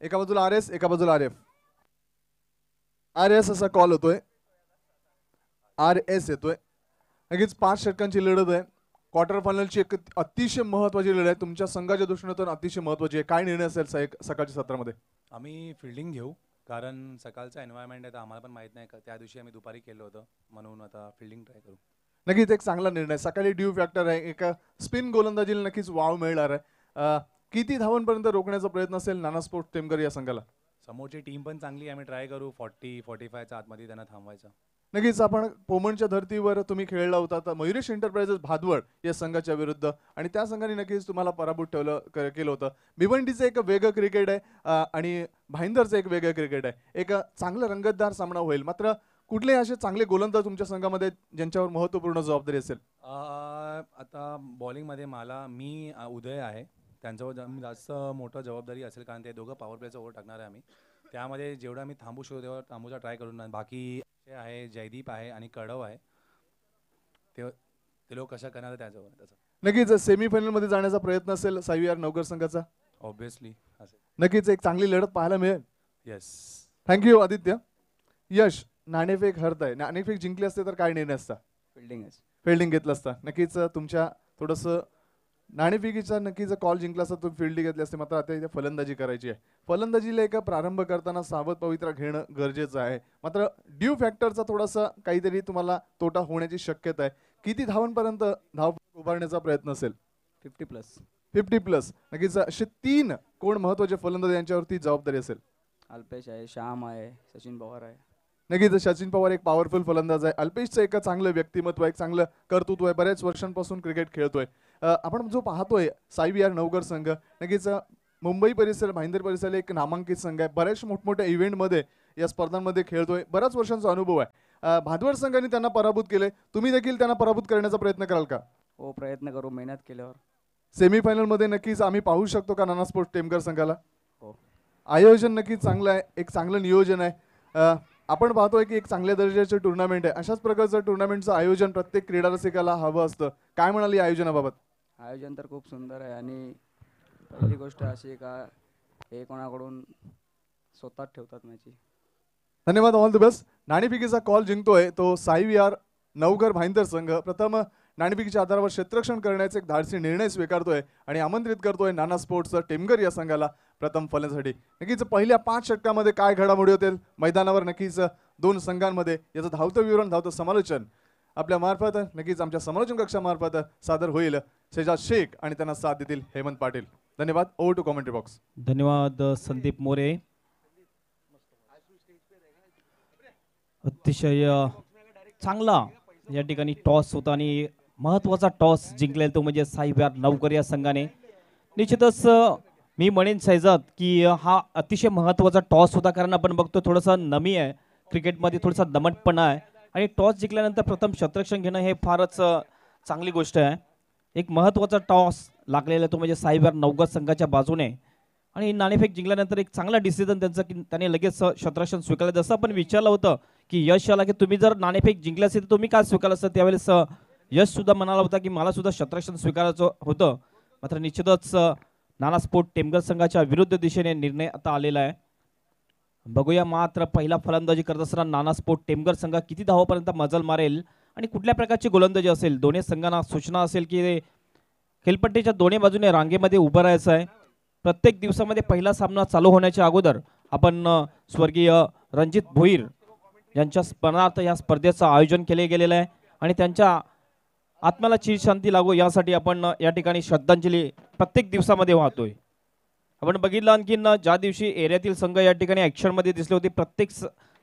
एका बाजूला R S, एका बाजूला आर एफ. आर एस असा कॉल होतोय, आर एस येतोय. नक्कीच 5 षटकांची लढत आहे. क्वार्टर फायनलची एक अतिशय महत्त्वाची लढत आहे. तुमच्या संघाच्या दृष्टीने अतिशय महत्त्वाची आहे. काय निर्णय असेल सकाळच्या सत्रामध्ये? आम्ही फिल्डिंग घेऊ, कारण सकाळचा एन्व्हायरमेंट आहे तर आम्हाला पण माहित नाही का, त्या दिवशी आम्ही दुपारी केलं होतं, म्हणून आता फिल्डिंग ट्राय करू. नक्कीच एक चांगला निर्णय. सकाळी ड्यू फॅक्टर आहे, एका स्पिन गोलंदाजीला नक्कीच वाव मिळणार आहे. किती धावांपर्यंत रोखण्याचा प्रयत्न असेल नाना स्पोर्ट्स टेमघर या संघाला? समोरची टीम पण चांगली, आम्ही ट्राय करू 40-45च्या आतमध्ये त्यांना थांबवायचं. नक्कीच आपण पोमनच्या धर्तीवर तुम्ही खेळला होता, तर मयुरेश एंटरप्राइजेस भादवड या संघाच्या विरुद्ध, आणि त्या संघाने नक्कीच तुम्हाला पराभूत केलं होतं. भिवंडीचं एक वेगळं क्रिकेट आहे आणि भाईंदरचं एक वेगळं क्रिकेट आहे. एक चांगला रंगतदार सामना होईल. मात्र कुठले असे चांगले गोलंदाज तुमच्या संघामध्ये ज्यांच्यावर महत्त्वपूर्ण जबाबदारी असेल? आता बॉलिंगमध्ये मी उदय आहे, त्यांच्यावर जास्त मोठं जबाबदारी असेल, कारण ते दोघं पॉवर प्लेचं ओव्हर टाकणार आहे. आम्ही त्यामध्ये जेवढं आम्ही थांबू शकतो तेव्हा थांबूचा ट्राय करून. बाकी आहे जयदीप आहे आणि कडव आहे, ते लोक कशा करणार त्याच्यावर. नक्कीच सेमीफायनलमध्ये जाण्याचा प्रयत्न असेल सायवीआर नवकर संघाचा? ऑब्विसली असेल. नक्कीच एक चांगली लढत पाहायला मिळेल. Yes, thank you Aditya. यश, नाणेफेक हरताय, नाणेफेक जिंकली असते तर काय निर्णय असता? फिल्डिंग घेतलं असता. नक्कीच तुमच्या थोडंसं नाणेफेकीचा नक्कीच कॉल जिंकला असता, तुम्ही फिल्डिंग घेतली असते. मात्र आता इथे फलंदाजी करायची आहे. फलंदाजीला एका प्रारंभ करताना सावध पवित्रा घेणं गरजेचं आहे. मात्र ड्यू फॅक्टरचा थोडासा काहीतरी तुम्हाला तोटा होण्याची शक्यता आहे. किती धावांपर्यंत धाव उभारण्याचा प्रयत्न असेल? 50+. नक्कीच असे 3 कोण महत्त्वाचे फलंदाज यांच्यावरती जबाबदारी असेल? अल्पेश आहे, श्याम आहे, सचिन पवार आहे. नक्कीच सचिन पवार एक पॉवरफुल फलंदाज आहे. अल्पेशचं एक चांगलं व्यक्तिमत्व आहे, एक चांगलं कर्तृत्व आहे, बऱ्याच वर्षांपासून क्रिकेट खेळतोय. आपण जो पाहतोय सायवीआर नवकर संघ, नक्कीच मुंबई परिसर, भाईंदर परिसराला एक नामांकित संघ आहे. बऱ्याच मोठमोठ्या इव्हेंटमध्ये या स्पर्धांमध्ये खेळतोय, बऱ्याच वर्षांचा अनुभव आहे. भादवड संघाने त्यांना पराभूत केले, तुम्ही देखील त्यांना पराभूत करण्याचा प्रयत्न कराल का? हो, प्रयत्न करू मेहनत केल्यावर. सेमीफायनलमध्ये नक्कीच आम्ही पाहू शकतो का नाना स्पोर्ट्स टेमघर संघाला? हो. आयोजन नक्कीच चांगलं आहे, एक चांगलं नियोजन आहे. आपण पाहतोय की एक चांगल्या दर्जाचे टुर्नामेंट आहे. अशाच प्रकारचं टुर्नामेंटचं आयोजन प्रत्येक क्रीडा रसिकाला हवं असतं. काय म्हणाल या आयोजनाबाबत? आयोजन तर खूप सुंदर आहे, आणि पहिली गोष्ट अशी का हे कोणाकडून स्वतः ठेवतात मॅची. धन्यवाद, ऑल द बेस्ट. नाणेफेकीचा कॉल जिंकतोय तो सायवीआर नवकर भाईंदर संघ. प्रथम नाणेफेकीच्या आधारावर क्षेत्ररक्षण करण्याचा एक धाडसी निर्णय स्वीकारतोय आणि आमंत्रित करतोय नाना स्पोर्ट्स टेमघर या संघाला प्रथम फलंदाजीसाठी. नक्कीच पहिल्या 5 षटकामध्ये काय घडामोडी होतील मैदानावर, नक्कीच 2 संघांमध्ये याचं धावतं विवरण, धावतं समालोचन आपल्या मार्फत, नक्कीच आमच्या समालोचन कक्षामार्फत सादर होईल. शेजाद शेख आणि त्यांना साथ देतील हेमंत पाटील. धन्यवाद. Over to commentary box. धन्यवाद संदीप मोरे. अतिशय चांगला या ठिकाणी टॉस होता आणि महत्त्वाचा टॉस जिंकलेला तो म्हणजे सायवीआर नवकर या संघाने. निश्चितच मी म्हणेन शहजाद की हा अतिशय महत्त्वाचा टॉस होता, कारण आपण बघतो थोडंसं नमी आहे क्रिकेटमध्ये, थोडासा दमटपणा आहे, आणि टॉस जिंकल्यानंतर प्रथम क्षेत्ररक्षण घेणं हे फारच चांगली गोष्ट आहे. एक महत्त्वाचा टॉस लागलेला तो म्हणजे सायवीआर नवकर संघाच्या बाजूने, आणि नाणेफेक जिंकल्यानंतर एक चांगला डिसिजन त्यांचा की त्याने लगेच क्षेत्ररक्षण स्वीकारलं. जसं आपण विचारलं होतं की यश आला की तुम्ही जर नाणेफेक जिंकले असेल तर तुम्ही काय स्वीकारलं असतं, त्यावेळेस यश सुद्धा म्हणाला होता की मला सुद्धा क्षेत्ररक्षण स्वीकारायचं होतं. मात्र निश्चितच नाना स्पोर्ट टेमघर संघाच्या विरुद्ध दिशेने निर्णय आता आलेला आहे. बघूया मात्र पहिला फलंदाजी करत असताना नाना स्पोर्ट टेमघर संघ किती धावापर्यंत मजल मारेल आणि कुठल्या प्रकारची गोलंदाजी असेल. दोन्ही संघांना सूचना असेल की खेळपट्टीच्या दोन्ही बाजूने रांगेमध्ये उभं राहायचं आहे. प्रत्येक दिवसामध्ये पहिला सामना चालू होण्याच्या अगोदर आपण स्वर्गीय रणजित भोईर यांच्या स्मरणार्थ या स्पर्धेचं आयोजन केले गेलेलं आहे, आणि त्यांच्या आत्म्याला चिरशांती लागो यासाठी आपण या ठिकाणी श्रद्धांजली प्रत्येक दिवसामध्ये वाहतोय. आपण बघितलं आणखीन ज्या दिवशी एरियातील संघ या ठिकाणी ॲक्शनमध्ये दिसले होते, प्रत्येक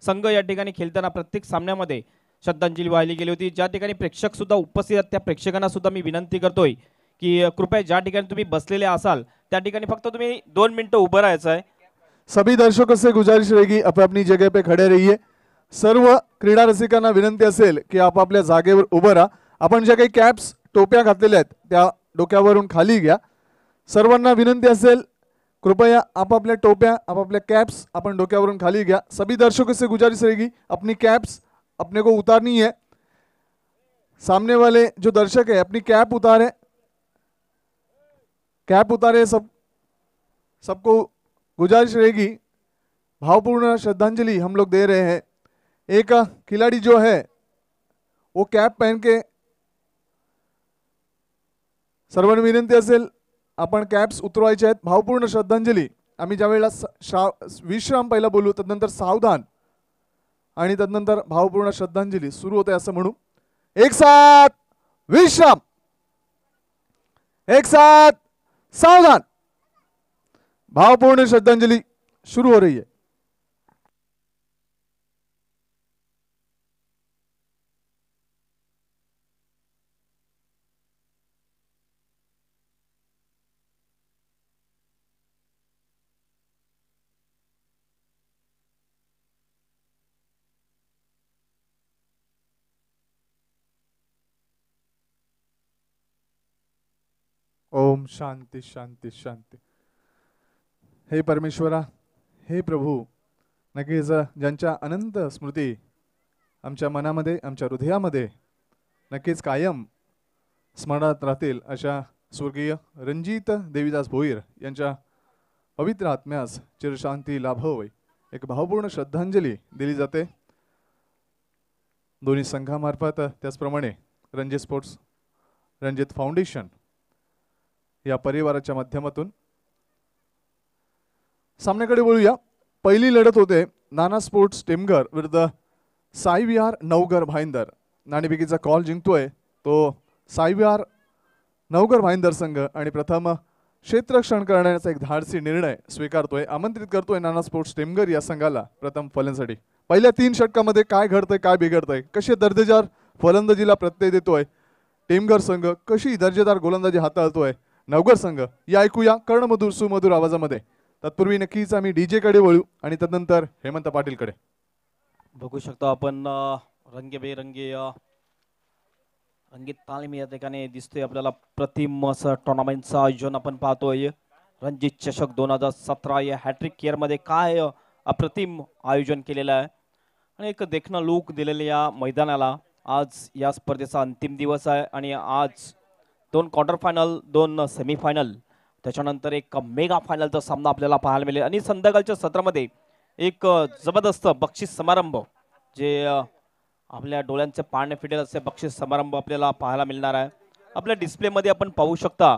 संघ या ठिकाणी खेळताना प्रत्येक सामन्यामध्ये श्रद्धांजली वाहिली गेली होती. ज्या ठिकाणी प्रेक्षक सुद्धा उपस्थित आहेत त्या प्रेक्षकांना सुद्धा मी विनंती करतोय की कृपया ज्या ठिकाणी तुम्ही बसलेले असाल त्या ठिकाणी फक्त तुम्ही 2 मिनिटं उभं राहायचं आहे. सभी दर्शकों से गुजारिश रहेगी आप अपनी जगह पे खड़े रहिए. सर्व क्रीडा रसिकांना विनंती असेल की आपापल्या जागेवर उभं राहा. आपण ज्या काही कॅप्स टोप्या घातलेल्या आहेत त्या डोक्यावरून खाली घ्या. सर्वांना विनंती असेल कृपया आपापल्या टोप्या आपापल्या कैप्स अपन डोक्यावरून खाली घ्या. सभी दर्शकों से गुजारिश रहेगी अपनी कैप्स अपने को उतारनी है. सामने वाले जो दर्शक है अपनी कैप उतारे, कैप उतारे. सबको गुजारिश रहेगी, भावपूर्ण श्रद्धांजलि हम लोग दे रहे हैं। एक खिलाड़ी जो है वो कॅप पहन के, सर्वांना विनंती असेल आपण कॅप्स उतरवायचे आहेत। भावपूर्ण श्रद्धांजली आम्ही ज्या वेळेला विश्राम पहिला बोलू तदनंतर सावधान आणि तदनंतर भावपूर्ण श्रद्धांजली सुरू होते असं म्हणू। एक साथ विश्राम, एक साथ सावधान, भावपूर्ण श्रद्धांजलि शुरू हो रही है। ओम शांती शांती शांती। हे परमेश्वरा, हे प्रभू, नक्कीच ज्यांच्या अनंत स्मृती आमच्या मनामध्ये, आमच्या हृदयामध्ये नक्कीच कायम स्मरणात राहतील अशा स्वर्गीय रणजित देवीदास भोईर यांच्या पवित्र आत्म्यास चिरशांती लाभो। एक भावपूर्ण श्रद्धांजली दिली जाते दोन्ही संघामार्फत। त्याचप्रमाणे रणजित स्पोर्ट्स, रणजित फाउंडेशन या परिवाराच्या माध्यमातून सामन्याकडे वळूया। पहिली लढत होते नाना स्पोर्ट्स टेमघर विरुद्ध साई विहार नवघर भाईंदर। नाणेफेकीचा कॉल जिंकतोय तो साई विहार नवघर भाईंदर संघ आणि प्रथम क्षेत्ररक्षण करण्याचा एक धाडसी निर्णय स्वीकारतोय, आमंत्रित करतोय नाना स्पोर्ट्स टेमघर या संघाला प्रथम फलंदाजीसाठी। पहिल्या 3 षटकामध्ये काय घडतंय, काय बिघडतंय, कशी दर्जेदार फलंदाजीला प्रत्यय देतोय टेमघर संघ, कशी दर्जेदार गोलंदाजी हाताळतोय नवघर संघ, या ऐकूया कर्णमधुर सुमधुर आवाजामध्ये। तत्पूर्वी नक्कीच आम्ही डीजे कडे वळू आणि तदनंतर हेमंत पाटील कडे। बघू शकतो आपण रंगीबेरंगी रंगीत तालीम या ठिकाणी दिसतोय आपल्याला। प्रतिम असं टुर्नामेंटचं आयोजन आपण पाहतोय। रणजित चषक 2017 या हॅट्रिक केअर मध्ये काय अप्रतिम आयोजन केलेलं आहे आणि एक देखणं लूक दिलेलं या मैदानाला। आज या स्पर्धेचा अंतिम दिवस आहे आणि आज 2 क्वार्टर फायनल, 2 सेमीफायनल, त्याच्यानंतर एक मेगा फायनलचा सामना आपल्याला पाहायला मिळेल आणि संध्याकाळच्या सत्रामध्ये एक जबरदस्त बक्षीस समारंभ, जे आपल्या डोळ्यांचे पारणे फिटेल असे बक्षीस समारंभ आपल्याला पाहायला मिळणार आहे। आपल्या डिस्प्लेमध्ये आपण पाहू शकता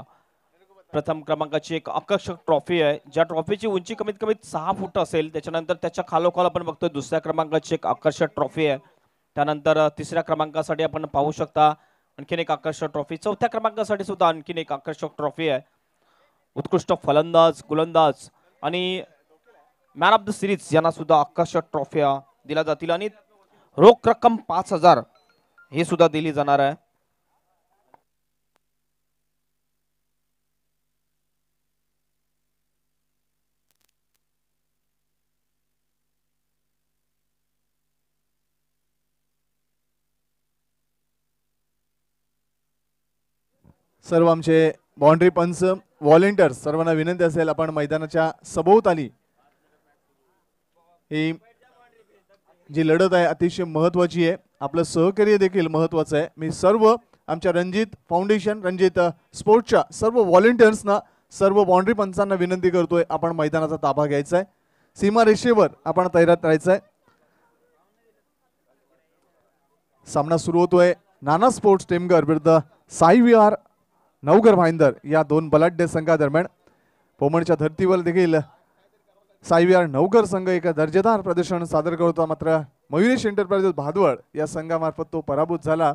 प्रथम क्रमांकाची एक आकर्षक ट्रॉफी आहे, ज्या ट्रॉफीची उंची कमीत कमी 6 फूट असेल। त्याच्यानंतर त्याच्या खालोखाल आपण बघतोय दुसऱ्या क्रमांकाची एक आकर्षक ट्रॉफी आहे। त्यानंतर तिसऱ्या क्रमांकासाठी आपण पाहू शकता आणखीन एक आकर्षक ट्रॉफी, चौथ्या क्रमांकासाठी सुद्धा आणखीन एक आकर्षक ट्रॉफी आहे। उत्कृष्ट फलंदाज, गोलंदाज आणि मॅन ऑफ द सिरीज यांना सुद्धा आकर्षक ट्रॉफ्या दिल्या जातील आणि रोख रक्कम 5000 हे सुद्धा दिली जाणार आहे। सर्व आमचे बाउंड्री पंच, व्हॉलेंटियर्स सर्वांना विनंती असेल आपण मैदानाच्या सभोवताली ही जी लढत आहे अतिशय महत्त्वाची आहे, आपलं सहकार्य देखील महत्त्वाचं आहे। मी सर्व आमच्या रणजित फाउंडेशन, रणजित स्पोर्ट्सच्या सर्व व्हॉलेंटियर्सना, सर्व बाउंड्री पंचांना विनंती करतोय आपण मैदानाचा ताबा घ्यायचा आहे, सीमा रेषेवर आपण तैनात राहायचं आहे। सामना सुरू होतोय नाना स्पोर्ट्स टेमघर विरुद्ध साई विहार नवघर भाईंदर या 2 बलाढ्य संघादरम्यान। पोमणच्या धर्तीवर देखील साई विहार नवघर संघ एक दर्जेदार प्रदर्शन सादर करतो, मात्र मयुरेश एंटरप्राइजेस भादवड या संघामार्फत तो पराभूत झाला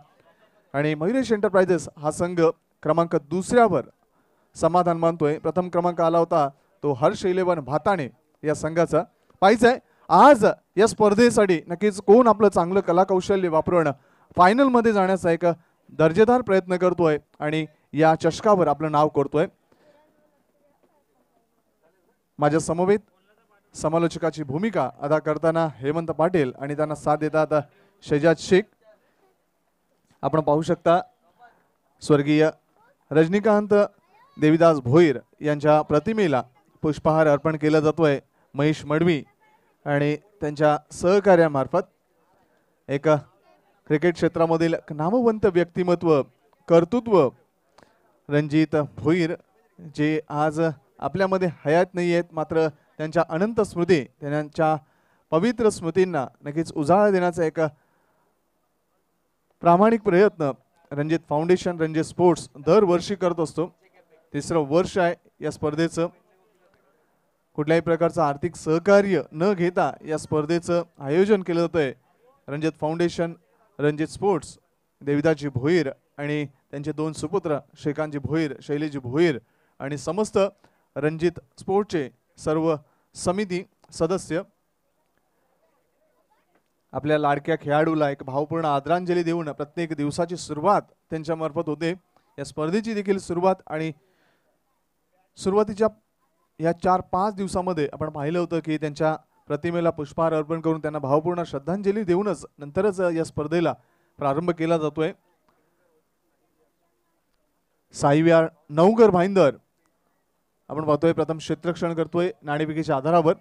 आणि मयुरेश एंटरप्राइजेस हा संघ क्रमांक 2वर समाधान मानतोय। प्रथम क्रमांक आला होता तो हर्ष 11 भाताणे या संघाचा। पाहिजे आज या स्पर्धेसाठी नक्कीच कोण आपलं चांगलं कलाकौशल्य वापरून फायनल मध्ये जाण्याचा एक दर्जेदार प्रयत्न करतोय आणि या चषकावर आपलं नाव करतोय। माझ्या समवेत समालोचकाची भूमिका अदा करताना हेमंत पाटील आणि त्यांना साथ देतात शहजाद शेख। आपण पाहू शकता स्वर्गीय रजनीकांत देवीदास भोईर यांच्या प्रतिमेला पुष्पहार अर्पण केला जातोय महेश मडवी आणि त्यांच्या सहकार्यामार्फत। एक क्रिकेट क्षेत्रामधील नामवंत व्यक्तिमत्व, कर्तृत्व रणजित भोईर जे आज आपल्यामध्ये हयात नाही आहेत, मात्र त्यांच्या अनंत स्मृती, त्यांच्या पवित्र स्मृतींना नक्कीच उजाळा देण्याचा एक प्रामाणिक प्रयत्न रणजित फाउंडेशन, रणजित स्पोर्ट्स दरवर्षी करत असतो. तिसरं वर्ष आहे या स्पर्धेचं. कुठल्याही प्रकारचं आर्थिक सहकार्य न घेता या स्पर्धेचं आयोजन केलं जातंय. रणजित फाउंडेशन, रणजित स्पोर्ट्स, देविदासजी भोईर आणि त्यांचे 2 सुपुत्र श्रीकांतजी भोईर, शैलीजी भोईर आणि समस्त रणजित स्पोर्ट्सचे सर्व समिती सदस्य आपल्या लाडक्या खेळाडूला एक भावपूर्ण आदरांजली देऊन प्रत्येक दिवसाची सुरुवात त्यांच्यामार्फत होते. या स्पर्धेची देखील सुरुवात आणि सुरुवातीच्या या 4-5 दिवसामध्ये आपण पाहिलं होतं की त्यांच्या प्रतिमेला पुष्पहार अर्पण करून त्यांना भावपूर्ण श्रद्धांजली देऊनच नंतरच या स्पर्धेला प्रारंभ केला जातोय. साईविहार नवकर भाईंदर आपण पाहतोय प्रथम क्षेत्ररक्षण करतोय नाणेफेकीच्या आधारावर.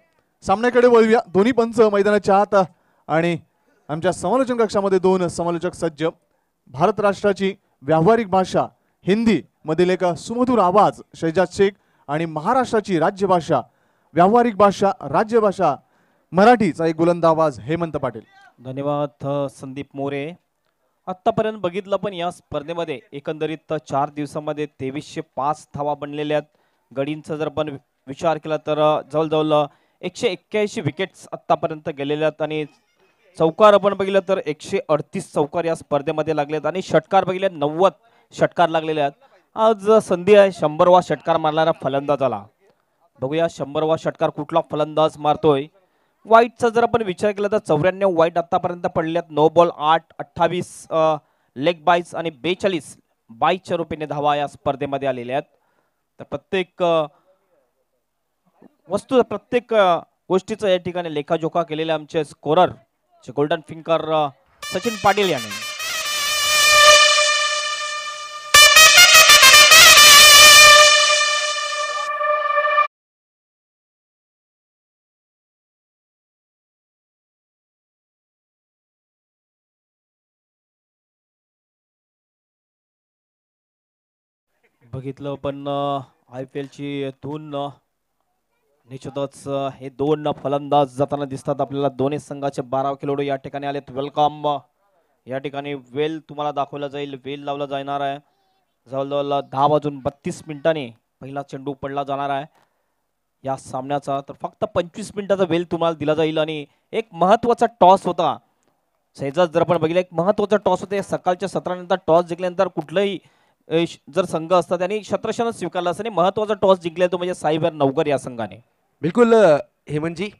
सामन्याकडे वळूया. दोन्ही पंच मैदानाच्या आत आणि आमच्या समालोचन कक्षामध्ये 2 समालोचक सज्ज. भारत राष्ट्राची व्यावहारिक भाषा हिंदी मधील एक सुमधुर आवाज शहजाद शेख आणि महाराष्ट्राची राज्यभाषा व्यावहारिक भाषा राज्यभाषा मराठीचा एक बुलंद आवाज हेमंत पाटील. धन्यवाद संदीप मोरे. आत्तापर्यंत बघितलं पण या स्पर्धेमध्ये एकंदरीत 4 दिवसामध्ये 2305 धावा बनलेल्या आहेत. गडींचा जर पण विचार केला तर जवळजवळ 181 विकेट्स आत्तापर्यंत गेलेल्या आहेत आणि चौकार आपण बघितलं तर 138 चौकार या स्पर्धेमध्ये लागलेत आणि षटकार बघितले 90 षटकार लागलेले आहेत. आज संधी आहे 100वा षटकार मारणारा फलंदाजाला. बघूया 100वा षटकार कुठला फलंदाज मारतोय. वाईटचा जर आपण विचार केला तर 94 वाईट आतापर्यंत पडल्यात. 9 बॉल 8, 28 लेग बाईट्स आणि 42 बाईच्या रूपाने धावा या स्पर्धेमध्ये आलेल्या आहेत. तर प्रत्येक प्रत्येक गोष्टीचं या ठिकाणी लेखाजोखा केलेले आमचे स्कोरर गोल्डन फिंकर सचिन पाटील यांनी. बघितलं पण IPL ची धून निश्चितच हे 2 फलंदाज जाताना दिसतात आपल्याला. दोन्ही संघाचे 12 खेळाडू या ठिकाणी आलेत. वेलकम. या ठिकाणी वेल तुम्हाला दाखवला जाईल. वेल लावला जाणार आहे. जवळजवळ 10:32 पहिला चेंडू पडला जाणार आहे या सामन्याचा. तर फक्त 25 मिनिटाचा वेल तुम्हाला दिला जाईल आणि एक महत्वाचा टॉस होता. सहजाच जर आपण बघितलं एक महत्वाचा टॉस होता. सकाळच्या सत्रानंतर टॉस जिंकल्यानंतर कुठलंही जर संघ असता त्यांनी क्षेत्ररक्षण स्वीकारलं असं आणि महत्वाचा टॉस जिंकला तो म्हणजे साईविहार नवकर या संघाने. बिल्कुल हेमंत जी,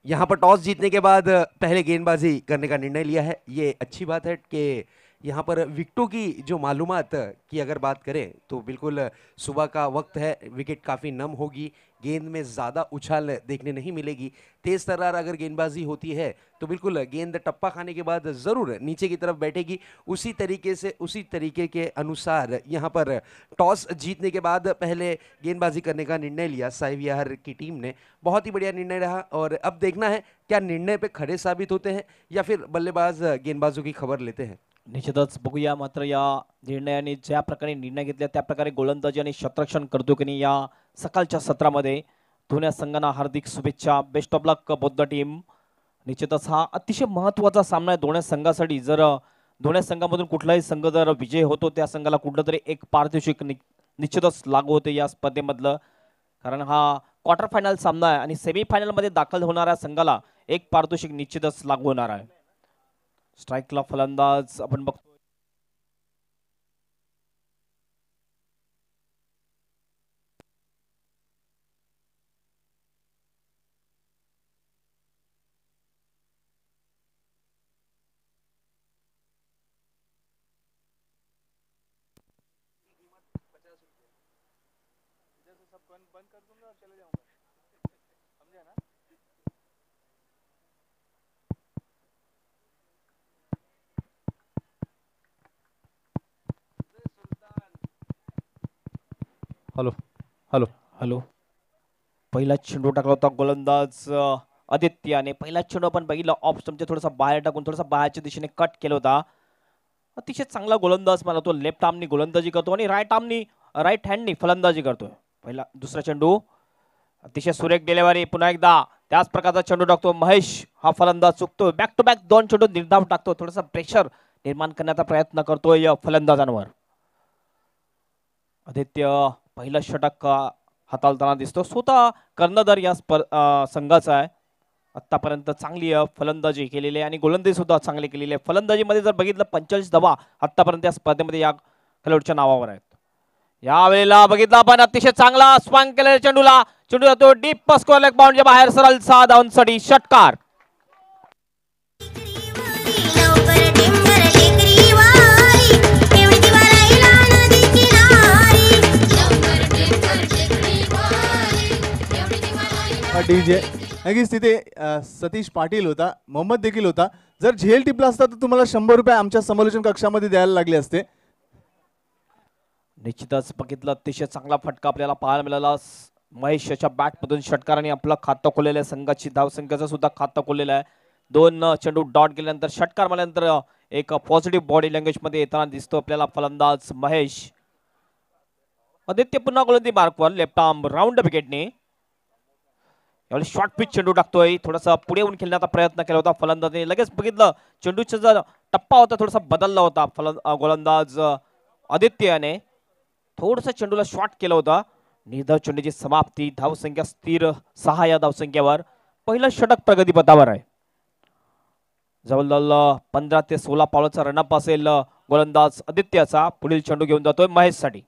यहाँ पर टॉस जीतने के बाद पहले गेंदबाजी करने का निर्णय लिया है. ये अच्छी बात है कि यहाँ पर विकेटों की जो मालूमात की अगर बात करें तो बिल्कुल सुबह का वक्त है, विकेट काफ़ी नम होगी, गेंद में ज़्यादा उछाल देखने नहीं मिलेगी. तेज़ तर्रार अगर गेंदबाजी होती है तो बिल्कुल गेंद टप्पा खाने के बाद ज़रूर नीचे की तरफ बैठेगी. उसी तरीके से उसी तरीके के अनुसार यहाँ पर टॉस जीतने के बाद पहले गेंदबाजी करने का निर्णय लिया साईविहार की टीम ने. बहुत ही बढ़िया निर्णय रहा और अब देखना है क्या निर्णय पे खड़े साबित होते हैं या फिर बल्लेबाज गेंदबाजों की खबर लेते हैं. निश्चितच बघूया. मात्र या निर्णयाने ज्या प्रकारे निर्णय घेतला त्या प्रकारे गोलंदाजी आणि क्षेत्ररक्षण करतो की नाही या सकाळच्या सत्रामध्ये. दोन्ही संघांना हार्दिक शुभेच्छा. Best of luck both the team. निश्चितच हा अतिशय महत्त्वाचा सामना आहे दोन्ही संघासाठी. जर दोन्ही संघामधून कुठलाही संघ जर विजय होतो त्या संघाला कुठलं तरी एक पारितोषिक निश्चितच लागू होते या स्पर्धेमधलं. कारण हा क्वार्टर फायनल सामना आहे आणि सेमीफायनलमध्ये दाखल होणाऱ्या संघाला एक पारितोषिक निश्चितच लागू होणार आहे. स्ट्राइकला फलंदाज आपण बघतो. Hello hello hello. पहिला चेंडू टाकला होता गोलंदाज आदित्य आणि पहिला चेंडू आपण बघितला ऑफ स्टंपच्या थोडासा बाहेर टाकून थोडासा बाहेरच्या दिशेने कट केला होता. अतिशय चांगला गोलंदाज मला तो. लेफ्ट आर्मनी गोलंदाजी करतो आणि राईट हँडनी फलंदाजी करतोय. पहिला दुसरा चेंडू अतिशय सुरेख डिलेव्हरी. पुन्हा एकदा त्याच प्रकारचा चेंडू टाकतो महेश. हा फलंदाज चुकतो. बॅक टू बॅक 2 चेंडू निर्धाव टाकतो. थोडासा प्रेशर निर्माण करण्याचा प्रयत्न करतोय फलंदाजांवर. आदित्य पहिलं षटक हाताळताना दिसतो. स्वतः कर्णधार या संघाचा आहे. आतापर्यंत चांगली फलंदाजी केलेली आहे आणि गोलंदाजी सुद्धा चांगली केलेली आहे. फलंदाजीमध्ये जर बघितलं 45 धावा आतापर्यंत या स्पर्धेमध्ये या खेळाडूच्या नावावर आहेत. यावेळेला बघितलं आपण अतिशय चांगला स्वांग केलेल्या चेंडूला. चेंडू जातो डीप स्कोअर लेग बाउंडच्या बाहेर. सरळ 6 धावांसाठी षटकार. डीजे नक्कीच तिथे सतीश पाटील होता, मोहम्मद देखील होता. जर झेल टिपला असता तर तुम्हाला 100 रुपये आमच्या समालोचन कक्षामध्ये द्यायला लागले असते. निश्चितच बघितलं अतिशय चांगला फटका आपल्याला पाहायला मिळाला. महेश याच्या बॅटमधून षटकाराने आपलं खातं खोललेलं आहे. संघाची धावसंख्येचं सुद्धा खातं खोललेलं आहे. 2 चेंडू डॉट गेल्यानंतर षटकार मारल्यानंतर एक पॉझिटिव्ह बॉडी लँग्वेज मध्ये येताना दिसतो आपल्याला फलंदाज महेश. आदित्य पुन्हा गोलंदाजी मार्कवर लेफ्ट आर्म राऊंड विकेटने. यावेळी शॉर्ट पिच चेंडू टाकतोय. थोडासा पुढे येऊन खेळण्याचा प्रयत्न केला होता फलंदाजाने. लगेच बघितलं चेंडूचा जो टप्पा होता थोडासा बदलला होता. गोलंदाज आदित्यने थोडासा चेंडूला शॉर्ट केला होता. निर्धाव चेंडूची समाप्ती. धावसंख्या स्थिर 6 या धावसंख्येवर. पहिलं षटक प्रगतीपथावर आहे. जवळजवळ 15 ते 16 पावलाचा रनअप असेल गोलंदाज आदित्यचा. पुढील चेंडू घेऊन जातोय महेश साठी.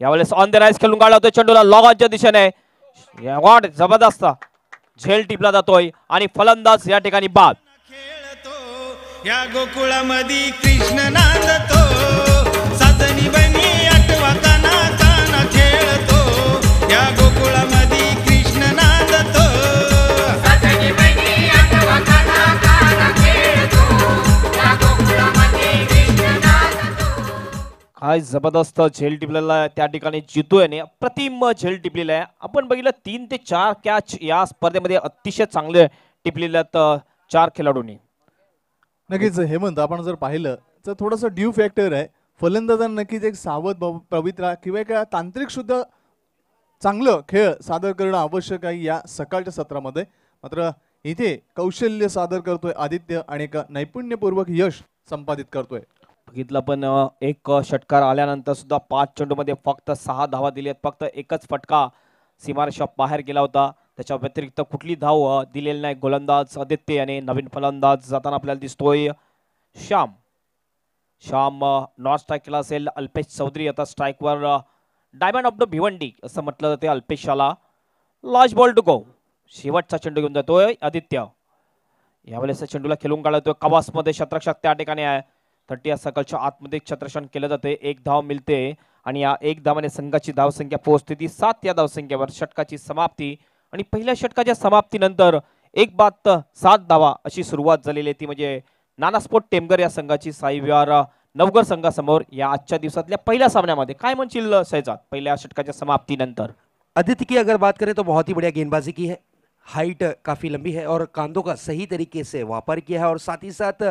यावेळेस ऑन द राईज खेळून काढला होता चेंडूला लॉगॉनच्या दिशेने. जबरदस्त झेल टिपला जातोय आणि फलंदाज या ठिकाणी बाद. या गोकुळामध्ये कृष्ण नांदतो. साजनी बनी आठवताना ताना खेळतो. या गोकुळामध्ये कृष्ण नांदतो. साजनी बनी आठवताना ताना खेळतो. या गोकुळामध्ये कृष्ण नांदतो. काय जबरदस्त झेल टिपलेला त्या ठिकाणी जितोय आणि अप्रतिम झेल टिपलेला आहे. आपण बघितलं 3 ते 4 कॅच या स्पर्धेमध्ये अतिशय चांगले टिपलेले आहेत 4 खेळाडूंनी. नक्कीच हेमंत आपण जर पाहिलं तर थोडंसं ड्यू फॅक्टर आहे. फलंदाजांना नक्कीच एक सावध पवित्रा किंवा एक तांत्रिक सुद्धा चांगलं खेळ सादर करणं आवश्यक आहे या सकाळच्या सत्रामध्ये. मात्र इथे कौशल्य सादर करतोय आदित्य आणि एक नैपुण्यपूर्वक यश संपादित करतोय. बघितलं पण एक षटकार आल्यानंतर सुद्धा 5 चेंडूमध्ये फक्त 6 धावा दिल्यात. फक्त एकच फटका सीमारेषा बाहेर गेला होता. त्याच्या व्यतिरिक्त कुठली धाव दिलेली नाही गोलंदाज आदित्य आणि नवीन फलंदाज जाताना आपल्याला दिसतोय श्याम. नॉट स्ट्राईक केला असेल अल्पेश चौधरी. आता स्ट्राईकवर डायमंड ऑफ द भिवंडी असं म्हटलं जाते अल्पेशाला. Last ball to go. शेवटचा चेंडू घेऊन जातोय आदित्य. यावेळेस चेंडूला खेळून काढतोय कवास मध्ये. शतरक्षक त्या ठिकाणी आहे. 30 या सर्कलच्या आतमध्ये क्षेत्ररक्षण केलं जाते. 1 धाव मिळते आणि या 1 धावाने संघाची धावसंख्या पोहोचते ती 7 या धावसंख्येवर. षटकाची समाप्ती आणि पहिल्या षटकाच्या समाप्तीनंतर 1 बाद 7 धावा अशी सुरुवात झालेली आहे. ती म्हणजे नानास्पोर्ट टेमघर या संघाची 6व्या नवघर संघासमोर या आजच्या दिवसातल्या पहिल्या सामन्यामध्ये. काय म्हणशील शहजाद पहिल्या षटकाच्या समाप्तीनंतर? आदित्य की अगर बात करें तो बहुत ही बढ़िया गेंदबाजी की है. हाइट काफ़ी लंबी है और कांधों का सही तरीके से वापर किया है. और साथ ही साथ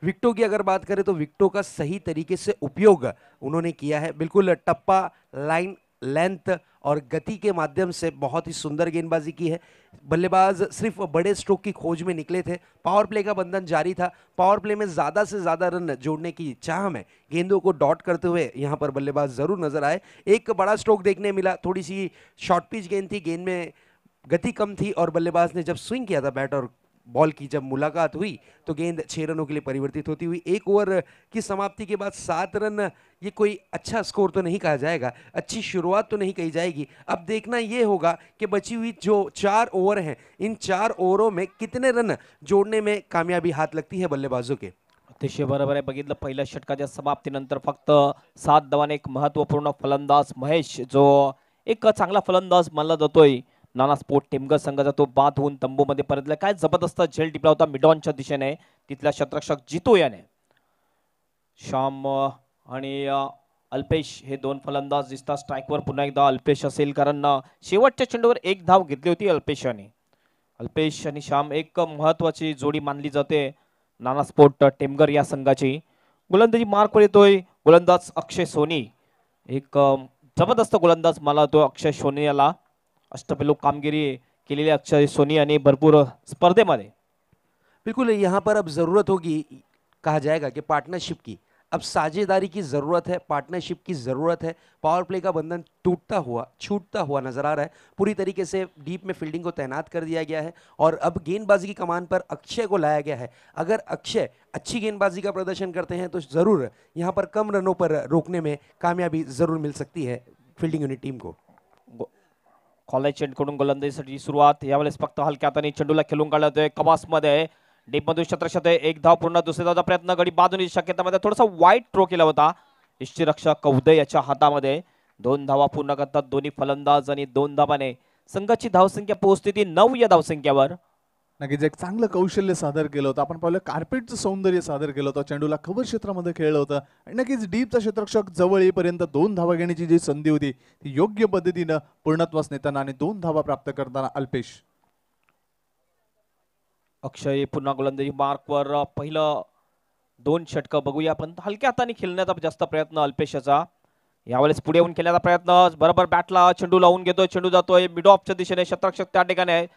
विकेटों की अगर बात करें तो विकेटों का सही तरीके से उपयोग उन्होंने किया है. बिल्कुल टप्पा, लाइन, लेंथ और गति के माध्यम से बहुत ही सुंदर गेंदबाजी की है. बल्लेबाज सिर्फ बड़े स्ट्रोक की खोज में निकले थे. पावर प्ले का बंधन जारी था. पावर प्ले में ज़्यादा से ज़्यादा रन जोड़ने की चाह में गेंदों को डॉट करते हुए यहाँ पर बल्लेबाज ज़रूर नजर आए. एक बड़ा स्ट्रोक देखने मिला. थोड़ी सी शॉर्ट पिच गेंद थी. गेंद में गति कम थी और बल्लेबाज ने जब स्विंग किया था बैट और बॉल की जब मुलाकात हुई तो गेंद 6 रनों के लिए परिवर्तित होती हुई 1 ओवर की समाप्ति के बाद 7 रन, ये कोई अच्छा स्कोर तो नहीं कहा जाएगा, अच्छी शुरुआत तो नहीं कही जाएगी. अब देखना ये होगा कि बची हुई जो 4 ओवर हैं, इन 4 ओवरों में कितने रन जोड़ने में कामयाबी हाथ लगती है बल्लेबाजों के. अतिशय बरोबर आहे. बघितलं पहिल्या षटकाच्या समाप्तीनंतर फक्त 7 धावांनी एक महत्वपूर्ण फलंदाज महेश जो एक चांगला फलंदाज मानला जातोय नाना स्पोर्ट टेमघर संघाचा तो बाद होऊन तंबूमध्ये परतला. काय जबरदस्त झेल टिपला होता मिडॉनच्या दिशेने तिथल्या क्षेत्ररक्षक जितो याने. श्याम आणि अल्पेश हे 2 फलंदाज दिसतात. स्ट्राईकवर पुन्हा एकदा अल्पेश असेल कारण शेवटच्या चेंडूवर 1 धाव घेतली होती अल्पेशाने. अल्पेश आणि श्याम एक महत्वाची जोडी मानली जाते नाना स्पोर्ट टेमघर या संघाची. गोलंदाजी मार्कवर येतोय गोलंदाज अक्षय सोनी. एक जबरदस्त गोलंदाज मला तो अक्षय सोनी याला. अष्टपैलू कामगिरी केलेली अक्षय सोनी आणि भरपूर स्पर्धेमध्ये. बिल्कुल यहाँ पर अब ज़रूरत होगी, कहा जाएगा कि पार्टनरशिप की, अब साझेदारी की ज़रूरत है, पार्टनरशिप की ज़रूरत है. पावर प्ले का बंधन टूटता हुआ, छूटता हुआ नजर आ रहा है. पूरी तरीके से डीप में फील्डिंग को तैनात कर दिया गया है और अब गेंदबाजी की कमान पर अक्षय को लाया गया है. अगर अक्षय अच्छी गेंदबाजी का प्रदर्शन करते हैं तो ज़रूर यहाँ पर कम रनों पर रोकने में कामयाबी ज़रूर मिल सकती है फील्डिंग युनिट टीम को. कॉलेज कडून गोलंदाजीसाठी सुरुवात. यावेळेस फक्त हलक्या हाताने चेंडूला खेळून काढतोय कमासमध्ये. डीप मधून शतरशत एक धाव पूर्ण. दुसऱ्या धावचा प्रयत्न गडी बाजूनी शक्यतामध्ये थोडासा वाईट थ्रो केला होता. यष्टीरक्षक उदय याच्या हातामध्ये. 2 धावा पूर्ण करतात दोन्ही फलंदाज आणि 2 धावाने संघाची धावसंख्या पोहोचते ती 9 या धावसंख्येवर. नक्कीच एक चांगलं कौशल्य सादर केलं होतं. आपण पाहिलं कार्पेटचं सौंदर्य सादर केलं होतं. चेंडूला कव्हर क्षेत्रामध्ये खेळलं होतं आणि नक्कीच डीपचा क्षेत्ररक्षक जवळ येईपर्यंत 2 धावा घेण्याची जी संधी होती ती योग्य पद्धतीनं पूर्णत्वास नेताना आणि 2 धावा प्राप्त करताना अल्पेश. अक्षय पुन्हा गोलंदाजी मार्कवर. पहिलं 2 षटकं बघूया आपण. हलक्या हाताने खेळण्याचा जास्त प्रयत्न अल्पेशचा. यावेळेस पुढे येऊन खेळण्याचा प्रयत्न. बरोबर बॅटला चेंडू लावून घेतोय. चेंडू जातोय मिड ऑफच्या दिशेने. शतरक्षक त्या ठिकाणी आहे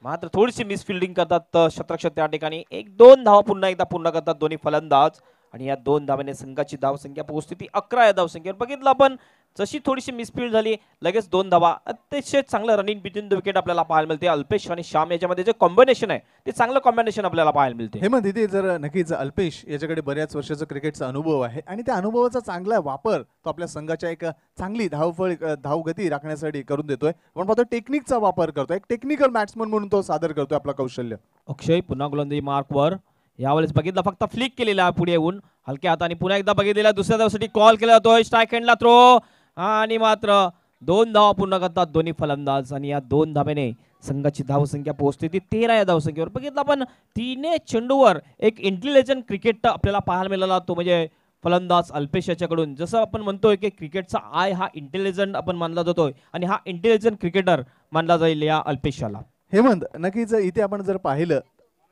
मात्र थोडीशी मिस फिल्डिंग करतात शतरक्षक त्या ठिकाणी. 1-2 धावा पुन्हा एकदा पूर्ण करतात दोन्ही फलंदाज आणि या 2 धावाने संघाची धावसंख्या पोहोचते ती 11 या धावसंख्येवर. बघितलं आपण जशी थोडीशी मिसफील्ड झाली लगेच 2 धावा. अतिशय चांगलं रनिंग बिटवीन द विकेट आपल्याला पाहायला मिळते. अल्पेश आणि श्याम याच्यामध्ये जे कॉम्बिनेशन आहे ते चांगलं कॉम्बिनेशन आपल्याला पाहायला मिळते. हेमंत, इथे जर नक्कीच अल्पेश याच्याकडे बऱ्याच वर्षाचा क्रिकेटचा अनुभव आहे आणि त्या अनुभवाचा चांगला वापर तो आपल्या संघाच्या एक चांगली धावगती राखण्यासाठी करून देतोय. आपण पाहतो टेक्निकचा वापर करतोय. एक टेक्निकल बॅट्समन म्हणून तो सादर करतोय आपलं कौशल्य. अक्षय पुन्हा गोलंदाजी मार्कवर. यावेळेस बघितलं फक्त फ्लिक केलेला पुढे येऊन हलक्या हाताने. पुन्हा एकदा बघितलेला दुसऱ्या धावसाठी कॉल केला जातोय. स्ट्राईक हँडला थ्रो आणि मात्र 2 धावा पूर्ण करतात दोन्ही फलंदाज आणि या 2 धाब्याने संघाची धावसंख्या पोहोचते ती 13 या धावसंख्येवर. बघितलं आपण तिने चेंडूवर एक इंटेलिजंट क्रिकेट आपल्याला पाहायला मिळाला तो म्हणजे फलंदाज अल्पेश याच्याकडून. जसं आपण म्हणतोय की क्रिकेटचा आय हा इंटेलिजंट आपण मानला जातोय आणि हा इंटेलिजंट क्रिकेटर मानला जाईल या अल्पेशाला. हेमंत, नक्कीच इथे आपण जर पाहिलं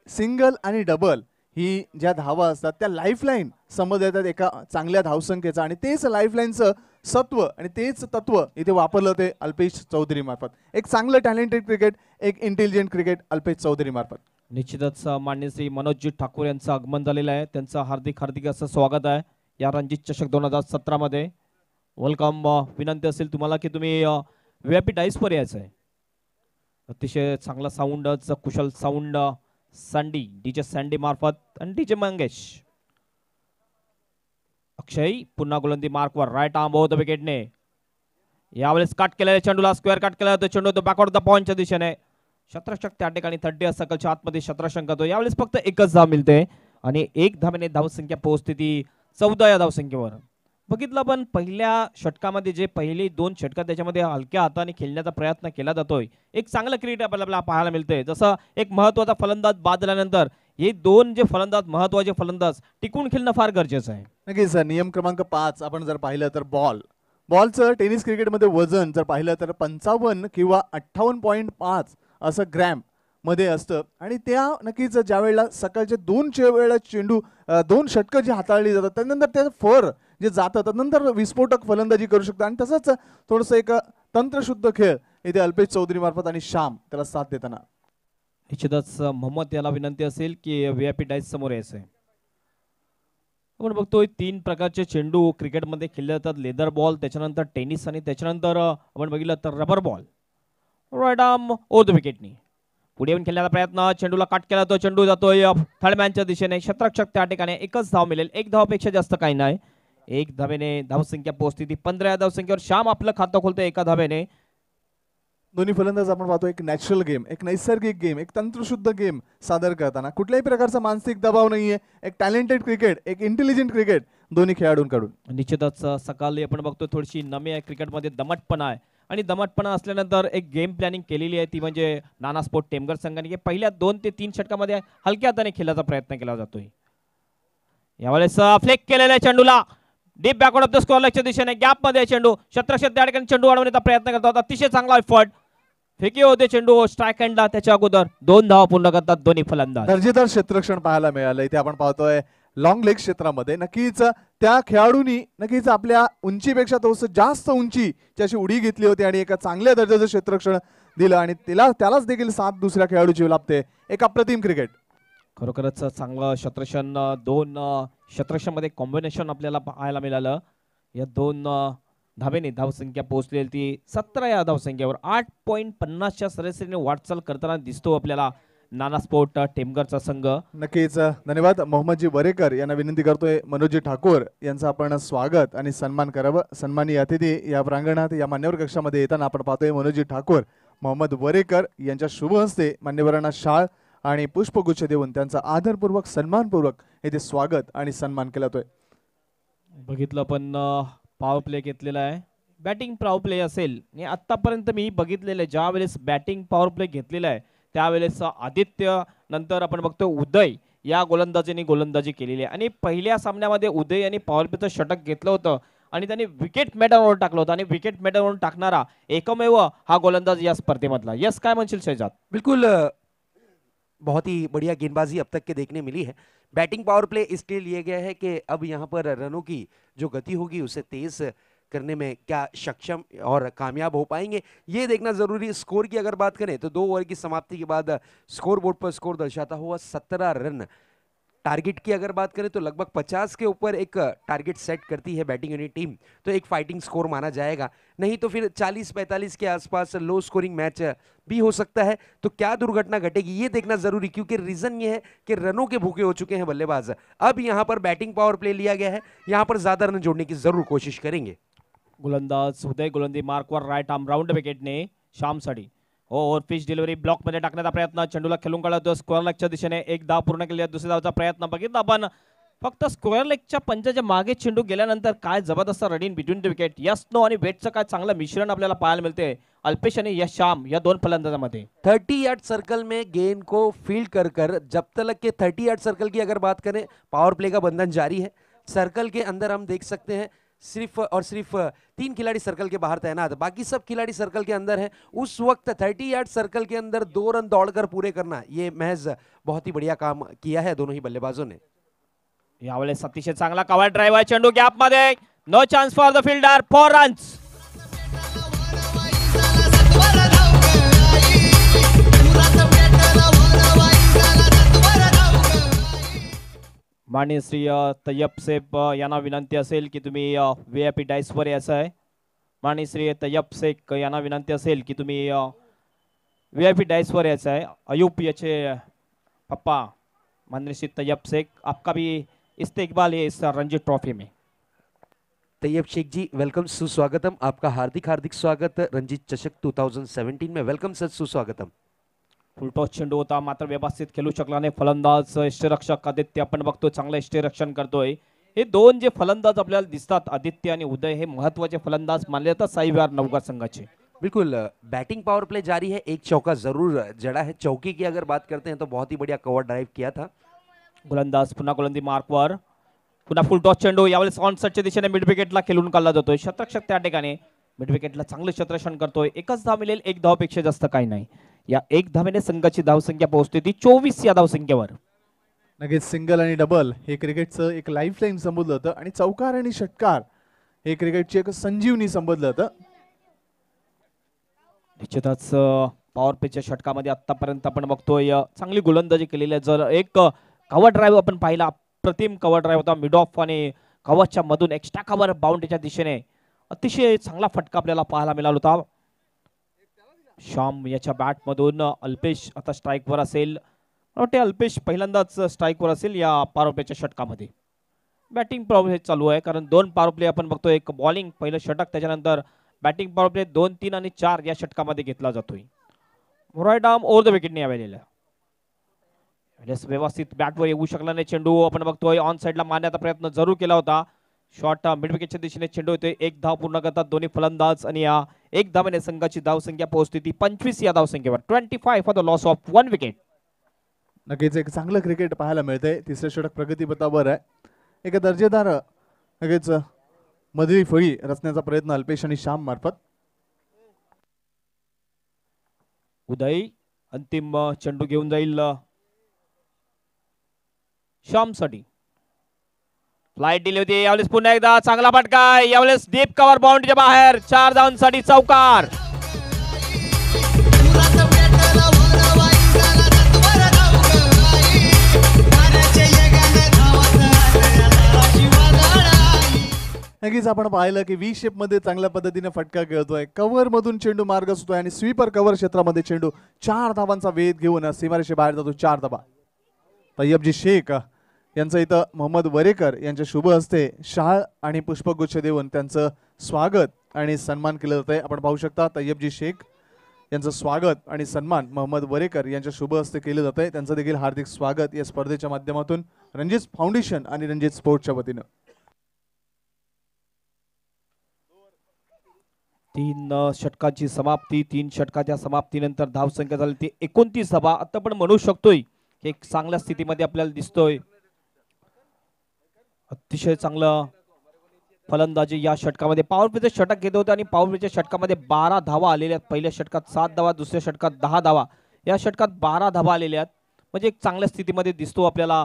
सिंगल आणि डबल ही ज्या धावा असतात त्या लाईफलाईन समज येतात एका चांगल्या धावसंख्येचा आणि तेच लाईफलाईनचं सत्व आणि तेच तत्व इथे वापरलं ते अल्पेश चौधरी मार्फत. एक चांगलं टॅलेंटेड क्रिकेट, एक इंटेलिजंट क्रिकेट अल्पेश चौधरी मार्फत. निश्चितच मान्य श्री मनोजजी ठाकूर यांचं आगमन झालेलं आहे. त्यांचं हार्दिक असं स्वागत आहे या रणजित चषक 2017 मध्ये. वेलकम. विनंती असेल तुम्हाला की तुम्ही VIP डाईसवर यायचं आहे. अतिशय चांगला sound, Kushal sound Sandy DJ Sandy मार्फत आणि डीजे मंगेश. अक्षय पुन्हा गोलंदाजी मार्कवर. राईट आर्म ओव्हर द विकेटने. यावेळेस कट केलेल्या चेंडूला स्क्वेअर कट केला जातो. चेंडू तो बॅकवर्ड द पॉइंटच्या दिशेने. शतरक्षक त्या ठिकाणी 30 सर्कलच्या आतमध्ये शतरक्षक करतो. यावेळेस फक्त एकच धाव मिळते आणि 1 धावेने धावसंख्या पोहोचते ती 14 या धावसंख्येवर. बघितलं पण पहिल्या षटकामध्ये जे पहिले 2 षटक त्याच्यामध्ये हलक्या हाताने खेळण्याचा प्रयत्न केला जातोय. एक चांगलं क्रिकेट आपल्याला पाहायला मिळते. जसं एक महत्वाचा फलंदाज बाद झाल्यानंतर हे 2 जे फलंदाज महत्वाचे फलंदाज टिकून खेळणं फार गरजेचं आहे. नक्कीच नियम क्रमांक 5 आपण जर पाहिलं तर बॉलचं टेनिस क्रिकेटमध्ये वजन जर पाहिलं तर 55 किंवा 58.5 असं ग्रॅम मध्ये असतं आणि त्या नक्कीच ज्या वेळेला सकाळचे 2 वेळा चेंडू 2 षटकं जी हाताळली जातात त्यानंतर त्याचं फर जे जातं त्यानंतर विस्फोटक फलंदाजी करू शकतात आणि तसंच थोडंसं एक तंत्रशुद्ध खेळ इथे अल्पेश चौधरी मार्फत आणि श्याम त्याला साथ देताना. निश्चितच मोहम्मद याला विनंती असेल की VIP डाईस समोर यायचं आहे. आपण बघतोय 3 प्रकारचे चेंडू क्रिकेटमध्ये खेळले जातात. लेदर बॉल, त्याच्यानंतर टेनिस आणि त्याच्यानंतर आपण बघितलं तर rubber ball. Right arm over the विकेटनी पुढे येऊन खेळण्याचा प्रयत्न. चेंडूला कट केला जातो. चेंडू जातोय थर्ड मॅनच्या दिशेने. शतरक्षक त्या ठिकाणी एकच धाव मिळेल. 1 धावापेक्षा जास्त काही नाही. 1 धावेने धावसंख्या पोहोचते ती 15 या धावसंख्येवर. श्याम आपलं खातं खोलतोय 1 धावेने. दोन्ही फलंदाज आपण पाहतो एक नॅचरल गेम, एक नैसर्गिक गेम, एक तंत्रशुद्ध गेम सादर करताना कुठल्याही प्रकारचा मानसिक दबाव नाहीये. एक टॅलेंटेड क्रिकेट, एक इंटेलिजंट क्रिकेट दोन्ही खेळाडूंकडून. निश्चितच सकाळी आपण बघतो थोडीशी नमी आहे क्रिकेटमध्ये, दमटपणा आहे आणि दमटपणा असल्यानंतर एक गेम प्लॅनिंग केलेली आहे ती म्हणजे नाना स्पोर्ट टेमघर संघाने पहिल्या 2 ते 3 षटकामध्ये हलक्या हाताने खेळायचा प्रयत्न केला जातोय. यावेळेस फ्लेक केलेल्या चेंडूला deep backward of the square लेगच्या दिशेने गॅप मध्ये चेंडू. शतरक्षक त्या ठिकाणी चेंडू अडवण्याचा प्रयत्न करतात. अतिशय चांगला एफर्ट. फेकी होते चेंडू स्ट्राईक हँडला. त्याच्या अगोदर 2 धावा पूर्ण करतात दोन्ही फलंदाज. दर्जेदार क्षेत्ररक्षण पाहायला मिळालं इथे आपण पाहतोय लॉंग लेग क्षेत्रामध्ये. नक्कीच त्या खेळाडूंनी नक्कीच आपल्या उंचीपेक्षा थोडंसं जास्त उंची त्याची उडी घेतली होती आणि एका चांगल्या दर्जाचं क्षेत्ररक्षण दिलं आणि त्यालाच देखील साथ दुसऱ्या खेळाडूची लाभते. एक अप्रतिम क्रिकेट. खरोखरच चांगलं क्षेत्ररक्षण, दोन क्षेत्ररक्षणमध्ये कॉम्बिनेशन आपल्याला पाहायला मिळालं. या दोन धावेने धावसंख्या पोहोचलेली ती 17 या धावसंख्येवर 8.50च्या सरासरीने वाटचाल करताना दिसतो आपल्याला नाना स्पोर्ट टेमघरचा संघ. नक्कीच धन्यवाद. मोहम्मदजी वरेकर यांना विनंती करतोय मनोजी ठाकूर यांचं आपण स्वागत आणि सन्मान करावं. सन्माननीय अतिथी या प्रांगणात या मान्यवर कक्षामध्ये येताना आपण पाहतोय मनोजी ठाकूर, मोहम्मद वरेकर यांच्या शुभ हस्ते मान्यवरांना शाळ आणि पुष्पगुच्छ देऊन त्यांचा आदरपूर्वक सन्मानपूर्वक येथे स्वागत आणि सन्मान केला जातोय. बघितलं पण पॉवर प्ले घेतलेला आहे. बॅटिंग पॉवर प्ले असेल आणि आतापर्यंत मी बघितलेलं ज्या वेळेस बॅटिंग पॉवर प्ले घेतलेला आहे त्यावेळेस आदित्य, नंतर आपण बघतो उदय या गोलंदाजीने गोलंदाजी केलेली आहे. आणि पहिल्या सामन्यामध्ये उदय यांनी पॉवर प्लेचं षटक घेतलं होतं आणि त्यांनी विकेट मेडलवर टाकलं होतं आणि विकेट मेडलवरून टाकणारा एकमेव हा गोलंदाज या स्पर्धेमधला. यस, काय म्हणशील शहजाद? बिल्कुल बहुत ही बढ़िया गेंदबाजी अब तक के देखने मिली है. बैटिंग पावर प्ले इसलिए लिया गया है कि अब यहाँ पर रनों की जो गति होगी उसे तेज करने में क्या सक्षम और कामयाब हो पाएंगे ये देखना जरूरी. स्कोर की अगर बात करें तो 2 ओवर की समाप्ति के बाद स्कोर बोर्ड पर स्कोर दर्शाता हुआ 17 रन. टारगेट की अगर बात करें तो लगभग 50 के ऊपर एक टारगेट सेट करती है बैटिंग यूनिट टीम, तो एक फाइटिंग स्कोर माना जाएगा. नहीं तो फिर 40-45 के आसपास लो स्कोरिंग मैच भी हो सकता है. तो क्या दुर्घटना घटेगी ये देखना जरूरी, क्योंकि रीजन ये है कि रनों के भूखे हो चुके हैं बल्लेबाज. अब यहाँ पर बैटिंग पावर प्ले लिया गया है, यहाँ पर ज्यादा रन जोड़ने की जरूर कोशिश करेंगे. गोलंदाज उदय गोलंदाजी मार्कवर राईट आर्म राऊंड विकेटने श्यामसाठी. ओव्हर पिच डिलिव्हरी ब्लॉक मध्ये टाकण्याचा प्रयत्न, चेंडूला खेळून काढतो स्क्वेअर लेगच्या दिशेने. एक धाव पूर्ण केली, दुसऱ्या धावचा प्रयत्न बघितला आपण. फक्त स्क्वेअर लेगच्या पंचाच्या मागे चेंडू गेल्यानंतर काय जबरदस्त running between the wicket. Yes no आणि वेटचं काय चांगलं मिश्रण आपल्याला पाहायला मिळते अल्पेश आणि यश श्याम या दोन फलंदाजांमध्ये. 30 यार्ड सर्कल में गेंद को फील्ड कर जब तक के 30 यार्ड सर्कल की अगर बात करें पावर प्ले का बंधन जारी है. सर्कल के अंदर हम देख सकते हैं सिर्फ और सिर्फ 3 खिलाड़ी सर्कल के बाहर तैनात, बाकी सब खिलाड़ी सर्कल के अंदर है. उस वक्त 30 यार्ड सर्कल के अंदर 2 रन दौड़कर पूरे करना ये महज बहुत ही बढ़िया काम किया है दोनों ही बल्लेबाजों ने. यावेळेस अतिशय चांगला कव्हर ड्राइव्ह आहे, चेंडू गॅप मध्ये. No chance for the fielder, 4 runs. माननीय श्री तय्यब सेफ यांना विनंती असेल की तुम्ही VIP डाईस वर यायचं आहे. माननीय श्री तय्यब शेख यांना विनंती असेल की तुम्ही VIP डाईस वर यायचं आहे. अयूब याचे पप्पा माननीय श्री तय्यब शेख, आपका भी इस्तेकबाल है इस रणजी ट्रॉफी में. तैयब शेख जी वेलकम, सुस्वागतम. आपका हार्दिक हार्दिक स्वागत रणजीत चषक 2017 में. वेलकम सर, सुस्वागतम. फुलटॉस चेंडू होता मात्र व्यवस्थित खेळू शकला नाही फलंदाज. यष्टीरक्षक आदित्य आपण बघतो चांगलं यष्टीरक्षण करतोय. हे दोन जे फलंदाज आपल्याला दिसतात आदित्य आणि उदय हे महत्वाचे फलंदाज मानले जातात साई विहार नवघर संघाचे. बिल्कुल बैटिंग पावर प्ले जारी है. एक चौका जरूर जड़ा है. चौके की अगर बात करते हैं तो बहुत ही बढ़िया कवर ड्राइव किया था. गोलंदाज पुन्हा गोलंदाजी मार्कवर, पुन्हा फुलटॉस चेंडू. यावेळेस ऑनसाइडच्या दिशेने मिड विकेटला खेळून काढला जातोय. क्षेत्ररक्षक त्या ठिकाणी मिड विकेटला चांगलं क्षेत्ररक्षण करतोय. एकच धाव मिळेल, एक धावपेक्षा जास्त काही नाही. या एक धावेने संघाची धावसंख्या पोहोचते ती 24 या धावसंख्येवर. नक्कीच सिंगल आणि डबल हे क्रिकेटचं एक लाईफलाईन संबोधलं होतं आणि चौकार आणि षटकार हे क्रिकेटची एक संजीवनी संबोधलं होतं. निश्चितच पॉवर प्लेच्या षटकामध्ये आतापर्यंत आपण बघतोय चांगली गोलंदाजी केलेली आहे. जर एक कव्हर ड्राईव्ह आपण पाहिला, प्रतिम कव्हर ड्राईव्ह होता मिड ऑफ आणि कव्हरच्या मधून एक्स्ट्रा कव्हर बाउंड्रीच्या दिशेने अतिशय चांगला फटका आपल्याला पाहायला मिळाला होता. श्याम याच्या बॅट मधून अल्पेश आता स्ट्राईक वर असेल. वाटते अल्पेश पहिल्यांदाच स्ट्राईक वर असेल या पॉवर प्लेच्या षटकामध्ये. बॅटिंग पॉवर प्ले चालू आहे कारण 2 पॉवर प्ले आपण बघतोय. एक बॉलिंग पहिलं षटक, त्याच्यानंतर बॅटिंग पॉवर प्ले 2, 3 आणि 4 या षटकामध्ये घेतला जातोय. राईट आर्म ओव्हर द विकेटने यावेळेला व्यवस्थित बॅटवर येऊ शकला नाही चेंडू. आपण बघतोय ऑन साइडला मारण्याचा प्रयत्न जरूर केला होता. शॉट मिड विकेटच्या दिशेने चेंडू येतोय. एक धाव पूर्ण करतात दोन्ही फलंदाज आणि या एक धावेने संघाची धावसंख्या पोहोचते ती 25 या धावसंख्येवर. 25 for the loss of 1 wicket. नक्कीच एक चांगलं क्रिकेट पाहायला मिळतंय. तिसरे षटक प्रगतीपथावर आहे. एक दर्जेदार नक्कीच मधली फळी रचण्याचा प्रयत्न अल्पेश आणि श्याम मार्फत. उदय अंतिम चेंडू घेऊन जाईल श्याम साठी. फ्लाइट दिली होती यावेळेस पुन्हा एकदा चांगला फटका. यावेळेस डीप कव्हर बाउंड्रीच्या बाहेर 4 धावांसाठी चौकार. नक्कीच आपण पाहिलं की व्ही शेप मध्ये चांगल्या पद्धतीने फटका खेळतोय, कव्हर मधून चेंडू मार्ग सुटतोय आणि स्वीपर कव्हर क्षेत्रामध्ये चेंडू 4 धावांचा वेध घेऊन सीमारेषे बाहेर जातो. 4 धावा. तय्यबजी शेख यांचं इथं मोहम्मद वरेकर यांच्या शुभ हस्ते शाळ आणि पुष्पगुच्छ देऊन त्यांचं स्वागत आणि सन्मान केलं जात आहे. आपण पाहू शकता तय्यबजी शेख यांचं स्वागत आणि सन्मान मोहम्मद वरेकर यांच्या शुभ हस्ते केले जात आहे. त्यांचं देखील हार्दिक स्वागत या स्पर्धेच्या माध्यमातून रणजित फाउंडेशन आणि रणजित स्पोर्ट्सच्या वतीनं. 3 षटकांची समाप्ती. 3 षटकाच्या समाप्तीनंतर धावसंख्या झाली ती 29 धावा. आता पण म्हणू शकतोय की एक चांगल्या स्थितीमध्ये आपल्याला दिसतोय. अतिशय चांगलं फलंदाजी या षटकामध्ये. पॉवर प्लेचे षटक घेत होते आणि पॉवर प्लेच्या षटकामध्ये 12 धावा आलेल्या आहेत. पहिल्या षटकात 7 धावा, दुसऱ्या षटकात 10 धावा, या षटकात 12 धावा आलेल्या आहेत. म्हणजे एक चांगल्या स्थितीमध्ये दिसतो आपल्याला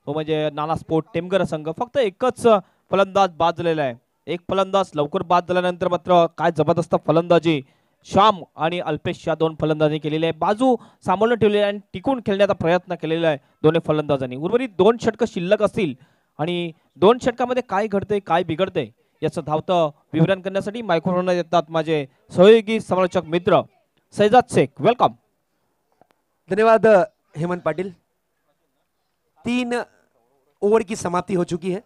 तो म्हणजे नाना स्पोर्ट टेमघर संघ. फक्त एकच फलंदाज बाद झालेला आहे. एक फलंदाज लवकर बाद झाल्यानंतर मात्र काय जबरदस्त फलंदाजी श्याम आणि अल्पेश या 2 फलंदाजांनी केलेली आहे. बाजू सांभाळून ठेवलेली आहे आणि टिकून खेळण्याचा प्रयत्न केलेला आहे दोन्ही फलंदाजांनी. उर्वरित 2 षटकं शिल्लक असतील आणि 2 षटकामध्ये काय घडतंय काय बिघडतंय याचं धावतं विवरण करण्यासाठी मायक्रोफोन देतात माझे सहयोगी समालोचक मित्र सैजाद शेख. वेलकम. धन्यवाद हेमंत पाटिल. 3 ओवर की समाप्ति हो चुकी है.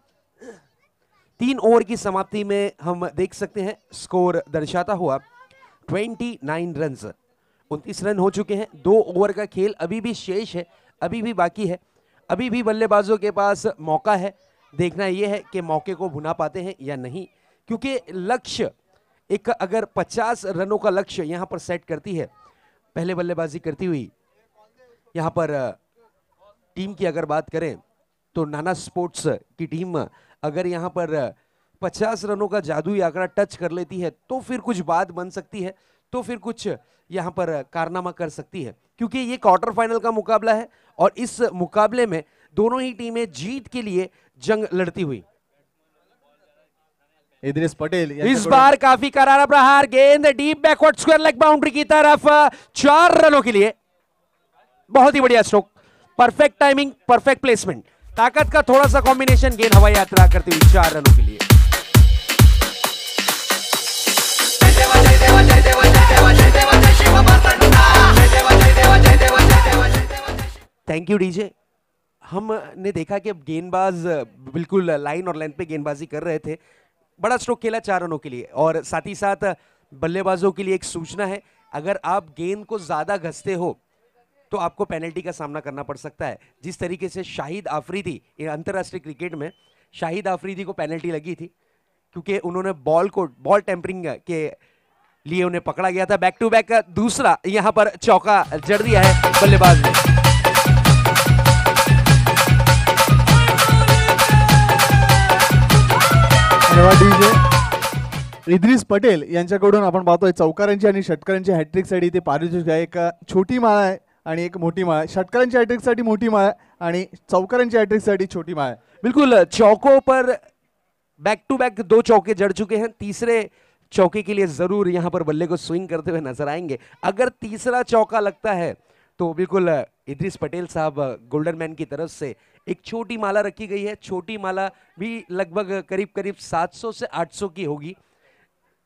3 ओवर की समाप्ति में हम देख सकते हैं स्कोर दर्शाता हुआ 29 रन. 29 रन हो चुके हैं. 2 ओवर का खेल अभी भी शेष है, अभी भी बाकी है. अभी भी बल्लेबाजों के पास मौका है. देखना यह है कि मौके को भुना पाते हैं या नहीं, क्योंकि लक्ष्य एक अगर 50 रनों का लक्ष्य यहां पर सेट करती है पहले बल्लेबाजी करती हुई यहां पर टीम की अगर बात करें तो नाना स्पोर्ट्स की टीम अगर यहां पर 50 रनों का जादुई आंकड़ा टच कर लेती है तो फिर कुछ बात बन सकती है, तो फिर कुछ यहां पर कारनामा कर सकती है, क्योंकि ये क्वार्टर फाइनल का मुकाबला है और इस मुकाबले में दोनों ही टीमें जीत के लिए जंग लड़ती हुई. इद्रिस पटेल इस बार काफी करारा प्रहार. गेंद deep backward square leg boundary की तरफ 4 रनों के लिए. बहुत ही बढ़िया stroke, perfect timing, perfect placement, ताकत का थोड़ा सा कॉम्बिनेशन. गेंद हवाई यात्रा करती हुई 4 रनों के लिए. Thank you DJ. हमने देखा कि गेंदबाज बिल्कुल लाइन और लेंथ पे गेंदबाजी कर रहे थे. बड़ा स्ट्रोक खेला 4 रनों के लिए. और साथ ही साथ बल्लेबाजों के लिए एक सूचना है, अगर आप गेंद को ज्यादा घसते हो तो आपको पेनल्टी का सामना करना पड़ सकता है. जिस तरीके से शाहिद आफरीदी अंतरराष्ट्रीय क्रिकेट में शाहिद आफरीदी को पेनल्टी लगी थी क्योंकि उन्होंने बॉल टेम्परिंग के लिए उन्हें पकड़ा गया था. बैक टू बैक दूसरा यहां पर चौका जड़ दिया है बल्लेबाज ने. इद्रिस पटेल यांच्याकडून आपण पाहतोय चौकारांची आणि षटकारांची हॅट्रिक साठी ते पारितोषिक आहे. एक छोटी माळ आहे आणि एक मोठी माळ आहे. षटकारांची हॅट्रिक साठी मोठी माळ आहे आणि चौकारांची हॅट्रिक साठी छोटी माळ आहे. बिल्कुल चौकों पर बैक टू बैक 2 चौके जड़ चुके हैं. तीसरे चौके के लिए जरूर यहां पर बल्ले को स्विंग करते हुए नजर आएंगे. अगर तीसरा चौका लगता है तो बिल्कुल इद्रिस पटेल साहब गोल्डन मैन की तरफ से एक छोटी माला रखी गई है. छोटी माला भी लगभग करीब करीब 700 से 800 की होगी.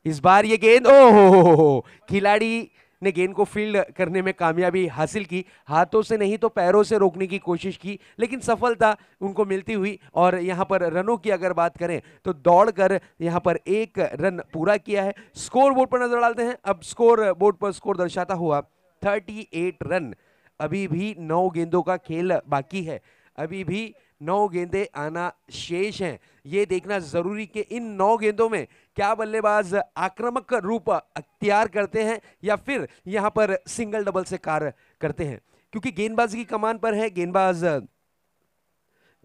इस बार ये गेंद ओहो, खिलाड़ी ने गेंद को फील्ड करने में कामयाबी हासिल की. हाथों से नहीं तो पैरों से रोकने की कोशिश की, लेकिन सफलता उनको मिलती हुई. और यहाँ पर रनों की अगर बात करें तो दौड़कर यहाँ पर 1 रन पूरा किया है. स्कोर बोर्ड पर नजर डालते हैं. अब स्कोर बोर्ड पर स्कोर दर्शाता हुआ 38 रन. अभी भी 9 गेंदों का खेल बाकी है. अभी भी 9 गेंदें आना शेष हैं. ये देखना जरूरी कि इन 9 गेंदों में क्या बल्लेबाज आक्रामक रूप अख्तियार करते हैं या फिर यहां पर सिंगल डबल से कार्य करते हैं, क्योंकि गेंदबाजी की कमान पर है. गेंदबाज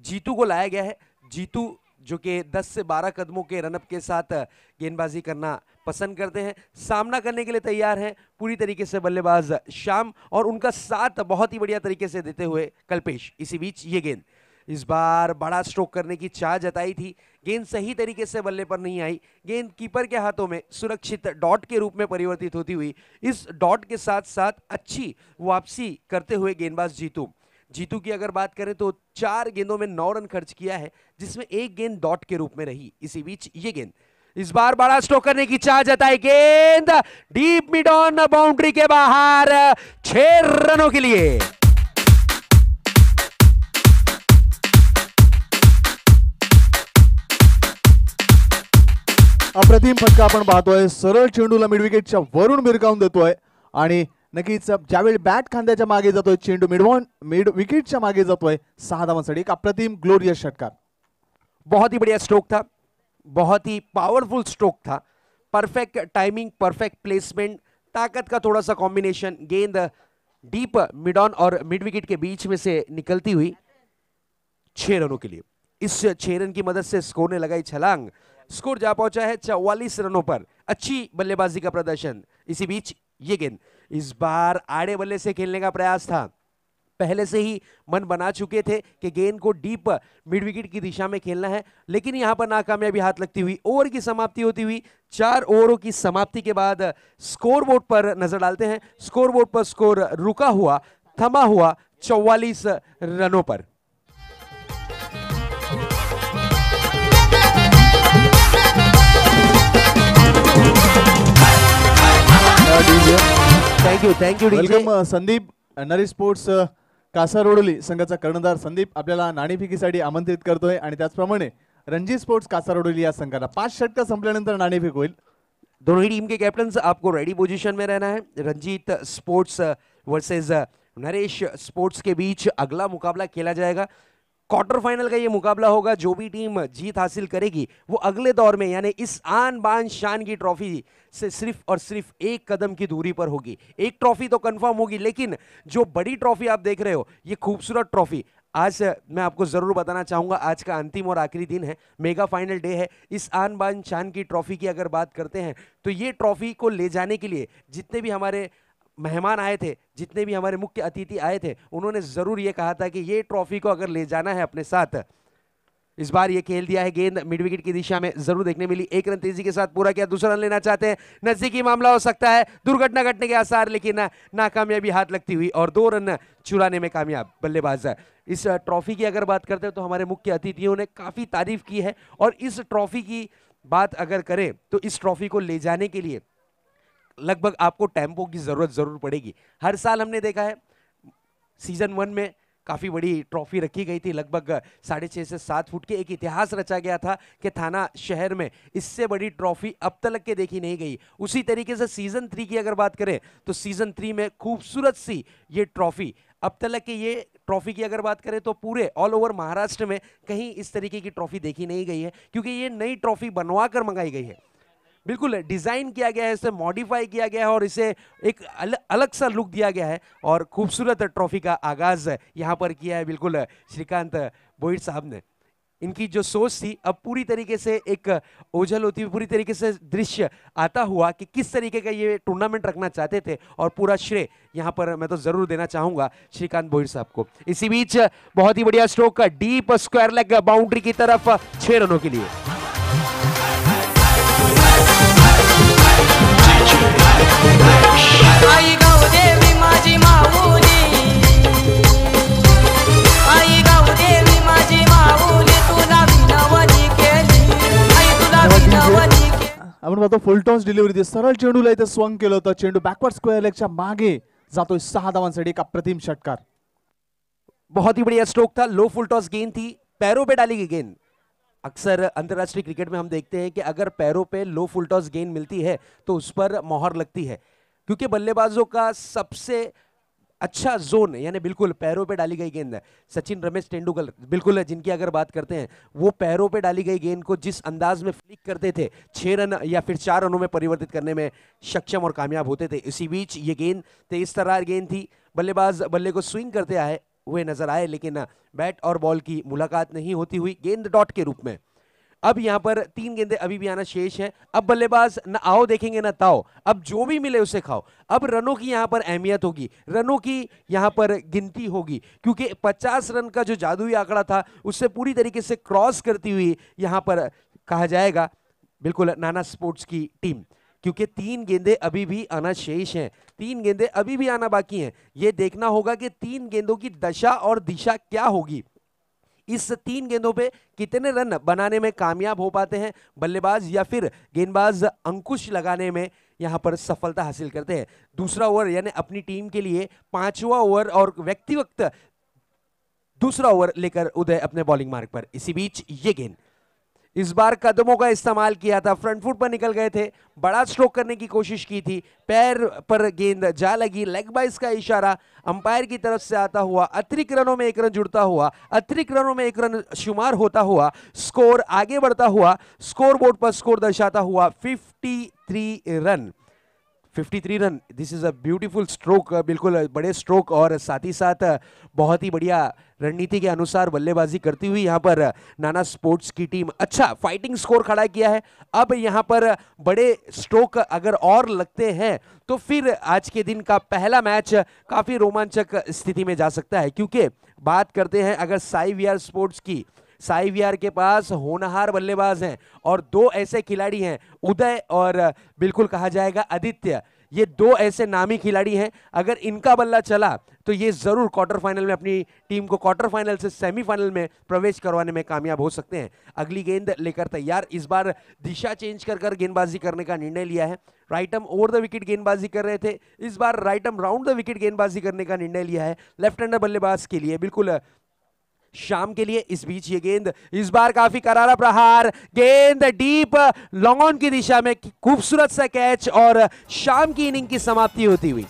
जीतू को लाया गया है. जीतू जो कि 10 से 12 कदमों के रनअप के साथ गेंदबाजी करना पसंद करते हैं. सामना करने के लिए तैयार हैं पूरी तरीके से बल्लेबाज श्याम और उनका साथ बहुत ही बढ़िया तरीके से देते हुए कल्पेश. इसी बीच ये गेंद इस बार बड़ा स्ट्रोक करने की चाह जताई थी. गेंद सही तरीके से बल्ले पर नहीं आई. गेंद कीपर के हाथों में सुरक्षित डॉट के रूप में परिवर्तित होती हुई इस डॉट के साथ साथ अच्छी वापसी करते हुए गेंदबाज जीतू की अगर बात करें तो 4 गेंदों में 9 रन खर्च किया है, जिसमें 1 गेंद डॉट के रूप में रही. इसी बीच ये गेंद इस बार बड़ा स्ट्रोक करने की चाह जताई, गेंद डीप मिड ऑन बाउंड्री के बाहर 6 रनों के लिए। अप्रतिम फटका आपण पाहतोय, सरळ चेंडूला मिड विकेटच्या वरून भिरकावून देतोय आणि नक्कीच ज्यावेळी बॅट खांद्याच्या मागे जातोय चेंडू मिड विकेटच्या मागे जातोय 6 धावांसाठी एक अप्रतिम ग्लोरियस षटकार। बहुत ही बढ़िया स्ट्रोक था, बहुत ही पावरफुल स्ट्रोक था, परफेक्ट टाइमिंग, परफेक्ट प्लेसमेंट, ताकत का थोड़ा सा कॉम्बिनेशन, गेंद डीप मिड ऑन और मिड विकेट के बीच में से निकलती हुई 6 रनों के लिए। इस 6 रन की मदद से स्कोर ने लगाई छलांग, स्कोर जा पहुंचा है 44 रनों पर। अच्छी बल्लेबाजी का प्रदर्शन। इसी बीच ये गेंद इस बार आड़े बल्ले से खेलने का प्रयास था, पहले से ही मन बना चुके थे कि गेंद को डीप मिड विकेट की दिशा में खेलना है, लेकिन यहां पर नाकामयाबी हाथ लगती हुई ओवर की समाप्ति होती हुई 4 ओवरों की समाप्ति के बाद स्कोरबोर्ड पर नजर डालते हैं। स्कोरबोर्ड पर स्कोर रुका हुआ, थमा हुआ 44 रनों पर। Thank you welcome Sandeep. Nari sports कासारोडली संघाचा कर्णधार संदीप आपल्याला नाणेफेकीसाठी आमंत्रित करतोय आणि त्याचप्रमाणे रणजी स्पोर्ट्स कासारोडली या संघाला 5 षटक संपल्यानंतर नाणेफेक होईल। दोनों ही टीम के कैप्टन्स आपको रेडी पोजीशन में रहना है। Ranjit sports versus Naresh sports के बीच अगला मुकाबला खेला जाएगा। क्वार्टर फाइनल का ये मुकाबला होगा। जो भी टीम जीत हासिल करेगी वो अगले दौर में यानी इस आन बान शान की ट्रॉफी से सिर्फ और सिर्फ 1 कदम की दूरी पर होगी। एक ट्रॉफी तो कंफर्म होगी, लेकिन जो बड़ी ट्रॉफी आप देख रहे हो, ये खूबसूरत ट्रॉफी, आज मैं आपको जरूर बताना चाहूंगा, आज का अंतिम और आखिरी दिन है, मेगा फाइनल डे है। इस आन बान शान की ट्रॉफी की अगर बात करते हैं तो ये ट्रॉफी को ले जाने के लिए जितने भी हमारे मेहमान आए थे, जितने भी हमारे मुख्य अतिथि आए थे, उन्होंने जरूर ये कहा था कि ये ट्रॉफी को अगर ले जाना है अपने साथ, इस बार ये खेल दिया है। गेंद मिड विकेट की दिशा में जरूर देखने मिली, 1 रन तेजी के साथ पूरा किया, दूसरा रन लेना चाहते हैं, नजदीकी मामला हो सकता है, दुर्घटना घटने के आसार, लेकिन नाकामयाबी हाथ लगती हुई और 2 रन चुराने में कामयाब बल्लेबाज। इस ट्रॉफी की अगर बात करते हैं तो हमारे मुख्य अतिथियों ने काफी तारीफ की है, और इस ट्रॉफी की बात अगर करें तो इस ट्रॉफी को ले जाने के लिए लगभग आपको टेम्पो की जरूरत जरूर पड़ेगी। हर साल हमने देखा है सीजन 1 में काफी बड़ी ट्रॉफी रखी गई थी, लगभग 6.5 से 7 फुट के। एक इतिहास रचा गया था कि थाना शहर में इससे बड़ी ट्रॉफी अब तक के देखी नहीं गई। उसी तरीके से सीजन 3 की अगर बात करें तो सीजन 3 में खूबसूरत सी ये ट्रॉफी, अब तक के ये ट्रॉफी की अगर बात करें तो पूरे ऑल ओवर महाराष्ट्र में कहीं इस तरीके की ट्रॉफी देखी नहीं गई है, क्योंकि ये नई ट्रॉफी बनवा कर मंगाई गई है, बिल्कुल डिजाइन किया गया है, इसे मॉडिफाई किया गया है और इसे एक अलग सा लुक दिया गया है। और खूबसूरत ट्रॉफी का आगाज यहाँ पर किया है बिल्कुल श्रीकांत बोईर साहब ने। इनकी जो सोच थी अब पूरी तरीके से एक ओझल होती हुई, पूरी तरीके से दृश्य आता हुआ कि किस तरीके का ये टूर्नामेंट रखना चाहते थे, और पूरा श्रेय यहाँ पर मैं तो जरूर देना चाहूंगा श्रीकांत बोईर साहब को। इसी बीच बहुत ही बढ़िया स्ट्रोक का डीप स्क्वायर लेग बाउंड्री की तरफ 6 रनों के लिए। आई गावदेवी माझी माऊली, आई गावदेवी माझी माऊली, तुला विनवणी केली, आई तुला विनवणी केली। आपण पाहतो फुल टॉस डिलिव्हरी, सरळ चेंडूला इथे स्वंग केलं होतं, चेंडू बॅकवर्ड स्क्वेअर लेगच्या मागे जातोय 6 धावांसाठी एक अप्रतिम षटकार। बहुत ही बढ़िया स्ट्रोक था, लो फुल टॉस गेंद थी, पैरों पे डाली गई गेंद। अक्सर अंतर्राष्ट्रीय क्रिकेट में हम देखते हैं कि अगर पैरों पे लो फुल टॉस गेंद मिलती है तो उस पर मोहर लगती है, क्योंकि बल्लेबाजों का सबसे अच्छा जोन यानी बिल्कुल पैरों पे डाली गई गेंद। सचिन रमेश तेंदुलकर बिल्कुल जिनकी अगर बात करते हैं, वो पैरों पे डाली गई गेंद को जिस अंदाज में फ्लिक करते थे, 6 रन या फिर 4 रनों में परिवर्तित करने में सक्षम और कामयाब होते थे। इसी बीच ये गेंद तेज तर्रार गेंद थी, बल्लेबाज बल्ले को स्विंग करते आए हुए नजर आए, लेकिन बैट और बॉल की मुलाकात नहीं होती हुई गेंद डॉट के रूप में। अब यहाँ पर 3 गेंदें अभी भी आना शेष है। अब बल्लेबाज न आओ देखेंगे न ताओ, अब जो भी मिले उसे खाओ। अब रनों की यहाँ पर अहमियत होगी, रनों की यहाँ पर गिनती होगी, क्योंकि 50 रन का जो जादुई आंकड़ा था उससे पूरी तरीके से क्रॉस करती हुई यहाँ पर कहा जाएगा बिल्कुल नाना स्पोर्ट्स की टीम, क्योंकि 3 गेंदें अभी भी आना शेष हैं, 3 गेंदें अभी भी आना बाकी हैं। ये देखना होगा कि 3 गेंदों की दशा और दिशा क्या होगी। इस 3 गेंदों पे कितने रन बनाने में कामयाब हो पाते हैं बल्लेबाज या फिर गेंदबाज अंकुश लगाने में यहां पर सफलता हासिल करते हैं। दूसरा ओवर यानी अपनी टीम के लिए 5वां ओवर और व्यक्तिगत दूसरा ओवर लेकर उदय अपने बॉलिंग मार्ग पर। इसी बीच ये गेंद इस बार कदमों का इस्तेमाल किया था, फ्रंट फुट पर निकल गए थे, बड़ा स्ट्रोक करने की कोशिश की थी, पैर पर गेंद जा लगी, लेग बाइस का इशारा अंपायर की तरफ से आता हुआ, अतिरिक्त रनों में 1 रन जुड़ता हुआ, अतिरिक्त रनों में 1 रन शुमार होता हुआ, स्कोर आगे बढ़ता हुआ, स्कोर बोर्ड पर स्कोर दर्शाता हुआ 53 run. 53 run, this is a beautiful stroke, बिल्कुल बड़े स्ट्रोक और साथ ही साथ बहुत ही बढ़िया रणनीति के अनुसार बल्लेबाजी करती हुई यहाँ पर नाना स्पोर्ट्स की टीम अच्छा फाइटिंग स्कोर खड़ा किया है। अब यहाँ पर बड़े स्ट्रोक अगर और लगते हैं तो फिर आज के दिन का पहला मैच काफी रोमांचक स्थिति में जा सकता है, क्योंकि बात करते हैं अगर साई वीआर स्पोर्ट्स की, साई वीआर के पास होनहार बल्लेबाज हैं और 2 ऐसे खिलाड़ी हैं, उदय और बिल्कुल कहा जाएगा आदित्य, ये 2 ऐसे नामी खिलाड़ी हैं। अगर इनका बल्ला चला तो ये जरूर क्वार्टर फाइनल में अपनी टीम को क्वार्टर फाइनल से सेमीफाइनल में प्रवेश करवाने में कामयाब हो सकते हैं। अगली गेंद लेकर तैयार, इस बार दिशा चेंज कर गेंदबाजी करने का निर्णय लिया है। Right arm over the wicket गेंदबाजी कर रहे थे, इस बार right arm round the wicket गेंदबाजी करने का निर्णय लिया है लेफ्ट हैंडर बल्लेबाज के लिए, बिल्कुल शाम के लिए। इस बीच ये गेंद इस बार काफी करारा प्रहार, गेंद डीप लॉन्ग ऑन की दिशा में, खूबसूरत सा कैच और शाम की इनिंग की समाप्ति होती हुई।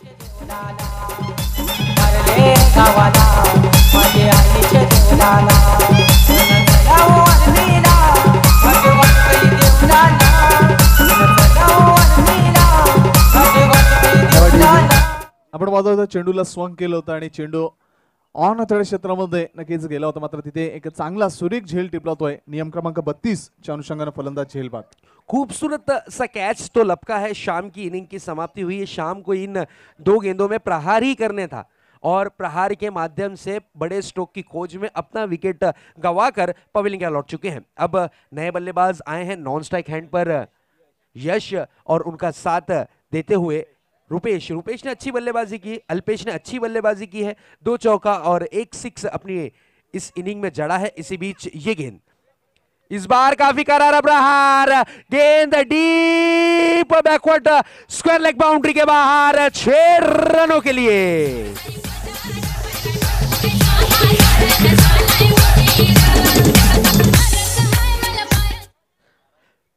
आपण पाहतो होतो चेंडूला स्वंग केलं होतं आणि चेंडू ऑन तळ क्षेत्रामध्ये नक्कीच गेला होता, मात्र तिथे एक चांगला सुरेख झेल टिपलातोय नियम क्रमांक 32 च्या अनुषंगाने फलंदाज झेल बाद। खूबसूरत सा कैच तो लपका है, शाम की इनिंग की समाप्ति हुई है। शाम को इन 2 गेंदों में प्रहार ही करने था और प्रहार के माध्यम से बड़े स्ट्रोक की खोज में अपना विकेट गंवाकर पवेलियन के लौट चुके हैं। अब नए बल्लेबाज आए हैं नॉन स्ट्राइक हैंड पर यश और उनका साथ देते हुए रुपेश ने अच्छी बल्लेबाजी की, अल्पेश ने अच्छी बल्लेबाजी की है, 2 चौका और 1 6 अपनी इस इनिंग में जड़ा है। इसी बीच ये गेंद इस बार काफी करारा प्रहार, गेंद deep backward square leg boundary के बाहर 6 रनों के लिए।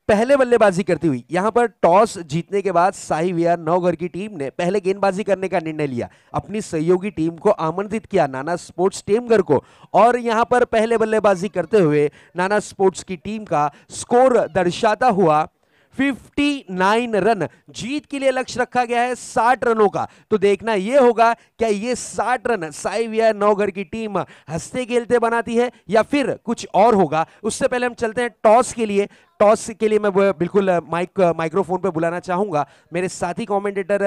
पहले बल्लेबाजी करती हुई यहां पर टॉस जीतने के बाद साई वीआर नवघर की टीम ने पहले गेंदबाजी करने का निर्णय लिया, अपनी सहयोगी टीम को आमंत्रित किया नाना स्पोर्ट्स टेमघर को, और यहां पर पहले बल्लेबाजी करते हुए नाना स्पोर्ट्स की टीम का स्कोर दर्शाता हुआ 59 रन, जीत के लिए लक्ष्य रखा गया है 60 रनों का। तो देखना यह होगा क्या ये 60 रन साई वीआर नवघर की टीम हंसते खेलते बनाती है या फिर कुछ और होगा। उससे पहले हम चलते हैं टॉस के लिए। टॉस के लिए मैं बिल्कुल माइक्रोफोन पे बुलाना चाहूंगा मेरे साथी कमेंटेटर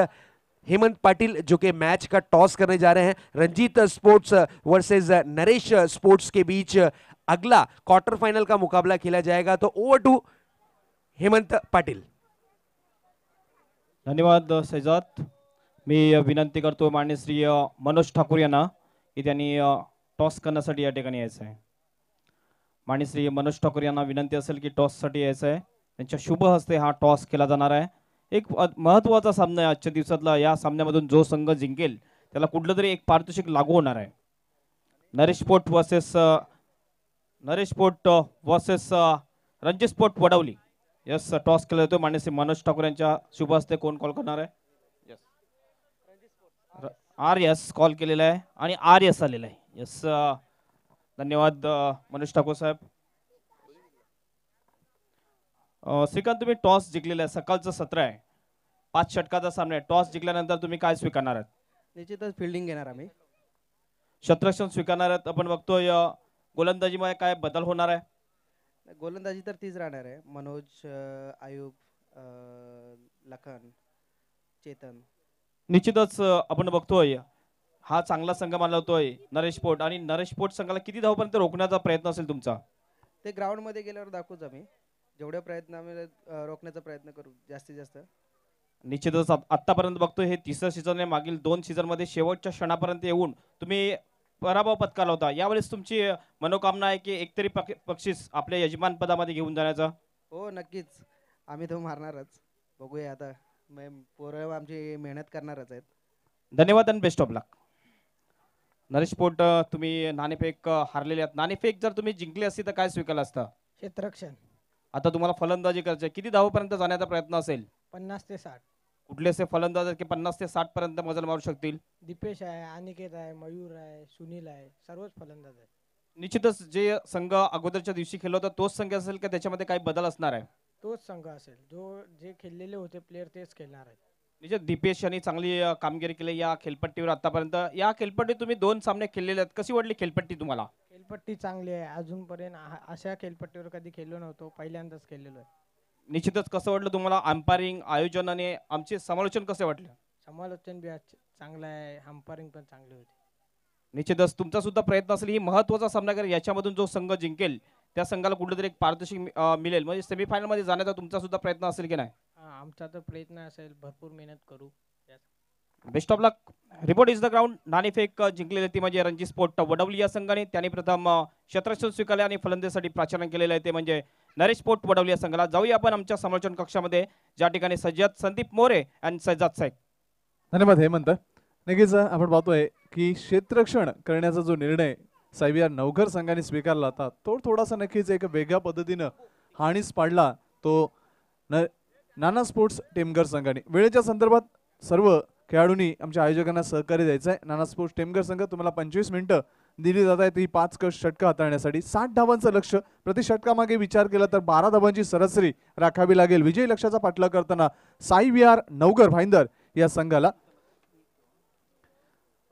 हेमंत पाटिल, जो कि मैच का टॉस करने जा रहे हैं। Ranjit sports versus Naresh sports के बीच अगला क्वार्टर फाइनल का मुकाबला खेला जाएगा। तो ओवर टू हेमंत पाटिल। धन्यवाद सैजाद। मी विनंती करतो माननीय श्री मनोज ठाकूर यांना की त्यांनी टॉस करण्यासाठी या ठिकाणी यायचं आहे। माननीय श्री मनोज ठाकूर यांना विनंती असेल की टॉससाठी यायचं आहे, त्यांच्या शुभ हस्ते हा टॉस केला जाणार आहे। एक महत्त्वाचा सामना आहे आजच्या दिवसातला, या सामन्यामधून जो संघ जिंकेल त्याला कुठलं तरी एक पारितोषिक लागू होणार आहे। Naresh sport versus Ranjit sport Wadavali. Yes, toss केला जातो माननीय श्री मनोज ठाकूर यांच्या शुभ हस्ते। कोण कॉल करणार आहे? आर एस कॉल केलेला आहे आणि आर एस आलेला आहे। यस, धन्यवाद मनोज ठाकूर साहेब। श्रीकांत, तुम्ही टॉस जिंकलेला आहे, सकाळचं सत्र आहे, 5 षटकाचा सामना आहे। टॉस जिंकल्यानंतर तुम्ही काय स्वीकारणार आहात? निश्चितच फिल्डिंग घेणार आम्ही, क्षेत्ररक्षण स्वीकारणार आहात। आपण बघतोय गोलंदाजीमध्ये काय बदल होणार आहे? गोलंदाजी तर तीच राहणार आहे। मनोज, आयुब, लखन, चेतन। निश्चितच आपण बघतोय हा चांगला संघ मानला जातोय नरेश स्पोर्ट, आणि नरेश स्पोर्ट संघाला किती धावपर्यंत रोखण्याचा प्रयत्न असेल तुमचा? ते ग्राउंड मध्ये गेल्यावर दाखवूच आम्ही, जेवढ्या प्रयत्न आम्ही रोखण्याचा प्रयत्न करू जास्तीत जास्त। निश्चितच आतापर्यंत बघतोय हे 3रं सीझन आहे, मागील 2 सीझन मध्ये शेवटच्या क्षणापर्यंत येऊन तुम्ही पराभव पत्करला होता. यावेळेस तुमची मनोकामना आहे की एकतरी बक्षीस आपल्या यजमान पदामध्ये घेऊन जाण्याचा. हो नक्कीच, आम्ही तो मारणारच. बघूया आता, पोरं आमची मेहनत करणारच आहेत. धन्यवाद आणि बेस्ट ऑफ लक. नरेश पोट, तुम्ही नाणेफेक हारलेले आहात. नाणेफेक जर तुम्ही जिंकली असती तर काय स्वीकारलं असतं? क्षेत्ररक्षण. आता तुम्हाला फलंदाजी करायची आहे. किती धावापर्यंत जाण्याचा प्रयत्न असेल? 50 ते 60. कुठले असे फलंदाज आहेत की 50 ते 60 पर्यंत मजल मारू शकतील? दीपेश आहे, अनिकेत आहे, मयूर आहे, सुनील आहे, सर्वच फलंदाज आहेत. निश्चितच जे संघ अगोदरच्या दिवशी खेळला होता तोच संघ असेल का त्याच्यामध्ये काही बदल असणार आहे? तोच संघ असेल, जे खेळलेले होते प्लेयर तेच खेळणार आहेत. निश्चित दीपेश यांनी चांगली कामगिरी केली या खेळपट्टीवर आतापर्यंत. या खेळपट्टीत तुम्ही 2 सामने खेळलेले आहेत. कशी वाटली खेळपट्टी तुम्हाला? खेळपट्टी चांगली आहे. अजूनपर्यंत अशा खेळपट्टीवर कधी खेळलो नव्हतो, पहिल्यांदाच खेळलेलो आहे. निश्चितच कसं वाटलं तुम्हाला अंपायरिंग, आयोजन आणि आमचे समालोचन कसे वाटले? समालोचन बी चांगलं आहे, अंपायरिंग पण चांगली होती. निश्चितच तुमचा सुद्धा प्रयत्न असेल ही महत्त्वाचा सामना करेल. याच्यामधून जो संघ जिंकेल त्या संघाला कुठेतरी एक पारितोषिक मिळेल. म्हणजे सेमीफायनल मध्ये जाण्याचा तुमचा सुद्धा प्रयत्न असेल की नाही? आमचा तर प्रयत्न असेल, भरपूर मेहनत करू. Best of luck. Report is the ground. नाणेफेक जिंकलेली ती म्हणजे रणजी स्पोर्ट वडवली या संघाने. त्यांनी प्रथम क्षेत्ररक्षण स्वीकारले आणि फलंदाजीसाठी प्राचारण केलेलं आहे ते म्हणजे नरेश स्पोर्ट वडवली या संघाला. जाऊया आपण आमच्या समालोचन कक्षामध्ये, ज्या ठिकाणी सज्जाद संदीप मोरे आणि सज्जाद साहेब. धन्यवाद हेमंत. नक्कीच आपण पाहतोय की क्षेत्ररक्षण करण्याचा जो निर्णय सायबीआर नवघर संघाने स्वीकारला होता तो थोडासा नक्कीच एक वेगळ्या पद्धतीनं हाणीस पाडला तो नाना स्पोर्ट्स टेमघर संघाने. वेळेच्या संदर्भात सर्व खेळाडूंनी आमच्या आयोजकांना सहकार्य द्यायचं आहे. नाना स्पोर्ट्स टेमघर संघ तुम्हाला 25 मिनिटं दिली जात आहेत ही 5 षटकं हाताळण्यासाठी. 60 धावांचं लक्ष प्रति षटकामागे विचार केला तर 12 धावांची सरासरी राखावी लागेल. विजयी लक्ष्याचा पाठलाग करताना सायबीआर नवघर भाईंदर या संघाला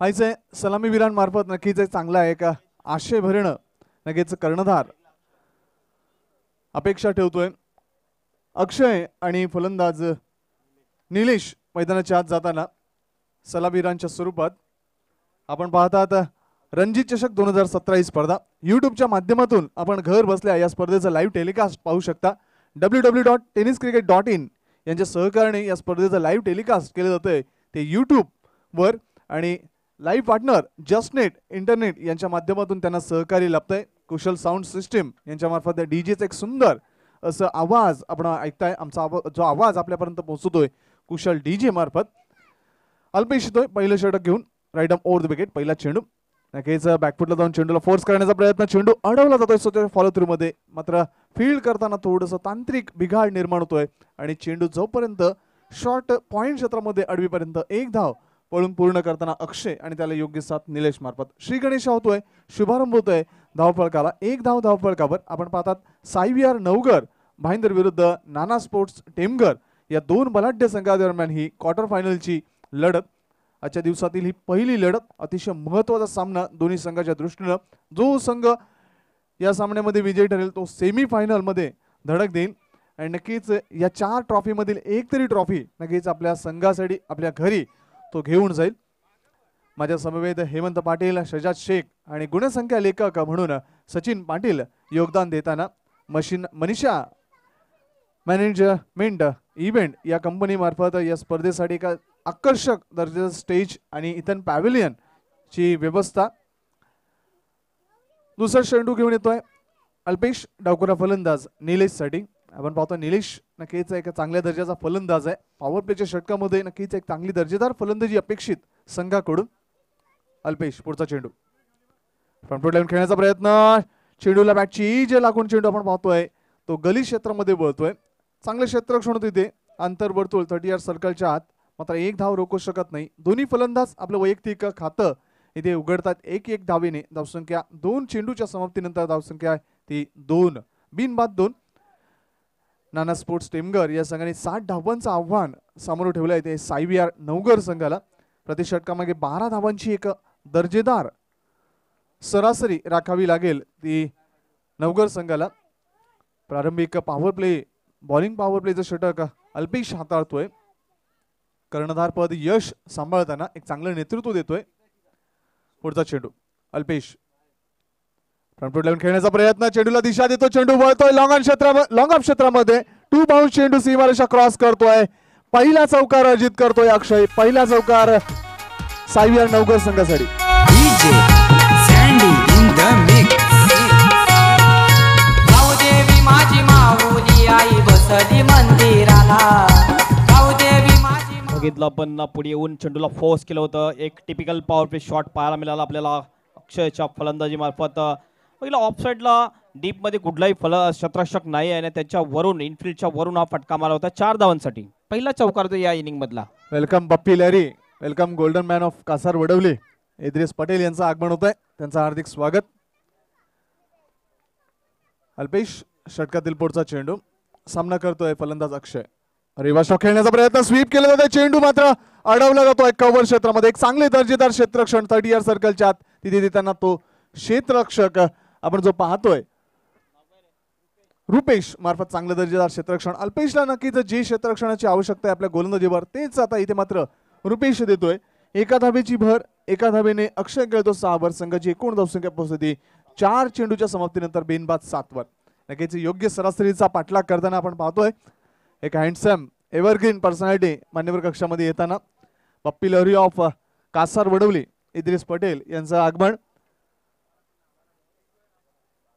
आयचे सलामीवीरांमार्फत नक्कीच एक चांगला आहे का आशय भरणं नक्कीच कर्णधार अपेक्षा ठेवतोय. अक्षय आणि फलंदाज निलेश मैदानाच्या आत जाताना सलामीवीरांच्या स्वरूपात आपण पाहतात. रणजी चषक 2017 ही स्पर्धा यूट्यूबच्या माध्यमातून आपण घर बसल्या या स्पर्धेचं लाईव्ह टेलिकास्ट पाहू शकता. www.tenniscricket.in यांच्या सहकार्याने या स्पर्धेचं लाईव्ह टेलिकास्ट केलं जातंय ते यूट्यूबवर आणि लाईव्ह पार्टनर जस्टनेट इंटरनेट यांच्या माध्यमातून त्यांना सहकार्य लाभतंय. कुशल साऊंड सिस्टीम यांच्या मार्फत डीजेचं एक सुंदर असं आवाज आपण ऐकताय. आमचा जो आवाज आपल्यापर्यंत पोहोचतोय कुशल डीजे मार्फत. अल्पेश येतोय पहिलं षटक घेऊन right up over the wicket. पहिला चेंडू नक्कीच बॅकफुटला जाऊन चेंडूला फोर्स करण्याचा प्रयत्न. चेंडू अडवला जातोय स्वतः फॉलो थ्रू मध्ये, मात्र फील्ड करताना थोडंसं तांत्रिक बिघाड निर्माण होतोय आणि चेंडू जोपर्यंत शॉर्ट पॉइंट क्षेत्रामध्ये अडवीपर्यंत 1 धाव पळून पूर्ण करताना अक्षय आणि त्याला योग्य साथ निलेश मार्फत. श्री गणेश होतोय, शुभारंभ होतोय धावफलकाला. 1 धाव धावफलकावर. आपण पाहतात सायबीआर नवघर भाईंदर विरुद्ध नाना स्पोर्ट्स टेमघर या 2 बलाढ्य संघादरम्यान ही क्वार्टर फायनलची लढत. आजच्या दिवसातील ही पहिली लढत, अतिशय महत्त्वाचा सामना दोन्ही संघाच्या दृष्टीनं. जो संघ या सामन्यामध्ये विजयी ठरेल तो सेमीफायनल मध्ये धडक देईल आणि नक्कीच या 4 ट्रॉफीमधील एक तरी ट्रॉफी नक्कीच आपल्या संघासाठी आपल्या घरी तो घेऊन जाईल. माझ्या समवेत हेमंत पाटील, शजाद शेख आणि गुणसंख्या लेखक म्हणून सचिन पाटील योगदान देताना मनीषा मॅनेजमेंट इव्हेंट या कंपनी मार्फत या स्पर्धेसाठी एक आकर्षक दर्जाचं स्टेज आणि इथन पॅव्हिलियन ची व्यवस्था. दुसरा चेंडू घेऊन येतोय अल्पेश डावकुरा फलंदाज निलेश साठी. आपण पाहतो निलेश नक्कीच एक चांगल्या दर्जाचा फलंदाज आहे. पॉवर प्लेच्या षटकामध्ये नक्कीच एक चांगली दर्जेदार फलंदाजी अपेक्षित संघाकडून. अल्पेश पुढचा चेंडू फ्रंट फूट लावून खेळण्याचा प्रयत्न. चेंडूला बॅटची जे लागून चेंडू आपण पाहतोय तो गली क्षेत्रामध्ये वळतोय. चांगले क्षेत्ररक्षण होते तिथे अंतर वर्तुळ 30 यार्ड सर्कलच्या आत, मात्र 1 धाव रोखू शकत नाही. दोन्ही फलंदाज आपलं वैयक्तिक खातं इथे उघडतात 1-1 धावेने. धावसंख्या 2 चेंडूच्या समाप्तीनंतर धावसंख्या ती 2 बिनबाद 2. नाना स्पोर्ट्स टेमघर या संघाने 60 धावांचं आव्हान समोर ठेवलं आहे ते सायबीआर नवघर संघाला. प्रति षटकामागे 12 धावांची एक दर्जेदार सरासरी राखावी लागेल ती नवघर संघाला. प्रारंभिक पॉवर प्ले बॉलिंग पॉवर प्लेचं षटक अल्पेश हाताळतोय. कर्णधार पद यश सांभाळताना एक चांगलं नेतृत्व देतोय. पुढचा चेंडू अल्पेश फ्रंट फूट लावून खेळण्याचा प्रयत्न. चेंडूला दिशा देतो, चेंडू वळतोय लॉंग ऑफ क्षेत्रामध्ये. 2 बाउंस चेंडू सीमारेषा क्रॉस करतोय. पहिला चौकार अर्जित करतोय अक्षय. पहिला चौकार सायबीआर नवघर संघासाठी. बघितलं पण पुढे येऊन चेंडूला फोर्स केलं होतं. एक टिपिकल पॉवर प्ले शॉट पाहायला मिळाला आपल्याला अक्षयच्या फलंदाजी मार्फत. पहिला ऑफसाईडला डीप मध्ये कुठलाही क्षेत्ररक्षक नाही आणि त्याच्या वरून इनफिल्डच्या वरून हा फटका मारला होता 4 धावांसाठी. पहिला चौकार होता या इनिंग मधला. Welcome Bappi Lahiri, welcome golden man of Kasar Wadavali Idris Patel यांचं आगमन होत आहे, त्यांचं हार्दिक स्वागत. अल्पेश षटकातील पुढचा चेंडू सामना करतोय फलंदाज अक्षय. रिव्हर्स शॉट खेळण्याचा प्रयत्न, स्वीप केला जातोय, चेंडू मात्र अडवला जातोय कव्हर क्षेत्रामध्ये. एक चांगले दर्जेदार क्षेत्ररक्षण 30 यार्ड सर्कलच्या आत तिथे देताना तो क्षेत्ररक्षक आपण जो पाहतोय रुपेश मार्फत चांगलं दर्जेदार क्षेत्ररक्षण. अल्पेशला नक्कीच जे क्षेत्ररक्षणाची आवश्यकता आहे आपल्या गोलंदाजीवर तेच आता इथे मात्र रुपेश देतोय. एका धाबेची भर, एका धाबेने अक्षय खेळतो 6 वर. संघाची एकूण धावसंख्या पोहोचते 4 चेंडूच्या समाप्तीनंतर बेनबाद 7 वर. नक्कीच योग्य सरासरीचा पाठलाग करताना आपण पाहतोय एक हँडसम एव्हरग्रीन पर्सनॅलिटी मान्यवर कक्षामध्ये येताना पप्पी लहरी ऑफ कासार वडवली इद्रिस पटेल यांचं आगमन.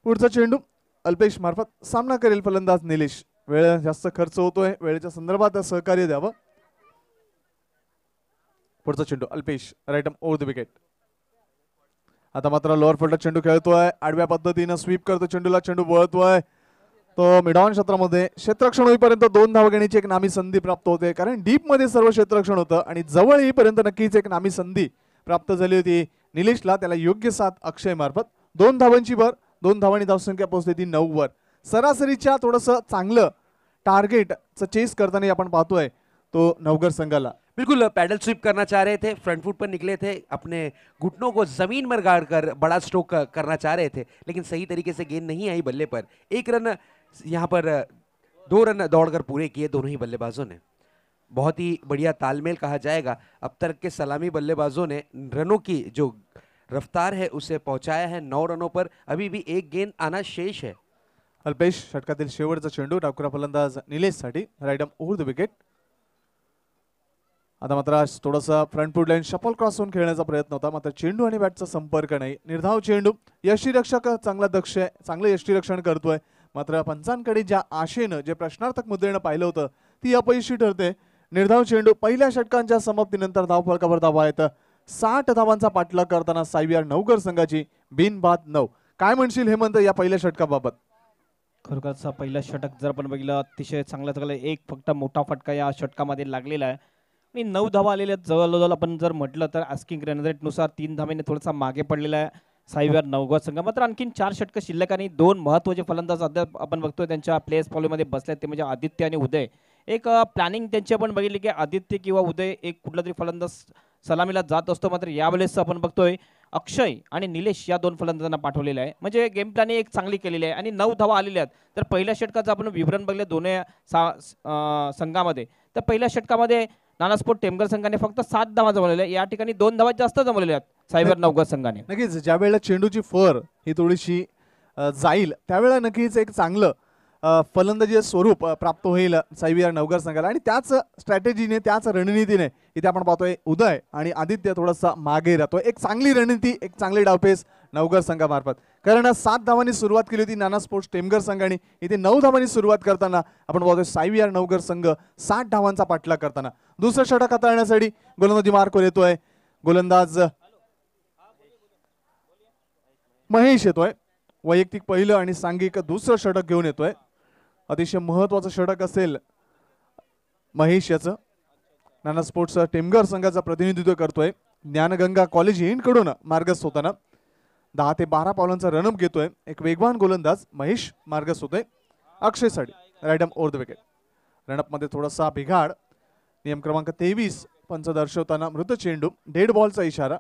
पुढचा चेंडू अल्पेश मार्फत सामना करेल फलंदाज निलेश. वेळ जास्त खर्च होतोय, वेळेच्या संदर्भात सहकार्य द्यावं. पुढचा चेंडू Alpesh right arm over the wicket. आता मात्र लोअर फुलटा चेंडू खेळतोय, आडव्या पद्धतीनं स्वीप करतो चेंडूला, चेंडू वळतोय तो मिडॉन क्षेत्रामध्ये. क्षेत्ररक्षण होईपर्यंत 2 धावा घेण्याची एक नामी संधी प्राप्त होते, कारण डीप मध्ये सर्व क्षेत्ररक्षण होतं आणि जवळ येईपर्यंत नक्कीच एक नामी संधी प्राप्त झाली होती निलेशला. त्याला योग्य साथ अक्षय मार्फत 2 धावांची भर, 2 धावांनी धावसंख्या पोहोचते ती 9 वर. सरासरीच्या थोडंसं चांगलं टार्गेटचं चेस करताना आपण पाहतोय तो नवगर संघाला. बिल्कुल पैडल स्वीप करना चाह रहे थे, फ्रंट फुट पर निकले थे, अपने घुटनों को जमीन पर गाड़ कर बड़ा स्ट्रोक करना चाह रहे थे, लेकिन सही तरीके से गेंद नहीं आई बल्ले पर. 1 रन यहाँ पर 2 रन दौड़कर पूरे किए दोनों ही बल्लेबाजों ने. बहुत ही बढ़िया तालमेल कहा जाएगा. अब तक के सलामी बल्लेबाजों ने रनों की जो रफ्तार है उसे पहुंचाया है 9 रनों पर. अभी भी एक गेंद आना शेष है. अल्पेश षटकातील शेवटचा चेंडू डावखुरा फलंदाज निलेश साठी right arm over the wicket. आता मात्र थोडासा front foot line shuffle cross होऊन खेळण्याचा प्रयत्न होता, मात्र चेंडू आणि बॅटचा संपर्क नाही. निर्धाव चेंडू, यष्टीरक्षक चांगला दक्ष आहे, चांगलं यष्टीरक्षण करतोय, मात्र पंचांकडे ज्या आशेनं जे प्रश्नार्थक मुद्देनं पाहिलं होतं ती अपयशी ठरते. निर्धाव चेंडू, पहिल्या षटकांच्या समाप्तीनंतर धावफलकावर धावा आहेत. 60 धावांचा पाठलाग करताना सायबीआर नवगर संघाची बिनबाद 9. काय म्हणशील हेमंत या पहिल्या षटकाबाबत? खरोखरचा पहिला षटक जर आपण बघितलं अतिशय चांगलं चांगलं एक फक्त मोठा फटका या षटकामध्ये लागलेला आहे आणि 9 धावा आलेल्या जवळजवळ आपण जर म्हटलं तर आस्किंग रन रेट नुसार 3 धावेने थोडासा मागे पडलेला आहे सायबीआर नवगर संघ. मात्र आणखीन 4 षटक शिल्लक आणि 2 महत्त्वाचे फलंदाज अद्याप आपण बघतोय त्यांच्या प्लेयर्स फॉलोमध्ये बसले, ते म्हणजे आदित्य आणि उदय. एक प्लॅनिंग त्यांची आपण बघितली की आदित्य किंवा उदय एक कुठला तरी फलंदाज सलामीला जात असतो, मात्र यावेळेस आपण बघतोय अक्षय आणि निलेश या 2 फलंदाजांना पाठवलेलं आहे. म्हणजे गेम प्लॅनिंग एक चांगली केलेली आहे आणि 9 धावा आलेल्या आहेत. तर पहिल्या षटकाचं आपण विवरण बघले दोन्ही संघामध्ये, तर पहिल्या षटकामध्ये नानास्पोर्ट टेमगर संघाने फक्त 7 धावा जमवलेल्या, या ठिकाणी 2 धावा जास्त जमवलेल्या आहेत सायबर नवगर संघाने. नक्कीच ज्या वेळेला चेंडूची फर ही थोडीशी जाईल त्यावेळेला नक्कीच एक चांगलं फलंदाजी स्वरूप प्राप्त होईल सायबीआर नवगर संघाला आणि त्याच स्ट्रॅटेजीने त्याच रणनीतीने इथे आपण पाहतोय उदय आणि आदित्य थोडासा मागे राहतोय. एक चांगली रणनीती, एक चांगली डावपेच नवगर संघामार्फत, कारण 7 धावांनी सुरुवात केली होती नाना स्पोर्ट्स टेमगर संघाने. इथे 9 धावांनी सुरुवात करताना आपण पाहतोय सायबीआर नवगर संघ 60 धावांचा पाठलाग करताना. दुसरं षटक हाताळण्यासाठी गोलंदाजी मार्कवर येतोय गोलंदाज महेश येतोय. वैयक्तिक पहिलं आणि सांघिक दुसरं षटक घेऊन येतोय. अतिशय महत्वाचं षटक असेल महेश याचं. नाना स्पोर्ट्स टेमगर संघाचं प्रतिनिधित्व करतोय. ज्ञानगंगा कॉलेज एंड कडून मार्गस्थ होताना 10 ते 12 पावलांचा रनअप घेतोय एक वेगवान गोलंदाज महेश मार्गस्थ होतोय अक्षयसाठी right arm over the wicket. Run up मध्ये थोडासा बिघाड. नियम क्रमांक 23 पंच दर्शवताना मृत चेंडू, डेड बॉलचा इशारा.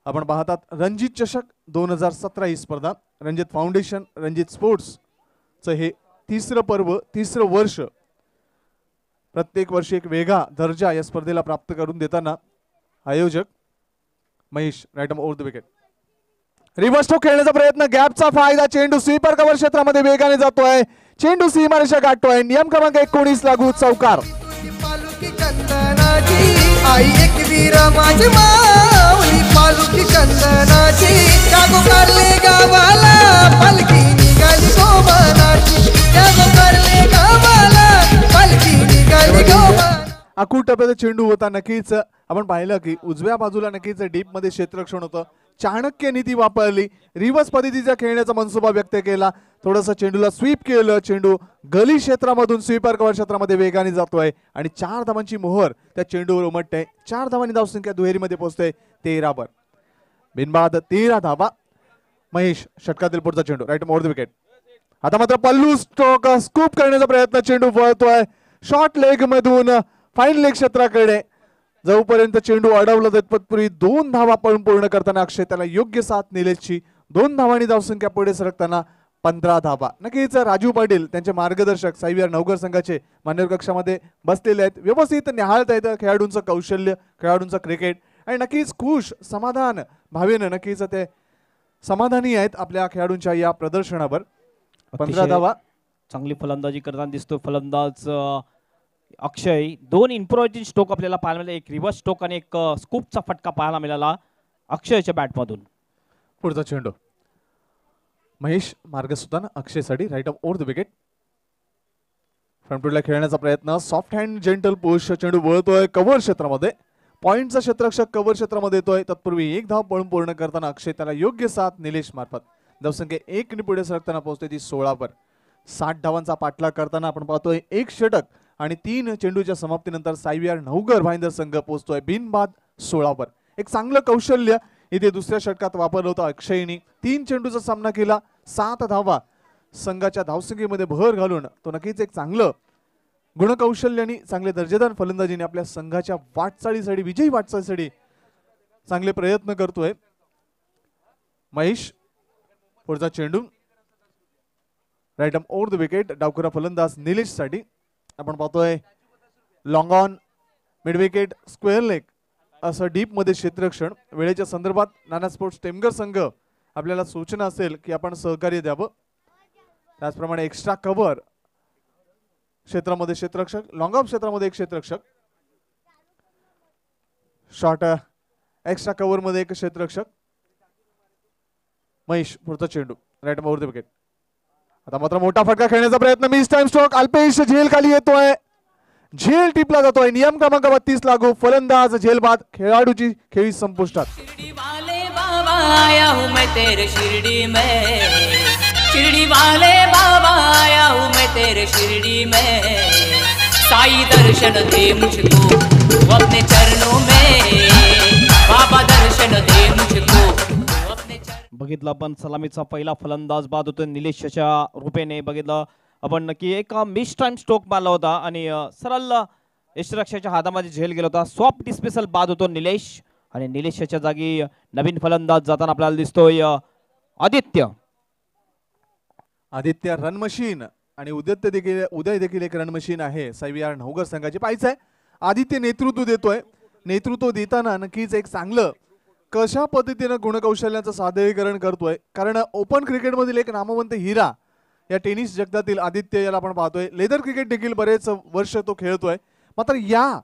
आपण पाहतात रणजित चषक 2017 ही स्पर्धा रणजित फाउंडेशन रणजित स्पोर्ट्स हे 3रं पर्व, 3रं वर्ष. प्रत्येक वर्षी एक वेगळा दर्जा या स्पर्धेला प्राप्त करून देताना आयोजक Mahesh right arm over the wicket. Reverse stroke खेळण्याचा प्रयत्न, गॅपचा फायदा, चेंडू स्वीपर कव्हर क्षेत्रामध्ये वेगाने जातोय, चेंडू सीमारेषा गाठतोय. नियम क्रमांक 19 लागू, चौकार. आई एक वीर माझी माऊली पालुकी चंदनाची, जागो करले गावाला पालखी निघाली गोमानाची, जागो करले गावाला पालखी निघाली गोमानाची. आखूड टप्प्याचा चेंडू होता. नक्कीच आपण पाहिलं की उजव्या बाजूला नक्कीच डीप मध्ये क्षेत्ररक्षण होतं. चाणक्य नीती वापरली, रिव्हर्स पद्धतीचा खेळण्याचा मनसुबा व्यक्त केला, थोडंसं चेंडूला स्वीप केलं. चेंडू गली क्षेत्रामधून स्वीपर कव्हर क्षेत्रामध्ये वेगाने जातोय आणि 4 धावांची मोहर त्या चेंडूवर उमटते. 4 धावांनी धावसंख्या दुहेरीमध्ये पोहोचते 13 वर. बिनबाद 13 धावा. महेश षटकातील पुढचा चेंडू राईट ओव्हर द विकेट. आता मात्र पल्लू स्ट्रोक स्कूप करण्याचा प्रयत्न, चेंडू वळतोय शॉर्ट लेग मधून फाईन लेग क्षेत्राकडे. जोपर्यंत चेंडू अडवला तत्पूर्वी 2 धावा पळून पूर्ण करताना अक्षय त्याला योग्य साथ निलेशची. 2 धावांनी धावसंख्या पुढे सरकताना 15 धावा. नक्कीच राजू पाटील त्यांचे मार्गदर्शक साईवीर नवघर संघाचे मान्यवर कक्षामध्ये बसलेले आहेत. व्यवस्थित निहाळता येतं खेळाडूंचं कौशल्य, खेळाडूंचं क्रिकेट आणि नक्कीच खुश समाधान भावेनं नक्कीच ते समाधानी आहेत आपल्या खेळाडूंच्या या प्रदर्शनावर. 15 धावा. चांगली फलंदाजी करताना दिसतो फलंदाज अक्षय. 2 इम्प्रोवायझेशन स्ट्रोक आपल्याला पाहायला मिळाले, एक रिव्हर्स स्ट्रोक आणि एक स्कूपचा फटका पाहायला मिळाला अक्षयच्या बॅटमधून. पुढचा चेंडू महेश मार्ग सुताना अक्षयसाठी right off over the wicket. फ्रंटफूटला खेळण्याचा प्रयत्न, सॉफ्ट हँड जेंटल पुश. चेंडू वळतोय कव्हर क्षेत्रामध्ये, पॉइंटचा क्षेत्ररक्षक कव्हर क्षेत्रामध्ये येतोय. तत्पूर्वी 1 धाव पळून पूर्ण करताना अक्षय त्याला योग्य साथ निलेश मार्फत. धावसंख्या 1 ने पुढे सरकताना पोहोचते ती 16 वर. 60 धावांचा पाठलाग करताना आपण पाहतोय 1 षटक आणि 3 चेंडूच्या समाप्तीनंतर साईवीर नवघर भाईंदर संघ पोहोचतोय बिनबाद 16 वर. एक चांगलं कौशल्य इथे दुसऱ्या षटकात वापरलं होतं अक्षयनी. 3 चेंडूचा सामना केला, 7 धावा. संघाच्या धावसंख्येमध्ये भर घालून तो नक्कीच एक चांगलं गुणकौशल्याने चांगले दर्जेदार फलंदाजीने आपल्या संघाच्या वाटचालीसाठी, विजयी वाटचालीसाठी चांगले प्रयत्न करतोय महेश. पुढचा चेंडू right off over the wicket. डावखुरा फलंदाज निलेश साठी. आपण पाहतोय long on, mid wicket, square leg असं डीप मध्ये क्षेत्ररक्षण. वेळेच्या संदर्भात नाना स्पोर्ट्स टेमघर संघ आपल्याला सूचना असेल की आपण सहकार्य द्यावं. त्याचप्रमाणे एक्स्ट्रा कव्हर क्षेत्रामध्ये क्षेत्ररक्षक, लॉंग ऑफ क्षेत्रामध्ये एक क्षेत्ररक्षक, शॉर्ट एक्स्ट्रा कव्हर मध्ये एक क्षेत्ररक्षक. महेश पुढचा चेंडू राईट ओव्हर द विकेट. आता मात्र मोठा फटका खेळण्याचा प्रयत्न, मिस टाइम स्ट्रोक. अल्पेश झेल खाली येतोय, झेल टिपला जातोय. नियम क्रमांक 32 लागू. फलंदाज झेल बाद, खेळाडूची खेळी संपुष्टात. शिरडी वाले बाबा आया हूँ मैं तेरे शिरडी में, शिरडी वाले बाबा आया हूँ मैं तेरे शिरडी में, साई दर्शन दे मुझको तू अपने चरणों में, बाबा दर्शन दे मुझको तू अपने बघितलं आपण सलामीचा पहिला फलंदाज बाद होतो निलेशच्या रूपेने. बघितलं आपण नक्की एक मिस टाइम स्ट्रोक मारला होता आणि सरळ यशरक्षाच्या हातामध्ये झेल गेला होता. सॉफ्ट डिस्मिसल बाद होतो निलेश आणि निलेशच्या जागी नवीन फलंदाज जाताना आपल्याला दिसतोय आदित्य. आदित्य रन मशीन आणि उदय देखील एक रन मशीन आहे साईवीर नवघर संघाची. पाहायचंय आदित्य नेतृत्व देतोय. नेतृत्व देताना नक्कीच एक चांगलं कशा पद्धतीनं गुणकौशल्याचं सादरीकरण करतोय. कारण ओपन क्रिकेट मधील एक नामवंत हिरा या टेनिस जगतातील आदित्य याला आपण पाहतोय. लेदर क्रिकेट देखील बरेच वर्ष तो खेळतोय. मात्र या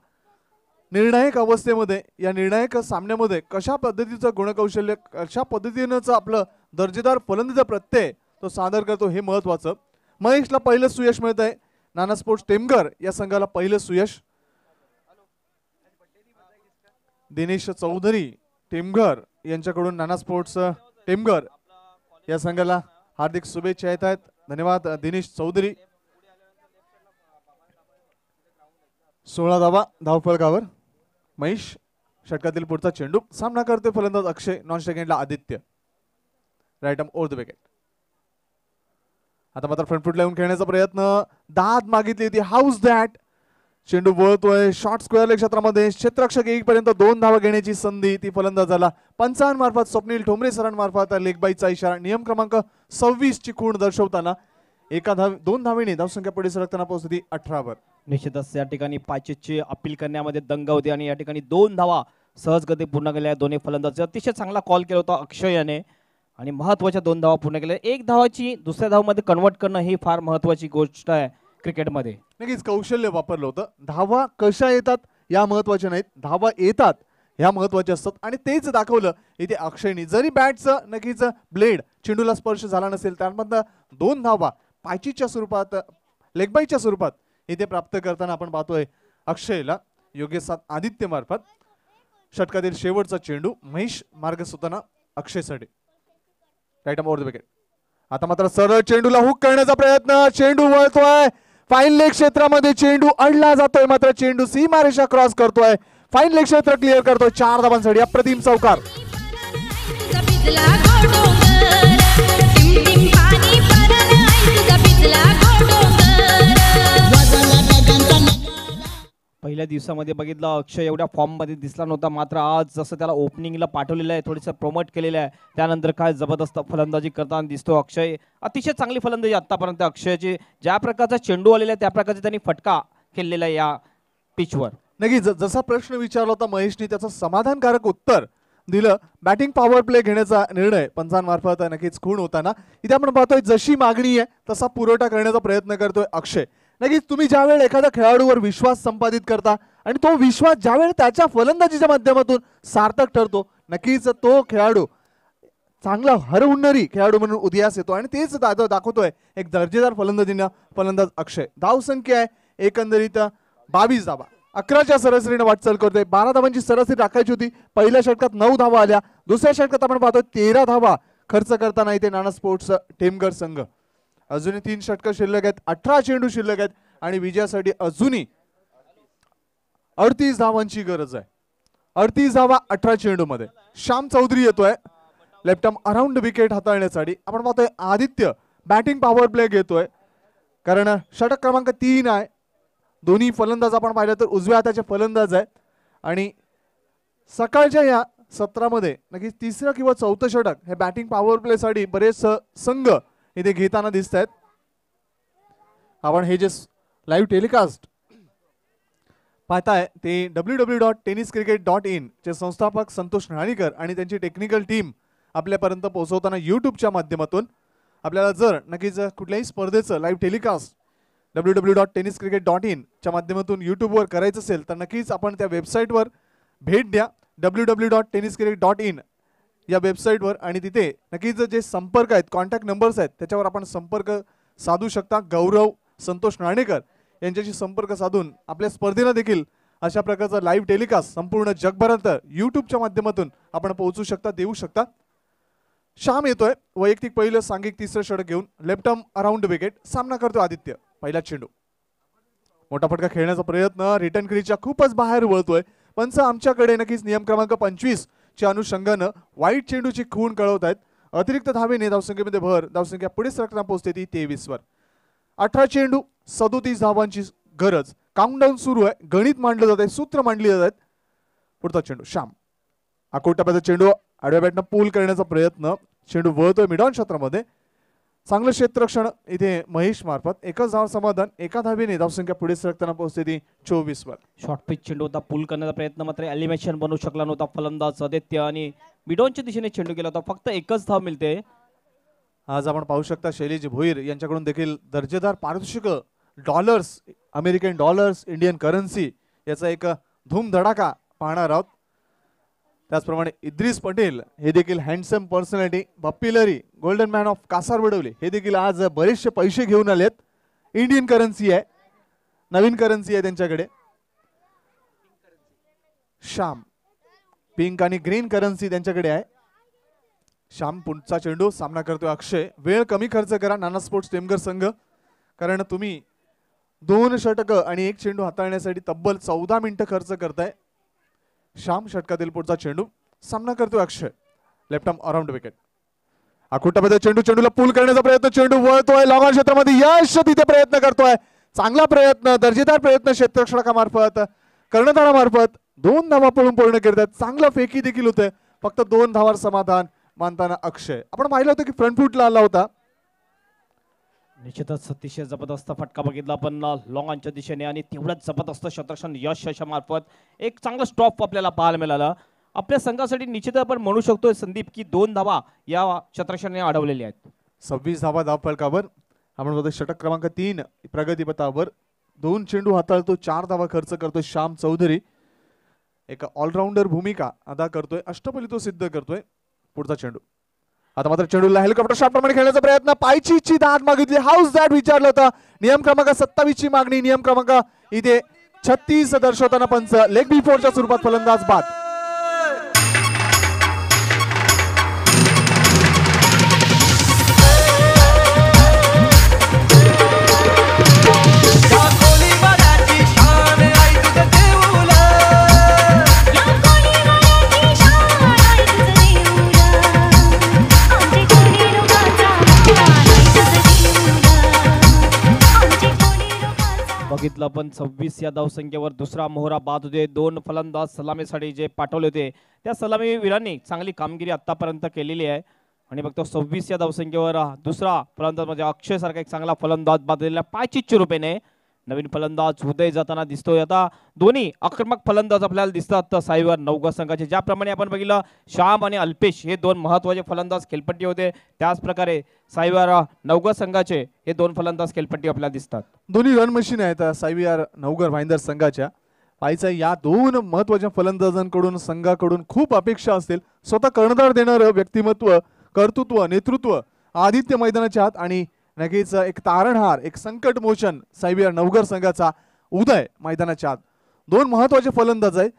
निर्णायक अवस्थेमध्ये, या निर्णायक सामन्यामध्ये कशा पद्धतीचं गुणकौशल्य, कशा पद्धतीनंच आपलं दर्जेदार फलंदाजीचा प्रत्यय तो सादर करतो हे महत्वाचं. महेशला पहिलं सुयश मिळत आहे. नाना स्पोर्ट्स टेमघर या संघाला पहिलं सुयश. दिनेश चौधरी टेमघर यांच्याकडून नाना स्पोर्ट्स टेमघर या संघाला हार्दिक शुभेच्छा येत आहेत. धन्यवाद दिनेश चौधरी. 16 धावा धावफलकावर. महेश षटकातील पुढचा चेंडू. सामना करते फलंदाज अक्षय. नॉन सेकंडला Aditya. Right off over the wicket. आता मात्र फ्रंट फुटला येऊन खेळण्याचा प्रयत्न, दाद मागितली होती. House that. चेंडू वळतोय शॉर्ट स्क्वेअर लेग क्षेत्रामध्ये. क्षेत्ररक्षक येईपर्यंत 2 धावा घेण्याची संधी ती फलंदाजाला. पंचांमार्फत स्वप्नील ठोंबरे सरांमार्फत लेग बाईचा इशारा. नियम क्रमांक 26 ची खूण दर्शवताना 2 धावेने धावसंख्या पुढे सरकताना पोहोचली 18 वर. निश्चितच या ठिकाणी पाचेची अपील करण्यामध्ये दंग होती आणि या ठिकाणी 2 धावा सहजगती पूर्ण केल्या. दोन्ही फलंदाज अतिशय चांगला कॉल केला होता अक्षय याने आणि महत्वाच्या 2 धावा पूर्ण केल्या. 1 धावाची दुसऱ्या धावामध्ये कन्वर्ट करणं ही फार महत्वाची गोष्ट आहे क्रिकेटमध्ये. नक्कीच कौशल्य वापरलं होतं. धावा कशा येतात या महत्वाच्या नाहीत, धावा येतात ह्या महत्वाच्या असतात आणि तेच दाखवलं इथे अक्षयनी. जरी बॅटचं नक्कीच ब्लेड चेंडूला स्पर्श झाला नसेल, त्यामधनं 2 धावा पायचीच्या स्वरूपात, लेगबाईच्या स्वरूपात इथे प्राप्त करताना आपण पाहतोय अक्षयला. योग्य साथ आदित्य मार्फत. षटकातील शेवटचा चेंडू महेश मार्ग सुताना अक्षयसाठी. Right over the wicket. आता मात्र सरळ चेंडूला हुक करण्याचा प्रयत्न. चेंडू वळतोय फाईन लेग क्षेत्रामध्ये. चेंडू अडला जातोय मात्र चेंडू सीमारेषा क्रॉस करतोय. फाईन लेग क्षेत्र क्लिअर करतोय. 4 धावांसाठी अप्रतिम चौकार. पहिल्या दिवसामध्ये बघितलं अक्षय एवढ्या फॉर्म मध्ये दिसला नव्हता, मात्र आज जसं त्याला ओपनिंगला पाठवलेलं आहे, थोडंसं प्रमोट केलेलं आहे, त्यानंतर काय जबरदस्त फलंदाजी करताना दिसतो अक्षय. अतिशय चांगली फलंदाजी आतापर्यंत अक्षयची. ज्या प्रकारचा चेंडू आलेला आहे त्या प्रकारचा त्यांनी फटका खेळलेला आहे या पिचवर. नक्कीच जसा प्रश्न विचारला होता महेशने त्याचं समाधानकारक उत्तर दिलं. बॅटिंग पॉवर प्ले घेण्याचा निर्णय पंचांमार्फत नक्कीच खूण होताना इथे आपण पाहतोय जशी मागणी आहे तसा पुरवठा करण्याचा प्रयत्न करतोय अक्षय. नक्कीच तुम्ही ज्यावेळेला एखाद्या खेळाडूवर विश्वास संपादित करता आणि तो विश्वास ज्यावेळेला त्याच्या फलंदाजीच्या माध्यमातून सार्थक ठरतो, नक्कीच तो खेळाडू चांगला हरहुन्नरी खेळाडू म्हणून उदयास येतो आणि तेच दाखवतोय एक दर्जेदार फलंदाज अक्षय. धावसंख्या आहे एकंदरीत 22 धावा. 11च्या सरासरीने वाटचाल करतोय. 12 धावांची सरासरी राखायची होती. पहिल्या षटकात 9 धावा आल्या. दुसऱ्या षटकात आपण पाहतोय 13 धावा खर्च करताना इथे नाना स्पोर्ट्स टेमघर संघ. अजूनही 3 षटकं शिल्लक आहेत. 18 चेंडू शिल्लक आहेत आणि विजयासाठी अजूनही 38 धावांची गरज आहे. 38 धावा 18 चेंडू मध्ये. श्याम चौधरी येतोय लेफ्ट आर्म अराउंड विकेट हाताळण्यासाठी. आपण पाहतोय आदित्य बॅटिंग पॉवर प्ले घेतोय कारण षटक क्रमांक 3 आहे. दोन्ही फलंदाज आपण पाहिलं तर उजव्या हाताचे फलंदाज आहे आणि सकाळच्या या सत्रामध्ये नक्कीच 3रं किंवा 4थं षटक हे बॅटिंग पॉवर प्ले साठी बरेच संघ इथे घेताना दिसत आहेत. आपण हे जे लाईव्ह टेलिकास्ट पाहताय ते www.tenniscricket.in चे संस्थापक संतोष राणीकर आणि त्यांची टेक्निकल टीम आपल्यापर्यंत पोहोचवताना यूट्यूबच्या माध्यमातून. आपल्याला जर नक्कीच कुठल्याही स्पर्धेचं लाईव्ह टेलिकास्ट www.tenniscricket.in च्या माध्यमातून यूट्यूबवर करायचं असेल तर नक्कीच आपण त्या वेबसाईटवर भेट द्या. www.tenniscricket.in या वेबसाईटवर आणि तिथे नक्कीच जे संपर्क आहेत, कॉन्टॅक्ट नंबर्स आहेत, त्याच्यावर आपण संपर्क साधू शकता. गौरव संतोष नाणेकर यांच्याशी संपर्क साधून आपल्या स्पर्धेला देखील अशा प्रकारचा लाईव्ह टेलिकास्ट संपूर्ण जगभरात यूट्यूबच्या माध्यमातून आपण पोहोचू शकता, देऊ शकता. श्याम येतोय वैयक्तिक पहिलं सांघिक 3रं षटक घेऊन. Left arm around wicket. सामना करतो आदित्य. पहिला चेंडू मोठा फटका खेळण्याचा प्रयत्न रिटर्न क्रीजच्या खूपच बाहेर वळतोय. पंच आमच्याकडे नक्कीच नियम क्रमांक 25 च्या अनुषंगानं वाईट चेंडूची खूण कळवत आहेत. अतिरिक्त धावेने धावसंख्येमध्ये भर. धावसंख्या पुढे सरकताना पोहोचते ती 23 वर. 18 चेंडू 37 धावांची गरज. काउंटडाऊन सुरू आहे. गणित मांडलं जात आहे, सूत्र मांडली जात आहेत. पुढचा चेंडू श्याम. अकोटाप्याचा चेंडू आडव्या बॅटनं पूल करण्याचा प्रयत्न. चेंडू वळतोय मिडॉन क्षेत्रामध्ये. चांगलं क्षेत्ररक्षण इथे महेश मार्फत. एकच धाव समाधान. 1 धावेने धावसंख्या पुढे सरकताना पोहोचते ती 24 वर. शॉर्ट पिच चेंडू होता, पूल करण्याचा प्रयत्न मात्र एलिमिनेशन बनवू शकला नव्हता फलंदाज आदित्य आणि मिडॉनच्या दिशेने चेंडू गेला होता. फक्त एकच धाव मिळते. आज आपण पाहू शकता शैलेश भोईर यांच्याकडून देखील दर्जेदार पारितोषिक dollars, American dollars, Indian currency याचा एक धूमधडाका पाहणार आहोत. त्याचप्रमाणे इद्रिस पटेल हे देखील हँडसम पर्सनॅलिटी, बप्पी लरी, गोल्डन मॅन ऑफ कासारवडवले हे देखील आज बरेचसे पैसे घेऊन आलेत. इंडियन करन्सी आहे, नवीन करन्सी आहे त्यांच्याकडे. श्याम पिंक आणि ग्रीन करन्सी त्यांच्याकडे आहे. श्याम पुढचा चेंडू. सामना करतोय अक्षय. वेळ कमी खर्च करा नाना स्पोर्ट्स टेमघर संघ, कारण तुम्ही 2 षटकं आणि 1 चेंडू हाताळण्यासाठी तब्बल 14 मिनिटं खर्च करताय. श्याम षटकातील पुढचा चेंडू. सामना करतोय Akshay. Left arm around wicket. अकोटामध्ये चेंडूला पूल करण्याचा प्रयत्न. चेंडू वळतोय लॉंग क्षेत्रामध्ये. यश तिथे प्रयत्न करतोय. चांगला प्रयत्न, दर्जेदार प्रयत्न क्षेत्ररक्षकामार्फत, कर्णधारामार्फत. 2 धावा पळून पूर्ण करतात. चांगला फेकी देखील होतोय. फक्त 2 धावांवर समाधान मानताना अक्षय. आपण पाहिलं होतं की फ्रंट फूटला आला होता. निश्चितच अतिशय जबरदस्त फटका बघितला आपण लॉंगांच्या दिशेने आणि तेवढंच जबरदस्त क्षेत्ररक्षण यश मार्फत एक चांगला स्टॉप आपल्याला पाहायला मिळाला. आपल्या संघासाठी निश्चित आपण म्हणू शकतो संदीप की 2 धावा या क्षेत्ररक्षणाने अडवलेल्या आहेत. 26 धावा धाव फलकावर. आपण बघतो षटक क्रमांक 3 प्रगतीपथावर. 2 चेंडू हाताळतो. 4 धावा खर्च करतोय श्याम चौधरी. एक ऑलराऊंडर भूमिका अदा करतोय. अष्टपैलू तो सिद्ध करतोय. पुढचा चेंडू. आता मात्र चेंडूला हेलिकॉप्टर शॉट प्रमाणे खेळण्याचा प्रयत्न. पायची दाद मागितली. हाऊस दॅट विचारलं होतं. नियम क्रमांक 27 ची मागणी. नियम क्रमांक इथे 36 दर्शवताना पंच. लेग बिफोरच्या स्वरूपात फलंदाज बाद. बघितलं पण 26 या धावसंख्येवर दुसरा मोहरा बाद होते. 2 फलंदाज सलामीसाठी जे पाठवले होते त्या सलामीवीरांनी चांगली कामगिरी आतापर्यंत केलेली आहे. आणि बघतो 26 या धावसंख्येवर दुसरा फलंदाज म्हणजे अक्षय सारखा एक चांगला फलंदाज बाद दिलेला 5 रुपयाने. नवीन फलंदाज उदय जाताना दिसतोय. आता दोन्ही आक्रमक फलंदाज आपल्याला दिसतात साईवार नवगड संघाचे. ज्याप्रमाणे आपण बघितलं श्याम आणि अल्पेश हे 2 महत्वाचे फलंदाज खेळपट्टी होते, त्याच प्रकारे साईवार नवगड संघाचे हे 2 फलंदाज खेळपट्टी आपल्याला दिसतात. दोन्ही रन मशीन आहेत साईवार नवगड भाईंदर संघाच्या. पाहिजे या 2 महत्वाच्या फलंदाजांकडून संघाकडून खूप अपेक्षा असतील. स्वतः कर्णधार देणारं व्यक्तिमत्व, कर्तृत्व, नेतृत्व आदित्य मैदानाच्या आत आणि नक्कीच एक तारणहार, एक संकट मोचन साईवार नवगड संघाचा उदय मैदानाच्या आत. 2 महत्वाचे फलंदाज आहे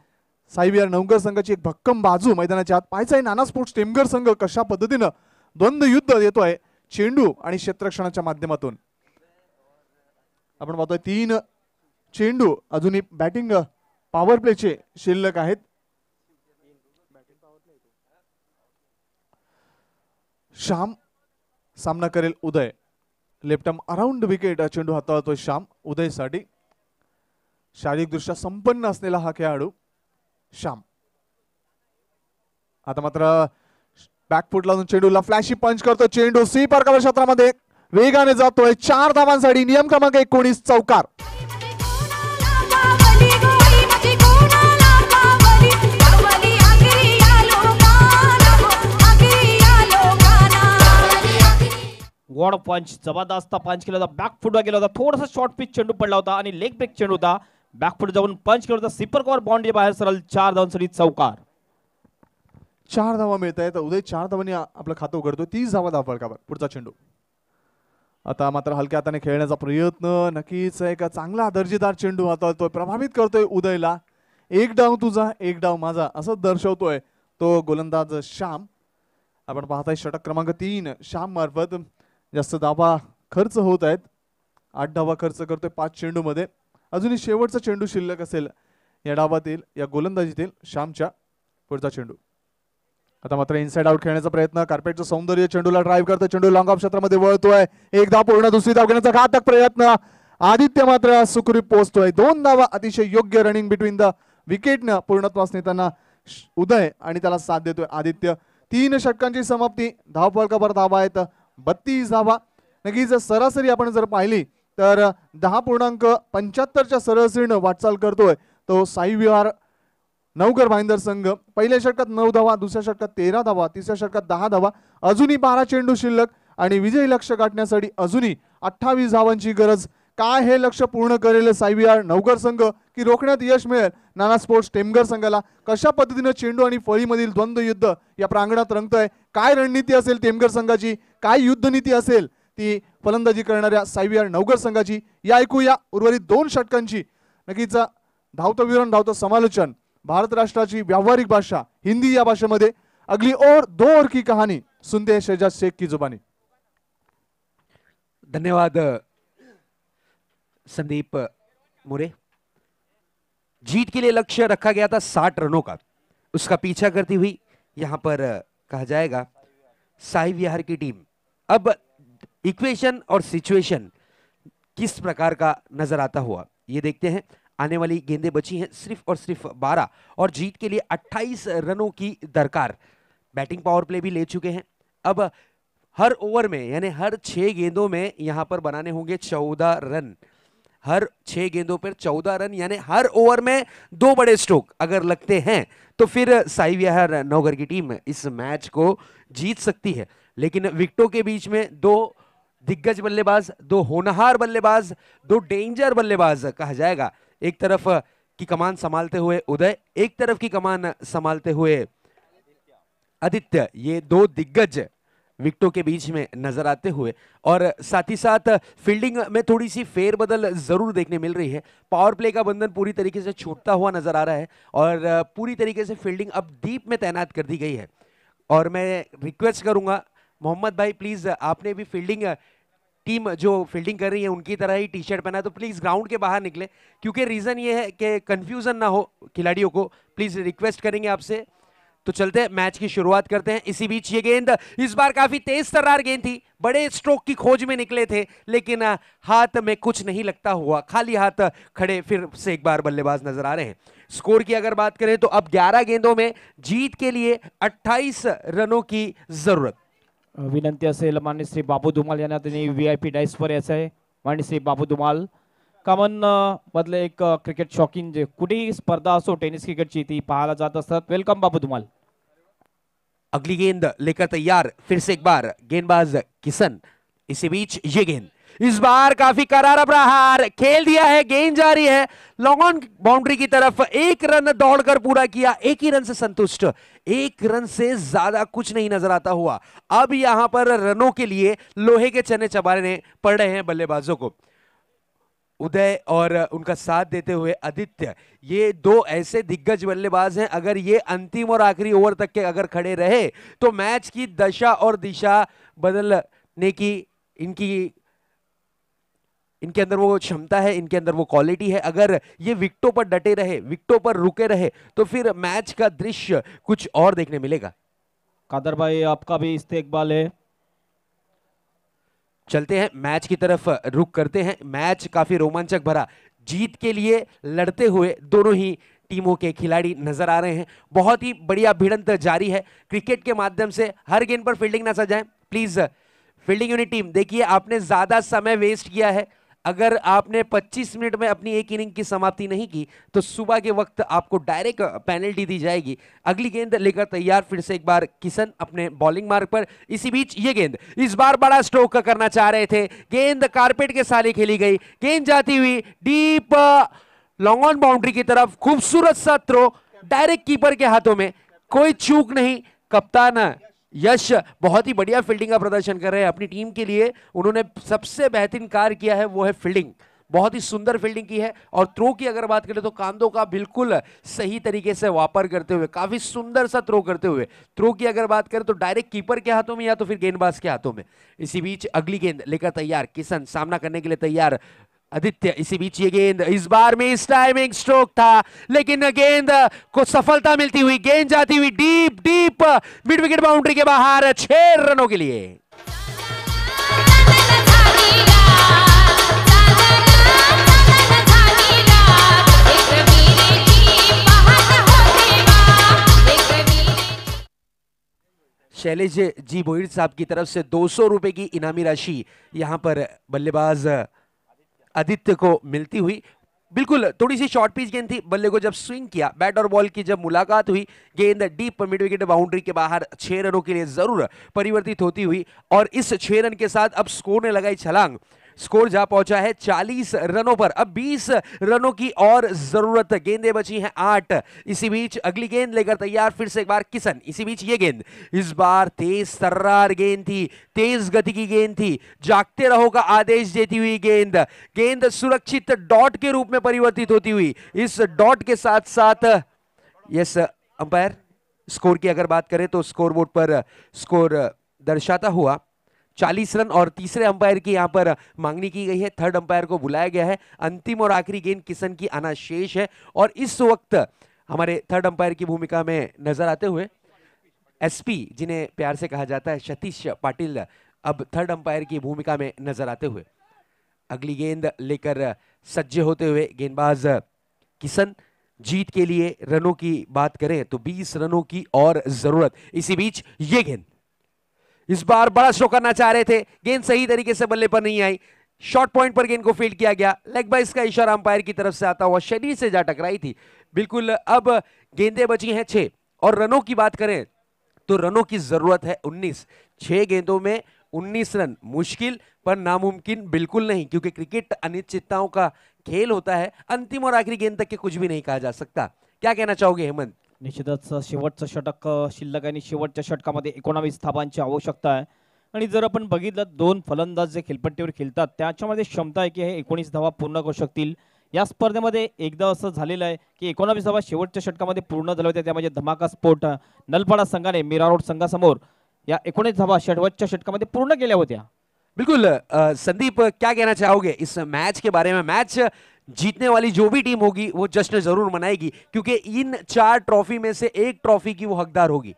साईवार नवगड संघाची. एक भक्कम बाजू मैदानाच्या आत. पाहायचं आहे नाना स्पोर्ट्स टेमघर संघ कशा पद्धतीनं द्वंद्व युद्ध देतोय चेंडू आणि क्षेत्ररक्षणाच्या माध्यमातून. आपण पाहतोय 3 चेंडू अजूनही बॅटिंग पॉवर प्लेचे शिल्लक आहेत. श्याम सामना करेल उदय. लेफ्ट आर्म अराउंड विकेट चेंडू हाताळतोय श्याम उदयसाठी. शारीरिकदृष्ट्या संपन्न असलेला हा खेळाडू श्याम. आता मात्र बॅकफूट लावून चेंडूला फ्लॅशी पंच करतो. चेंडू सीपर कव्हर क्षेत्रामध्ये वेगाने जातोय. 4 धावांसाठी नियम क्रमांक 19 चौकार. वॉड पंच जबरदस्त पंच केला होता. बॅकफुटवर गेला होता. थोडासा शॉर्ट पिच चेंडू पडला होता आणि लेग ब्रेक चेंडू होता. बॅकफुट जाऊन पंच केला होता. सिपर कव्हर बाउंड्री बाहेर सरळ. 4 धावांसाठी चौकार. 4 धावा मिळत आहेत. उदय 4 धावांनी आपलं खातं उघडतो. 30 धावा धावफलकावर. पुढचा चेंडू. आता मात्र हलक्या हाताने खेळण्याचा प्रयत्न. नक्कीच एक चांगला दर्जेदार चेंडू हाताळतोय. प्रभावित करतोय उदयला. 1 डाव तुझा 1 डाव माझा असं दर्शवतोय तो गोलंदाज श्याम. आपण पाहताय षटक क्रमांक 3 श्याम मार्फत जास्त धावा खर्च होत आहेत. 8 धावा खर्च करतोय 5 चेंडू मध्ये. अजूनही शेवटचा चेंडू शिल्लक असेल या डावातील, या गोलंदाजीतील श्यामच्या. पुढचा चेंडू. आता मात्र इनसाइड आउट खेळण्याचा प्रयत्न. कार्पेटचं सौंदर्य चेंडूला ड्राईव्ह करतोय. चेंडू लॉंग ऑफ क्षेत्रामध्ये वळतोय. 1 धाव पूर्ण. दुसरी धाव घेण्याचा घातक प्रयत्न. आदित्य मात्र सुखरूप पोहोचतोय. 2 धावा अतिशय योग्य रनिंग बिटवीन द विकेटनं पूर्णत्वास नेताना उदय आणि त्याला साथ देतोय आदित्य. 3 षटकांची समाप्ती. धावफलकावर धावा आहेत 32 धावा. नक्कीच सरासरी आपण जर पाहिली तर 10.75च्या सरासरीनं वाटचाल करतोय तो साईवार नवगड भाईंदर संघ. पहिल्या षटकात 9 धावा, दुसऱ्या षटकात 13 धावा, तिसऱ्या षटकात 10 धावा. अजूनही 12 चेंडू शिल्लक आणि विजयी लक्ष्य गाठण्यासाठी अजूनही 28 धावांची गरज. काय हे लक्ष्य पूर्ण करेल साईवार नवगड संघ की रोखण्यात यश मिळेल नाना स्पोर्ट्स टेमघर संघाला? कशा पद्धतीनं चेंडू आणि फळीमधील द्वंद्व युद्ध या प्रांगणात रंगतंय? काय रणनीती असेल टेमघर संघाची? काय युद्धनीती असेल ती फलंदाजी करणाऱ्या साईवार नवगड संघाची? या ऐकूया उर्वरित 2 षटकांची नक्कीच धावतं विवरण, धावतं समालोचन. भारत राष्ट्राची व्यावहारिक भाषा हिंदी या भाषेमध्ये अगली और 2 ओर की कहानी सुनते हैं शहजाद शेख की जुबानी. धन्यवाद संदीप मोरे. जीत के लिए लक्ष्य रखा गया था 60 रनों का. उसका पीछा करती हुई यहां पर कहा जाएगा साई विहार की टीम. अब इक्वेशन और सिचुएशन किस प्रकार का नजर आता हुआ ये देखते हैं. आने वाली गेंदें बची हैं सिर्फ और सिर्फ 12 और जीत के लिए 28 रनों की दरकार. बैटिंग पावर प्ले भी ले चुके हैं. अब हर ओवर में यानी हर 6 गेंदों में यहां पर बनाने होंगे 14 रन. हर 6 गेंदों पर 14 रन यानी हर ओवर में 2 बड़े स्ट्रोक अगर लगते हैं तो फिर साई विहार नवगढ़ की टीम इस मैच को जीत सकती है. लेकिन विकेटों के बीच में 2 दिग्गज बल्लेबाज, 2 होनहार बल्लेबाज, 2 डेंजर बल्लेबाज कहा जाएगा. एक तरफ की कमान संभालते हुए उदय, एक तरफ की कमान संभालते हुए आदित्य. ये 2 दिग्गज विकेटों के बीच में नजर आते हुए, और साथ ही साथ फील्डिंग में थोड़ी सी फेरबदल जरूर देखने मिल रही है। पावर प्ले का बंधन पूरी तरीके से छूटता हुआ नजर आ रहा है और पूरी तरीके से फील्डिंग अब डीप में तैनात कर दी गई है। और मैं रिक्वेस्ट करूंगा मोहम्मद भाई, प्लीज आपने भी फील्डिंग टीम जो फील्डिंग कर रही है उनकी तरह ही टी शर्ट पहना है, तो प्लीज ग्राउंड के बाहर निकले, क्योंकि रीजन ये है कि कंफ्यूजन ना हो खिलाड़ियों को। प्लीज रिक्वेस्ट करेंगे आपसे। तो चलते हैं, मैच की शुरुआत करते हैं। इसी बीच ये गेंद इस बार काफी तेज तर्रार गेंद थी, बड़े स्ट्रोक की खोज में निकले थे, लेकिन हाथ में कुछ नहीं लगता हुआ खाली हाथ खड़े फिर से एक बार बल्लेबाज नजर आ रहे हैं। स्कोर की अगर बात करें तो अब 11 गेंदों में जीत के लिए 28 रनों की जरूरत। विनंती असेल मान्य श्री बाबू धुमाल यांना, त्यांनी VIP डायसवर यायचं आहे। मान्य श्री बाबू धुमाल कॉमन मधले एक क्रिकेट शौकीन, जे कुठेही स्पर्धा असो टेनिस क्रिकेटची ती पाहायला जात असतात। वेलकम बाबू धुमाल। अगली गेंद लेकर तैयार फिर से एक बार गेंदबाज किशन। इसी बीच ये गेंद इस बार काफी करारा प्रहार खेल दिया है, गेंद जा रही है लॉन्ग ऑन बाउंड्री की तरफ। एक रन दौड़कर पूरा किया, एक ही रन से संतुष्ट, एक रन से ज्यादा कुछ नहीं नजर आता हुआ। अब यहां पर रनों के लिए लोहे के चने चबाने पड़ रहे हैं बल्लेबाजों को। उदय और उनका साथ देते हुए आदित्य, ये दो ऐसे दिग्गज बल्लेबाज हैं, अगर ये अंतिम और आखिरी ओवर तक के अगर खड़े रहे तो मैच की दशा और दिशा बदलने की इनके अंदर वो क्षमता है, इनके अंदर वो क्वालिटी है। अगर ये विकेटों पर डटे रहे, विकेटों पर रुके रहे, तो फिर मैच का दृश्य कुछ और देखने मिलेगा। कादर भाई आपका भी इस्तेकबाल है। चलते हैं मैच की तरफ रुख करते हैं। मैच काफी रोमांचक भरा, जीत के लिए लड़ते हुए दोनों ही टीमों के खिलाड़ी नजर आ रहे हैं। बहुत ही बढ़िया भिड़ंत जारी है। क्रिकेट के माध्यम से हर गेंद पर फील्डिंग ना सजाएं प्लीज। फील्डिंग यूनिट टीम, देखिए आपने ज्यादा समय वेस्ट किया है। अगर आपने 25 मिनट में अपनी एक इनिंग की समाप्ति नहीं की तो सुबह के वक्त आपको डायरेक्ट पेनल्टी दी जाएगी। अगली गेंद लेकर तैयार फिर से एक बार किशन अपने बॉलिंग मार्ग पर। इसी बीच ये गेंद इस बार बड़ा स्ट्रोक करना चाह रहे थे, गेंद कारपेट के साले खेली गई, गेंद जाती हुई डीप लॉन्ग ऑन बाउंड्री की तरफ। खूबसूरत सा थ्रो डायरेक्ट कीपर के हाथों में, कोई चूक नहीं। कप्तान यश बहुत ही बढ़िया फील्डिंग का प्रदर्शन कर रहे हैं अपनी टीम के लिए। उन्होंने सबसे बेहतरीन कार्य किया है वो है फील्डिंग, बहुत ही सुंदर फील्डिंग की है। और थ्रो की अगर बात करें तो कांधों का बिल्कुल सही तरीके से वापर करते हुए काफी सुंदर सा थ्रो करते हुए। थ्रो की अगर बात करें तो डायरेक्ट कीपर के हाथों में या तो फिर गेंदबाज के हाथों में। इसी बीच अगली गेंद लेकर तैयार किशन, सामना करने के लिए तैयार आदित्य। इसी बीच ये गेंद इस बार में इस टाइमिंग स्ट्रोक था, लेकिन गेंद को सफलता मिलती हुई, गेंद जाती हुई deep deep mid wicket boundary के बाहर 6 रनों के लिए। शैलेश जी बोहिर साहब की तरफ से 200 रुपए की इनामी राशि यहां पर बल्लेबाज आदित्य को मिलती हुई। बिल्कुल थोड़ी सी शॉर्ट पिच गेंद थी, बल्ले को जब स्विंग किया, बैट और बॉल की जब मुलाकात हुई, गेंद डीप मिड विकेट बाउंड्री के बाहर 6 रनों के लिए जरूर परिवर्तित होती हुई। और इस 6 रन के साथ अब स्कोर ने लगाई छलांग, स्कोर जा पहुंचा है 40 रनों पर। अब 20 रनों की और जरूरत, गेंदें बची हैं 8। इसी बीच अगली गेंद लेकर तैयार फिर से एक बार किशन। इसी बीच ये गेंद इस बार तेज तर्रार गेंद थी, तेज गति की गेंद थी, जागते रहो का आदेश देती हुई गेंद। गेंद सुरक्षित डॉट के रूप में परिवर्तित होती हुई, इस डॉट के साथ साथ यस अंपायर स्कोर की अगर बात करें तो स्कोरबोर्ड पर स्कोर दर्शाता हुआ 40 रन। और तीसरे अंपायर की यहां पर मांगनी की गई है, थर्ड अंपायर को बुलाया गया है। अंतिम और आखिरी गेंद किशन की आना शेष है। और इस वक्त हमारे थर्ड अंपायर की भूमिका में नजर आते हुए SP, जिन्हें प्यार से कहा जाता है सतीश पाटिल, अब थर्ड अंपायर की भूमिका में नजर आते हुए अगली गेंद लेकर सज्ज होते हुए गेंदबाज किशन। जीत के लिए रनों की बात करें तो 20 रनों की और जरूरत। इसी बीच ये गेंद इस बार बड़ा स्ट्रोक करना चाह रहे थे, गेंद सही तरीके से बल्ले पर नहीं आई, शॉर्ट पॉइंट पर गेंद को फील्ड किया गया। लेग बाइस का इशारा अंपायर की तरफ से आता हुआ शरीर से जा टकराई थी बिल्कुल। अब गेंदें बची हैं 6 और रनों की बात करें तो रनों की जरूरत है 19। 6 गेंदों में 19 रन मुश्किल पर नामुमकिन बिल्कुल नहीं, क्योंकि क्रिकेट अनिश्चितताओं का खेल होता है। अंतिम और आखिरी गेंद तक के कुछ भी नहीं कहा जा सकता। क्या कहना चाहोगे हेमंत? निश्चितच शेवटचं षटक शिल्लक आणि शेवटच्या षटकामध्ये 19 धावांची आवश्यकता आहे। आणि जर आपण बघितलं 2 फलंदाज जे खेळपट्टीवर खेळतात त्याच्यामध्ये क्षमता आहे की हे 19 धावा पूर्ण करू शकतील. या स्पर्धेमध्ये एकदा असं झालेलं आहे की 19 धावा शेवटच्या षटकामध्ये पूर्ण झाल्या होत्या. त्यामध्ये धमाका स्पोर्ट नलपाडा संघाने मीरा रोड संघासमोर या 19 धावा शेवटच्या षटकामध्ये पूर्ण केल्या होत्या. बिल्कुल संदीप, क्या कहना चाहोगे इस मैच के बारे में? मैच जीतने वाली जो भी टीम होगी वो जश्न जरूर मनाएगी, क्योंकि इन 4 ट्रॉफी में से एक ट्रॉफी की वो हकदार होगी.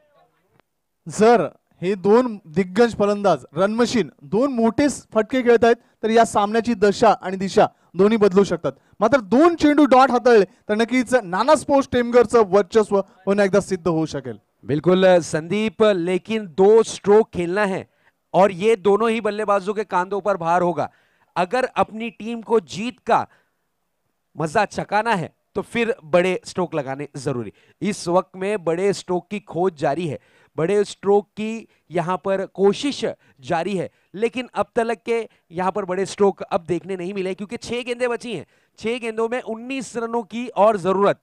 जर हे 2 दिग्गज फलंदाज रन मशीन 2 मोठे फटके खेळत आहेत तर या सामन्याची दशा आणि दिशा दोन्ही बदलू शकतात. मात्र 2 चेंडू डॉट हाताळले तर नक्कीच नाना स्पोर्ट्स टेमघरचं वर्चस्व पुन्हा एकदा सिद्ध होऊ शकेल. बिल्कुल संदीप, लेकिन 2 स्ट्रोक खेलना है और ये दोनों ही बल्लेबाजों के कांधों पर भार होगा. अगर अपनी टीम को जीत का मजा चकाना है तो फिर बड़े स्ट्रोक लगाने जरूरी. इस वक्त में बड़े स्ट्रोक की खोज जारी है, बड़े स्ट्रोक की यहाँ पर कोशिश जारी है, लेकिन अब तक के यहाँ पर बड़े स्ट्रोक अब देखने नहीं मिले, क्योंकि 6 गेंदें बची हैं. 6 गेंदों में 19 रनों की और जरूरत.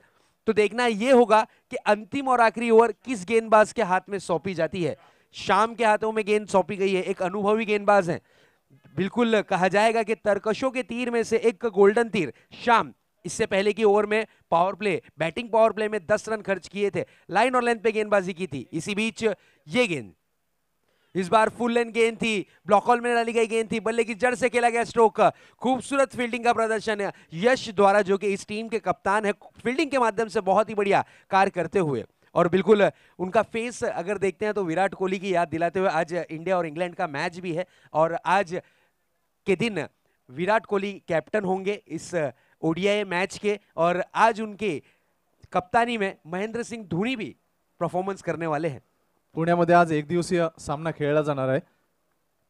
तो देखना यह होगा कि अंतिम और आखिरी ओवर किस गेंदबाज के हाथ में सौंपी जाती है. शाम के हाथों में गेंद सौंपी गई है, एक अनुभवी गेंदबाज है. बिल्कुल कहा जाएगा कि तरकशों के तीर में से एक गोल्डन तीर शाम. इससे पहले की ओवर में power play, batting power play में 10 रन खर्च किए थे, लाइन और लेंथ पे गेंदबाजी की थी. इसी बीच ये गेंद इस बार फुल लेंथ गेंद थी, ब्लॉक हॉल में डाली गई गेंद थी, बल्ले की जड़ से खेला गया स्ट्रोक. खूबसूरत फील्डिंग का प्रदर्शन है यश द्वारा, जो कि इस टीम के कप्तान है, फील्डिंग के माध्यम से बहुत ही बढ़िया कार्य करते हुए. और बिल्कुल उनका फेस अगर देखते हैं तो विराट कोहली की याद दिलाते हुए. आज इंडिया और इंग्लैंड का मैच भी है और आज के दिन विराट कोहली कैप्टन होंगे इस ओडीआई मैच के, और आज उनके कप्तानी में महेंद्र सिंह धोनी भी परफॉर्मेंस करने वाले हैं. पुण्यामध्ये आज एक दिवसीय सामना खेळला जाणार आहे.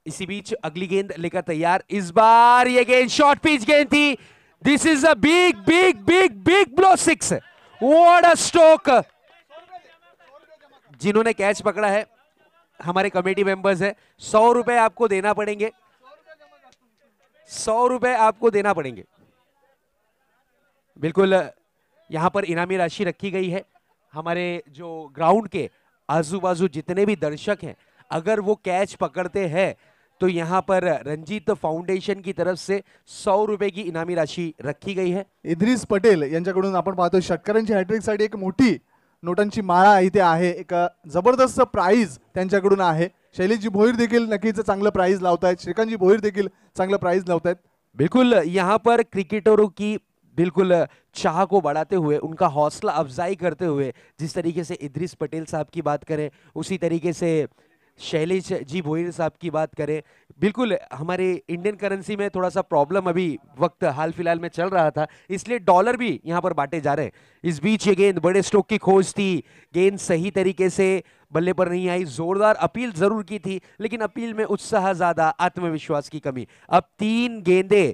इसी बीच अगली गेंद लेकर तैयार. इस बार ये गेंद शॉर्ट पिच गेंद थी. This is a big big big big blow 6. What a stroke. जिन्होंने कैच पकड़ा है हमारे कमेटी मेंबर्स है, 100 रुपए आपको देना पड़ेंगे. 100 रुपए आपको देना पड़ेंगे. बिल्कुल यहां पर इनामी राशि रखी गई है. हमारे जो ग्राउंड के आजू बाजू जितने भी दर्शक हैं, अगर वो कैच पकड़ते हैं तो यहां पर रंजीत फाउंडेशन की तरफ से 100 रुपए की इनामी राशि रखी गई है. इद्रिस पटेल यांच्याकडून आपण पाहतोय शेतकऱ्यांची हॅट्रिक साठी एक मोठी नोटांची माळा इथे आहे. एक जबरदस्त प्राइज त्यांच्याकडून आहे. शैलेशजी भोईर देखील नक्कीच चांगलं प्राइज लावतायत. श्रीकांतजी भोईर देखील चांगलं प्राइज लावतायत. बिल्कुल यहाँ पर क्रिकेटरों की बिल्कुल चाह को बढ़ाते हुए, उनका हौसला अफजाई करते हुए, जिस तरीके से इद्रिस पटेल साहब की बात करें, उसी तरीके से शैलेश जी भोईर साहब की बात करें. बिल्कुल हमारे इंडियन करेंसी में थोड़ा सा प्रॉब्लम अभी वक्त हाल फिलहाल में चल रहा था, इसलिए डॉलर भी यहाँ पर बांटे जा रहे हैं. इस बीच ये गेंद बड़े स्ट्रोक की खोज थी. गेंद सही तरीके से बल्ले पर नहीं आई. जोरदार अपील जरूर की थी, लेकिन अपील में उत्साह ज्यादा, आत्मविश्वास की कमी. अब 3 गेंदें,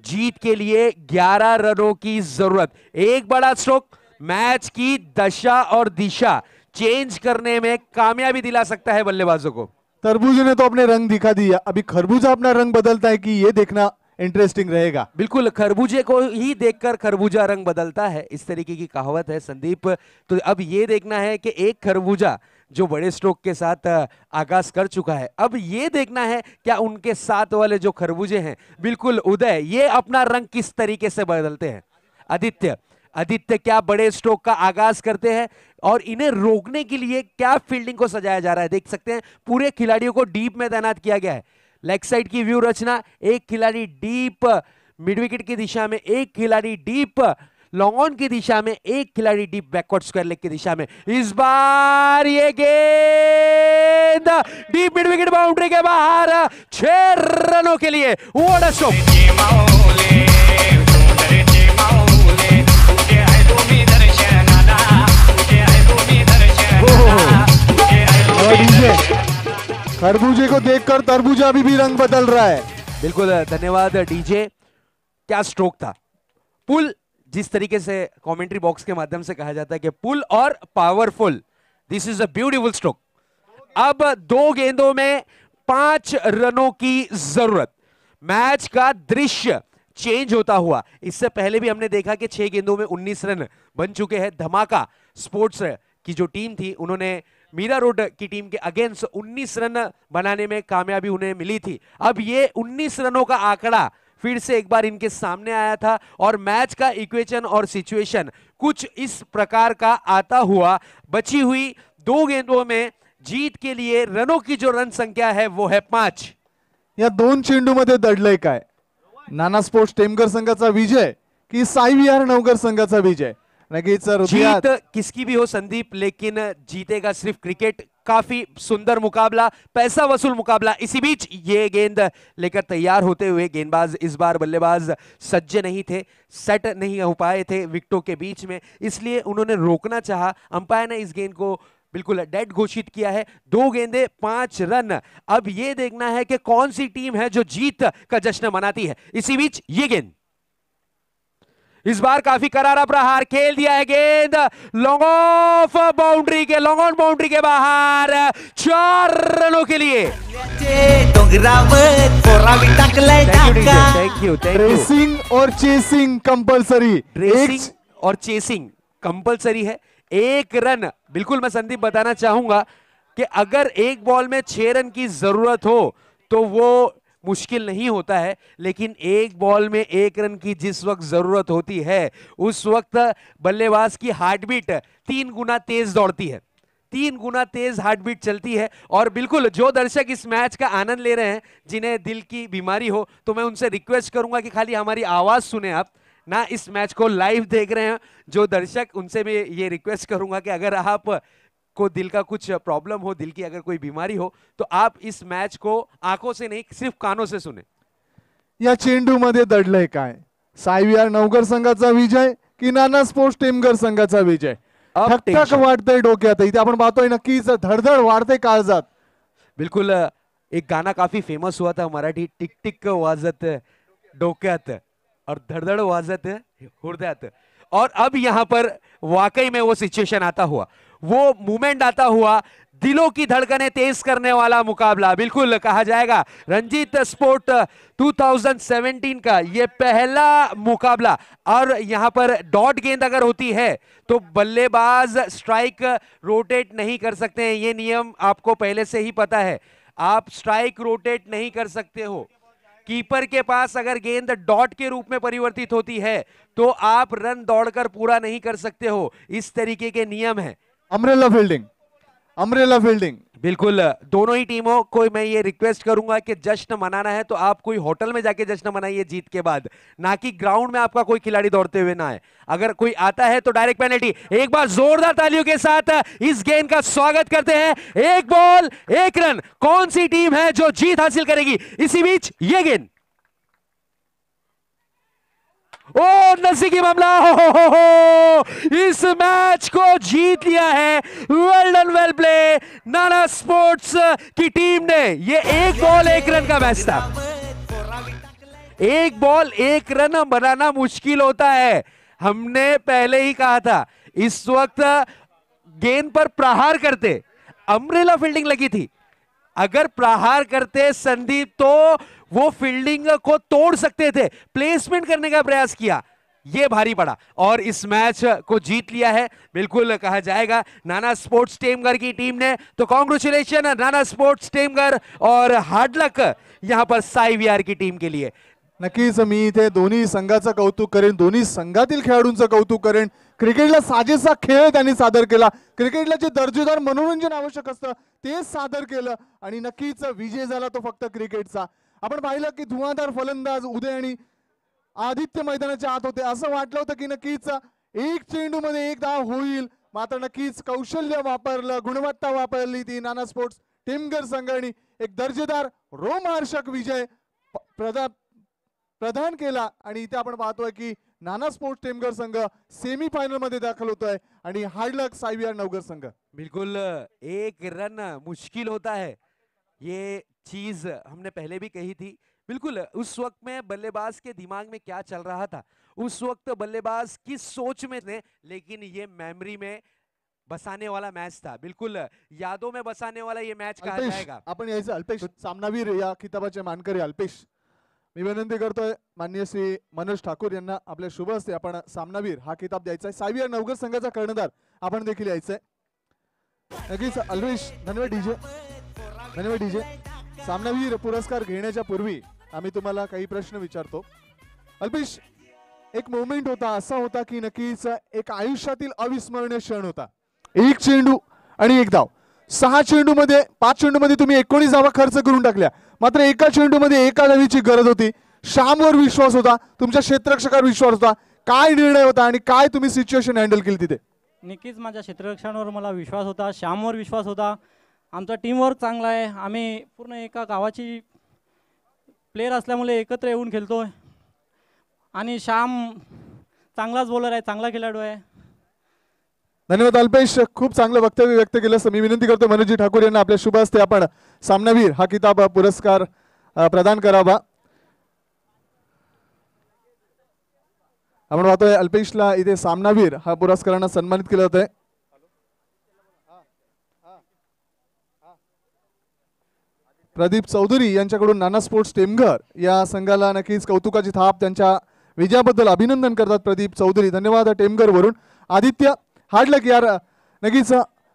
जीत के लिए 11 रनों की जरूरत. एक बड़ा स्ट्रोक मैच की दशा और दिशा चेंज करने में कामयाबी दिला सकता है बल्लेबाजों को. तरबूज ने तो अपने रंग दिखा दिया, अभी खरबूजा अपना रंग बदलता है कि ये देखना इंटरेस्टिंग रहेगा. बिल्कुल खरबूजे को ही देखकर खरबूजा रंग बदलता है, इस तरीके की कहावत है संदीप. तो अब ये देखना है कि एक खरबूजा जो बड़े स्ट्रोक के साथ आगाज कर चुका है, अब ये देखना है क्या उनके साथ वाले जो खरबूजे हैं, बिल्कुल उदय, ये अपना रंग किस तरीके से बदलते हैं. आदित्य क्या बड़े स्ट्रोक का आगाज करते हैं और इन्हें रोकने के लिए क्या फील्डिंग को सजाया जा रहा है. देख सकते हैं पूरे खिलाड़ियों को डीप में तैनात किया गया है. लेग साइड की व्यू रचना, एक खिलाड़ी डीप मिड विकेट की दिशा में, एक खिलाड़ी डीप लॉन्ग ऑन की दिशा में, एक खिलाड़ी डीप बैकवर्ड स्क्वायर लेग की दिशा में. इस बार ये गेंद डीप मिड विकेट बाउंड्री के बाहर 6 रनों के लिए. What a stroke. खरबूजे को देखकर तरबूजा अभी भी रंग बदल रहा है. बिल्कुल धन्यवाद डीजे. क्या स्ट्रोक था. पुल, जिस तरीके से कमेंट्री बॉक्स के माध्यम से कहा जाता है कि पुल और powerful, this is a beautiful stroke. अब 2 गेंदों में 5 रनों की जरूरत. मैच का दृश्य चेंज होता हुआ, इससे पहले भी हमने देखा कि 6 गेंदों में 19 रन बन चुके हैं. धमाका स्पोर्ट्स की जो टीम थी उन्होंने मीरा रोड की टीम के अगेंस्ट 19 रन बनाने में कामयाबी उन्हें मिली थी। अब ये 19 रनों का आंकड़ा फिर से एक बार इनके सामने आया था और मैच का इक्वेशन और सिचुएशन कुछ इस प्रकार का आता हुआ बची हुई 2 गेंदों में जीत के लिए रनों की जो रन संख्या है वो है 5। या 2 चेंडूमध्ये दडलंय काय? नाना स्पोर्ट्स टेमघर संघाचा विजय की साई विहार नवघर संघाचा विजय? नक्कीच हृदयात जीत किसकी भी हो संदीप, लेकिन जीतेगा सिर्फ क्रिकेट। काफी सुंदर मुकाबला, पैसा वसूल मुकाबला। इसी बीच ये गेंद लेकर तैयार होते हुए गेंदबाज इस बार बल्लेबाज सज्ज नहीं थे, सेट नहीं हो पाए थे विकेटों के बीच में, इसलिए उन्होंने रोकना चाहा। अंपायर ने इस गेंद को बिल्कुल डेड घोषित किया है। 2 गेंदे 5 रन। अब ये देखना है कि कौन सी टीम है जो जीत का जश्न मनाती है। इसी बीच ये गेंद इस बार काफी करारा प्रहार खेल दिया है। गेंद लॉन्ग ऑफ बाउंड्री के, लॉन्ग ऑन बाउंड्री के बाहर 4 रनों के लिए। Thank you. ड्रेसिंग और चेसिंग कंपलसरी। ड्रेसिंग और चेसिंग कंपलसरी है। 1 रन, बिल्कुल मैं संदीप बताना चाहूंगा कि अगर एक बॉल में 6 रन की जरूरत हो तो वो मुश्किल नहीं होता है, लेकिन एक बॉल में 1 रन की जिस वक्त जरूरत होती है उस वक्त बल्लेबाज की हार्टबीट 3 गुना तेज दौड़ती है, 3 गुना तेज हार्टबीट चलती है। और बिल्कुल जो दर्शक इस मैच का आनंद ले रहे हैं, जिन्हें दिल की बीमारी हो, तो मैं उनसे रिक्वेस्ट करूंगा कि खाली हमारी आवाज सुने, आप ना इस मैच को लाइव देख रहे हैं जो दर्शक, उनसे मैं ये रिक्वेस्ट करूंगा कि अगर आप को दिल का कुछ प्रॉब्लम हो, दिल की अगर कोई बीमारी हो, तो आप इस मैच को आंखों से नहीं सिर्फ कानों से सुने। या चेंडू मध्ये दडलंय काय? साई विहार नवघर संघाचा विजय की नाना स्पोर्ट्स टेमघर संघाचा विजय? ठकठक वाढतंय डोक्यात, इथे आपण पाहतोय नक्कीच धडधड वाढते काळजात। बिल्कुल एक गाना काफी फेमस हुआ था मराठी, टिक टिक वाजत डोक्यात और धड़धड़ वाजत हृदयात। और अब यहां पर वाकई में वो सिचुएशन आता हुआ, वो मूवमेंट आता हुआ, दिलों की धड़कनें तेज करने वाला मुकाबला। बिल्कुल कहा जाएगा रंजीत स्पोर्ट 2017 का ये पहला मुकाबला। और यहां पर डॉट गेंद अगर होती है तो बल्लेबाज स्ट्राइक रोटेट नहीं कर सकते हैं, ये नियम आपको पहले से ही पता है। आप स्ट्राइक रोटेट नहीं कर सकते हो। कीपर के पास अगर गेंद डॉट के रूप में परिवर्तित होती है तो आप रन दौड़कर पूरा नहीं कर सकते हो, इस तरीके के नियम है। Umbrella fielding, umbrella fielding. बिल्कुल दोनों ही टीमों को मैं ये रिक्वेस्ट करूंगा कि जश्न मनाना है तो आप कोई होटल में जाके जश्न मनाइए जीत के बाद, ना कि ग्राउंड में आपका कोई खिलाड़ी दौड़ते हुए ना आए। अगर कोई आता है तो डायरेक्ट पेनल्टी। एक बार जोरदार तालियों के साथ इस गेंद का स्वागत करते हैं। 1 बॉल 1 रन, कौन सी टीम है जो जीत हासिल करेगी? इसी बीच ये गेंद, ओ नजदीकी मामला, हो इस मैच को जीत लिया है। वेल डन, वेल प्ले नाना स्पोर्ट्स की टीम ने। ये 1 बॉल 1 रन का मैच था। 1 बॉल 1 रन बनाना मुश्किल होता है, हमने पहले ही कहा था। इस वक्त गेंद पर प्रहार करते, अम्ब्रेला फील्डिंग लगी थी, अगर प्रहार करते संदीप तो वो फील्डिंग को तोड़ सकते थे। प्लेसमेंट करने का प्रयास किया, ये भारी पड़ा और इस मैच को जीत लिया है। बिल्कुल कहा जाएगा नाना स्पोर्ट्स टेमघर की टीम ने। तो कॉन्ग्रेचुलेशन नाना स्पोर्ट्स टेमघर और हार्ड लक यहां पर साई विहार की टीम के लिए। नक्कीच मी इथे दोन्ही संघाचं कौतुक करेन, दोन्ही संघातील खेळाडूंचं कौतुक करेन। क्रिकेटला साजेसा खेळ त्यांनी सादर केला, क्रिकेटला जे दर्जेदार मनोरंजन आवश्यक असतं ते सादर केलं आणि नक्कीच विजय झाला तो फक्त क्रिकेटचा। आपण पाहिलं की धुआंधार फलंदाज उदय आणि आदित्य मैदानाच्या आत होते, असं वाटलं होतं की नक्कीच 1 चेंडू मध्ये 1 धाव होईल, मात्र नक्कीच कौशल्य वापरलं, गुणवत्ता वापरली ती नाना स्पोर्ट्स टेमघर संघाने एक दर्जेदार रोमहर्षक विजय प्रदान केला। आणि इथे आपण पाहतोय की नाना स्पोर्ट्स टेमघर संघ सेमीफायनल मध्ये दाखल होतोय आणि हार्ड लक साई विहार नवघर संघ। बिल्कुल 1 रन मुश्किल होता है, ये चीज हमने पहले भी कही थी। बिल्कुल उस वक्त में बल्लेबाज के दिमाग में क्या चल रहा था, उस वक्त बल्लेबाज की सोच में थे, लेकिन ये मेमोरी में बसाने वाला मैच था, बिल्कुल यादों में बसाने वाला ये मैच कहा जाएगा। आपण यायचं अल्पेश सामनावीर या किताबाचे मानकरी अल्पेश, मी विनंती करतोय माननीय श्री मनोज ठाकूर यांना आपल्या शुभ हस्ते आपण सामनावीर हा किताब द्यायचा आहे। साई विहार नवघर संघाचा कर्णधार आपण देखील यायचंय। नक्कीच अल्वेश, धन्यवाद डीजे, धन्यवाद डीजे. सामनावीर पुरस्कार घेण्याच्या पूर्वी आम्ही तुम्हाला काही प्रश्न विचारतो. अल्पेश, एक मोमेंट होता, असा होता की नक्कीच एक आयुष्यातील अविस्मरणीय क्षण होता. एक चेंडू आणि एक धाव, 6 चेंडूमध्ये 5 चेंडूमध्ये तुम्ही 19 धावा खर्च करून टाकल्या, मात्र एका चेंडूमध्ये एका धावीची गरज होती. श्यामवर विश्वास होता, तुमच्या क्षेत्ररक्षकावर विश्वास होता. काय निर्णय होता आणि काय तुम्ही सिच्युएशन हँडल केली तिथे? नक्कीच माझ्या क्षेत्ररक्षणावर मला विश्वास होता, श्यामवर विश्वास होता. आमचा टीमवर्क चांगला आहे, आम्ही पूर्ण एका गावाची प्लेयर असल्यामुळे एकत्र येऊन खेळतो आहे. आणि श्याम चांगलाच बॉलर आहे, चांगला खेळाडू आहे. धन्यवाद अल्पेश, खूप चांगलं वक्तव्य व्यक्त केलं. मी विनंती करतो मनोजी ठाकूर यांना आपल्या शुभ हस्ते आपण सामनावीर हा किताब पुरस्कार प्रदान करावा. आपण पाहतोय अल्पेशला इथे सामनावीर हा पुरस्कारानं सन्मानित केलं जात आहे. प्रदीप चौधरी यांच्याकडून नाना स्पोर्ट्स टेमघर या संघाला नक्कीच कौतुकाची थाप, त्यांच्या विजयाबद्दल अभिनंदन करतात प्रदीप चौधरी. धन्यवाद टेमघर वरून. आदित्य हार्डलक यार, नक्कीच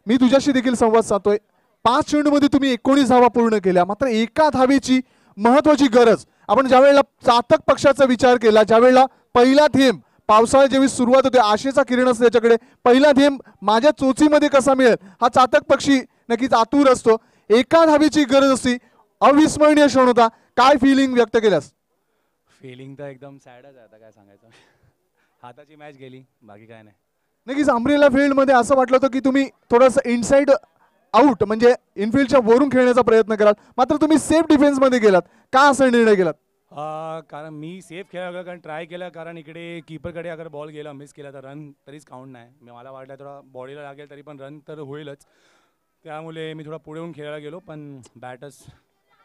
मी तुझ्याशी देखील संवाद साधतोय. 5 चेंडूमध्ये तुम्ही 19 धावा पूर्ण केल्या, मात्र एका धावेची महत्वाची गरज. आपण ज्या वेळेला चातक पक्षाचा विचार केला, ज्या वेळेला पहिला थेंब पावसाळ्यात जेव्हा सुरुवात होते, आशेचा किरण असतो त्याच्याकडे, पहिला थेंब माझ्या चोचीमध्ये कसा मिळेल हा चातक पक्षी नक्कीच आतुर असतो. एका धावेची गरज असती. अविस्मरणीय क्षण होता. काय फिलिंग व्यक्त केल्यास? फिलिंग तर एकदम सॅडच आहे, आता काय सांगायचं. हाताची मॅच गेली, बाकी काय नाही. नक्कीच अम्ब्रेला फील्ड मध्ये असं वाटलं होतं की तुम्ही थोडंसं इनसाइड आउट म्हणजे इनफिल्डच्या वरून खेळण्याचा प्रयत्न कराल, मात्र तुम्ही सेफ डिफेन्स मध्ये गेलात. का असा निर्णय केलात? कारण मी सेफ खेळायला कारण ट्राय केलं, कारण इकडे कीपरकडे अगर बॉल गेला मिस केला तर रन तरीच काउंट नाही. मला वाटलं थोडा बॉडीला लागेल तरी पण रन तर होईलच, त्यामुळे मी थोडा पुढे येऊन खेळायला गेलो, पण बॅटच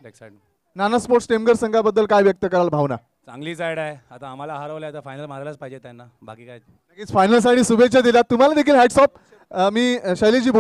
लेग साईड. नाना स्पोर्ट्स टेमघर संघाबद्दल काय व्यक्त कराल भावना? चांगली साईड आहे, आता आम्हाला हरवलं आता फायनल मारायलाच पाहिजे त्यांना, बाकी काय. नक्कीच फायनल साठी शुभेच्छा दिल्यात. तुम्हाला देखील हॅट्स ऑफ. मी शैलेशजी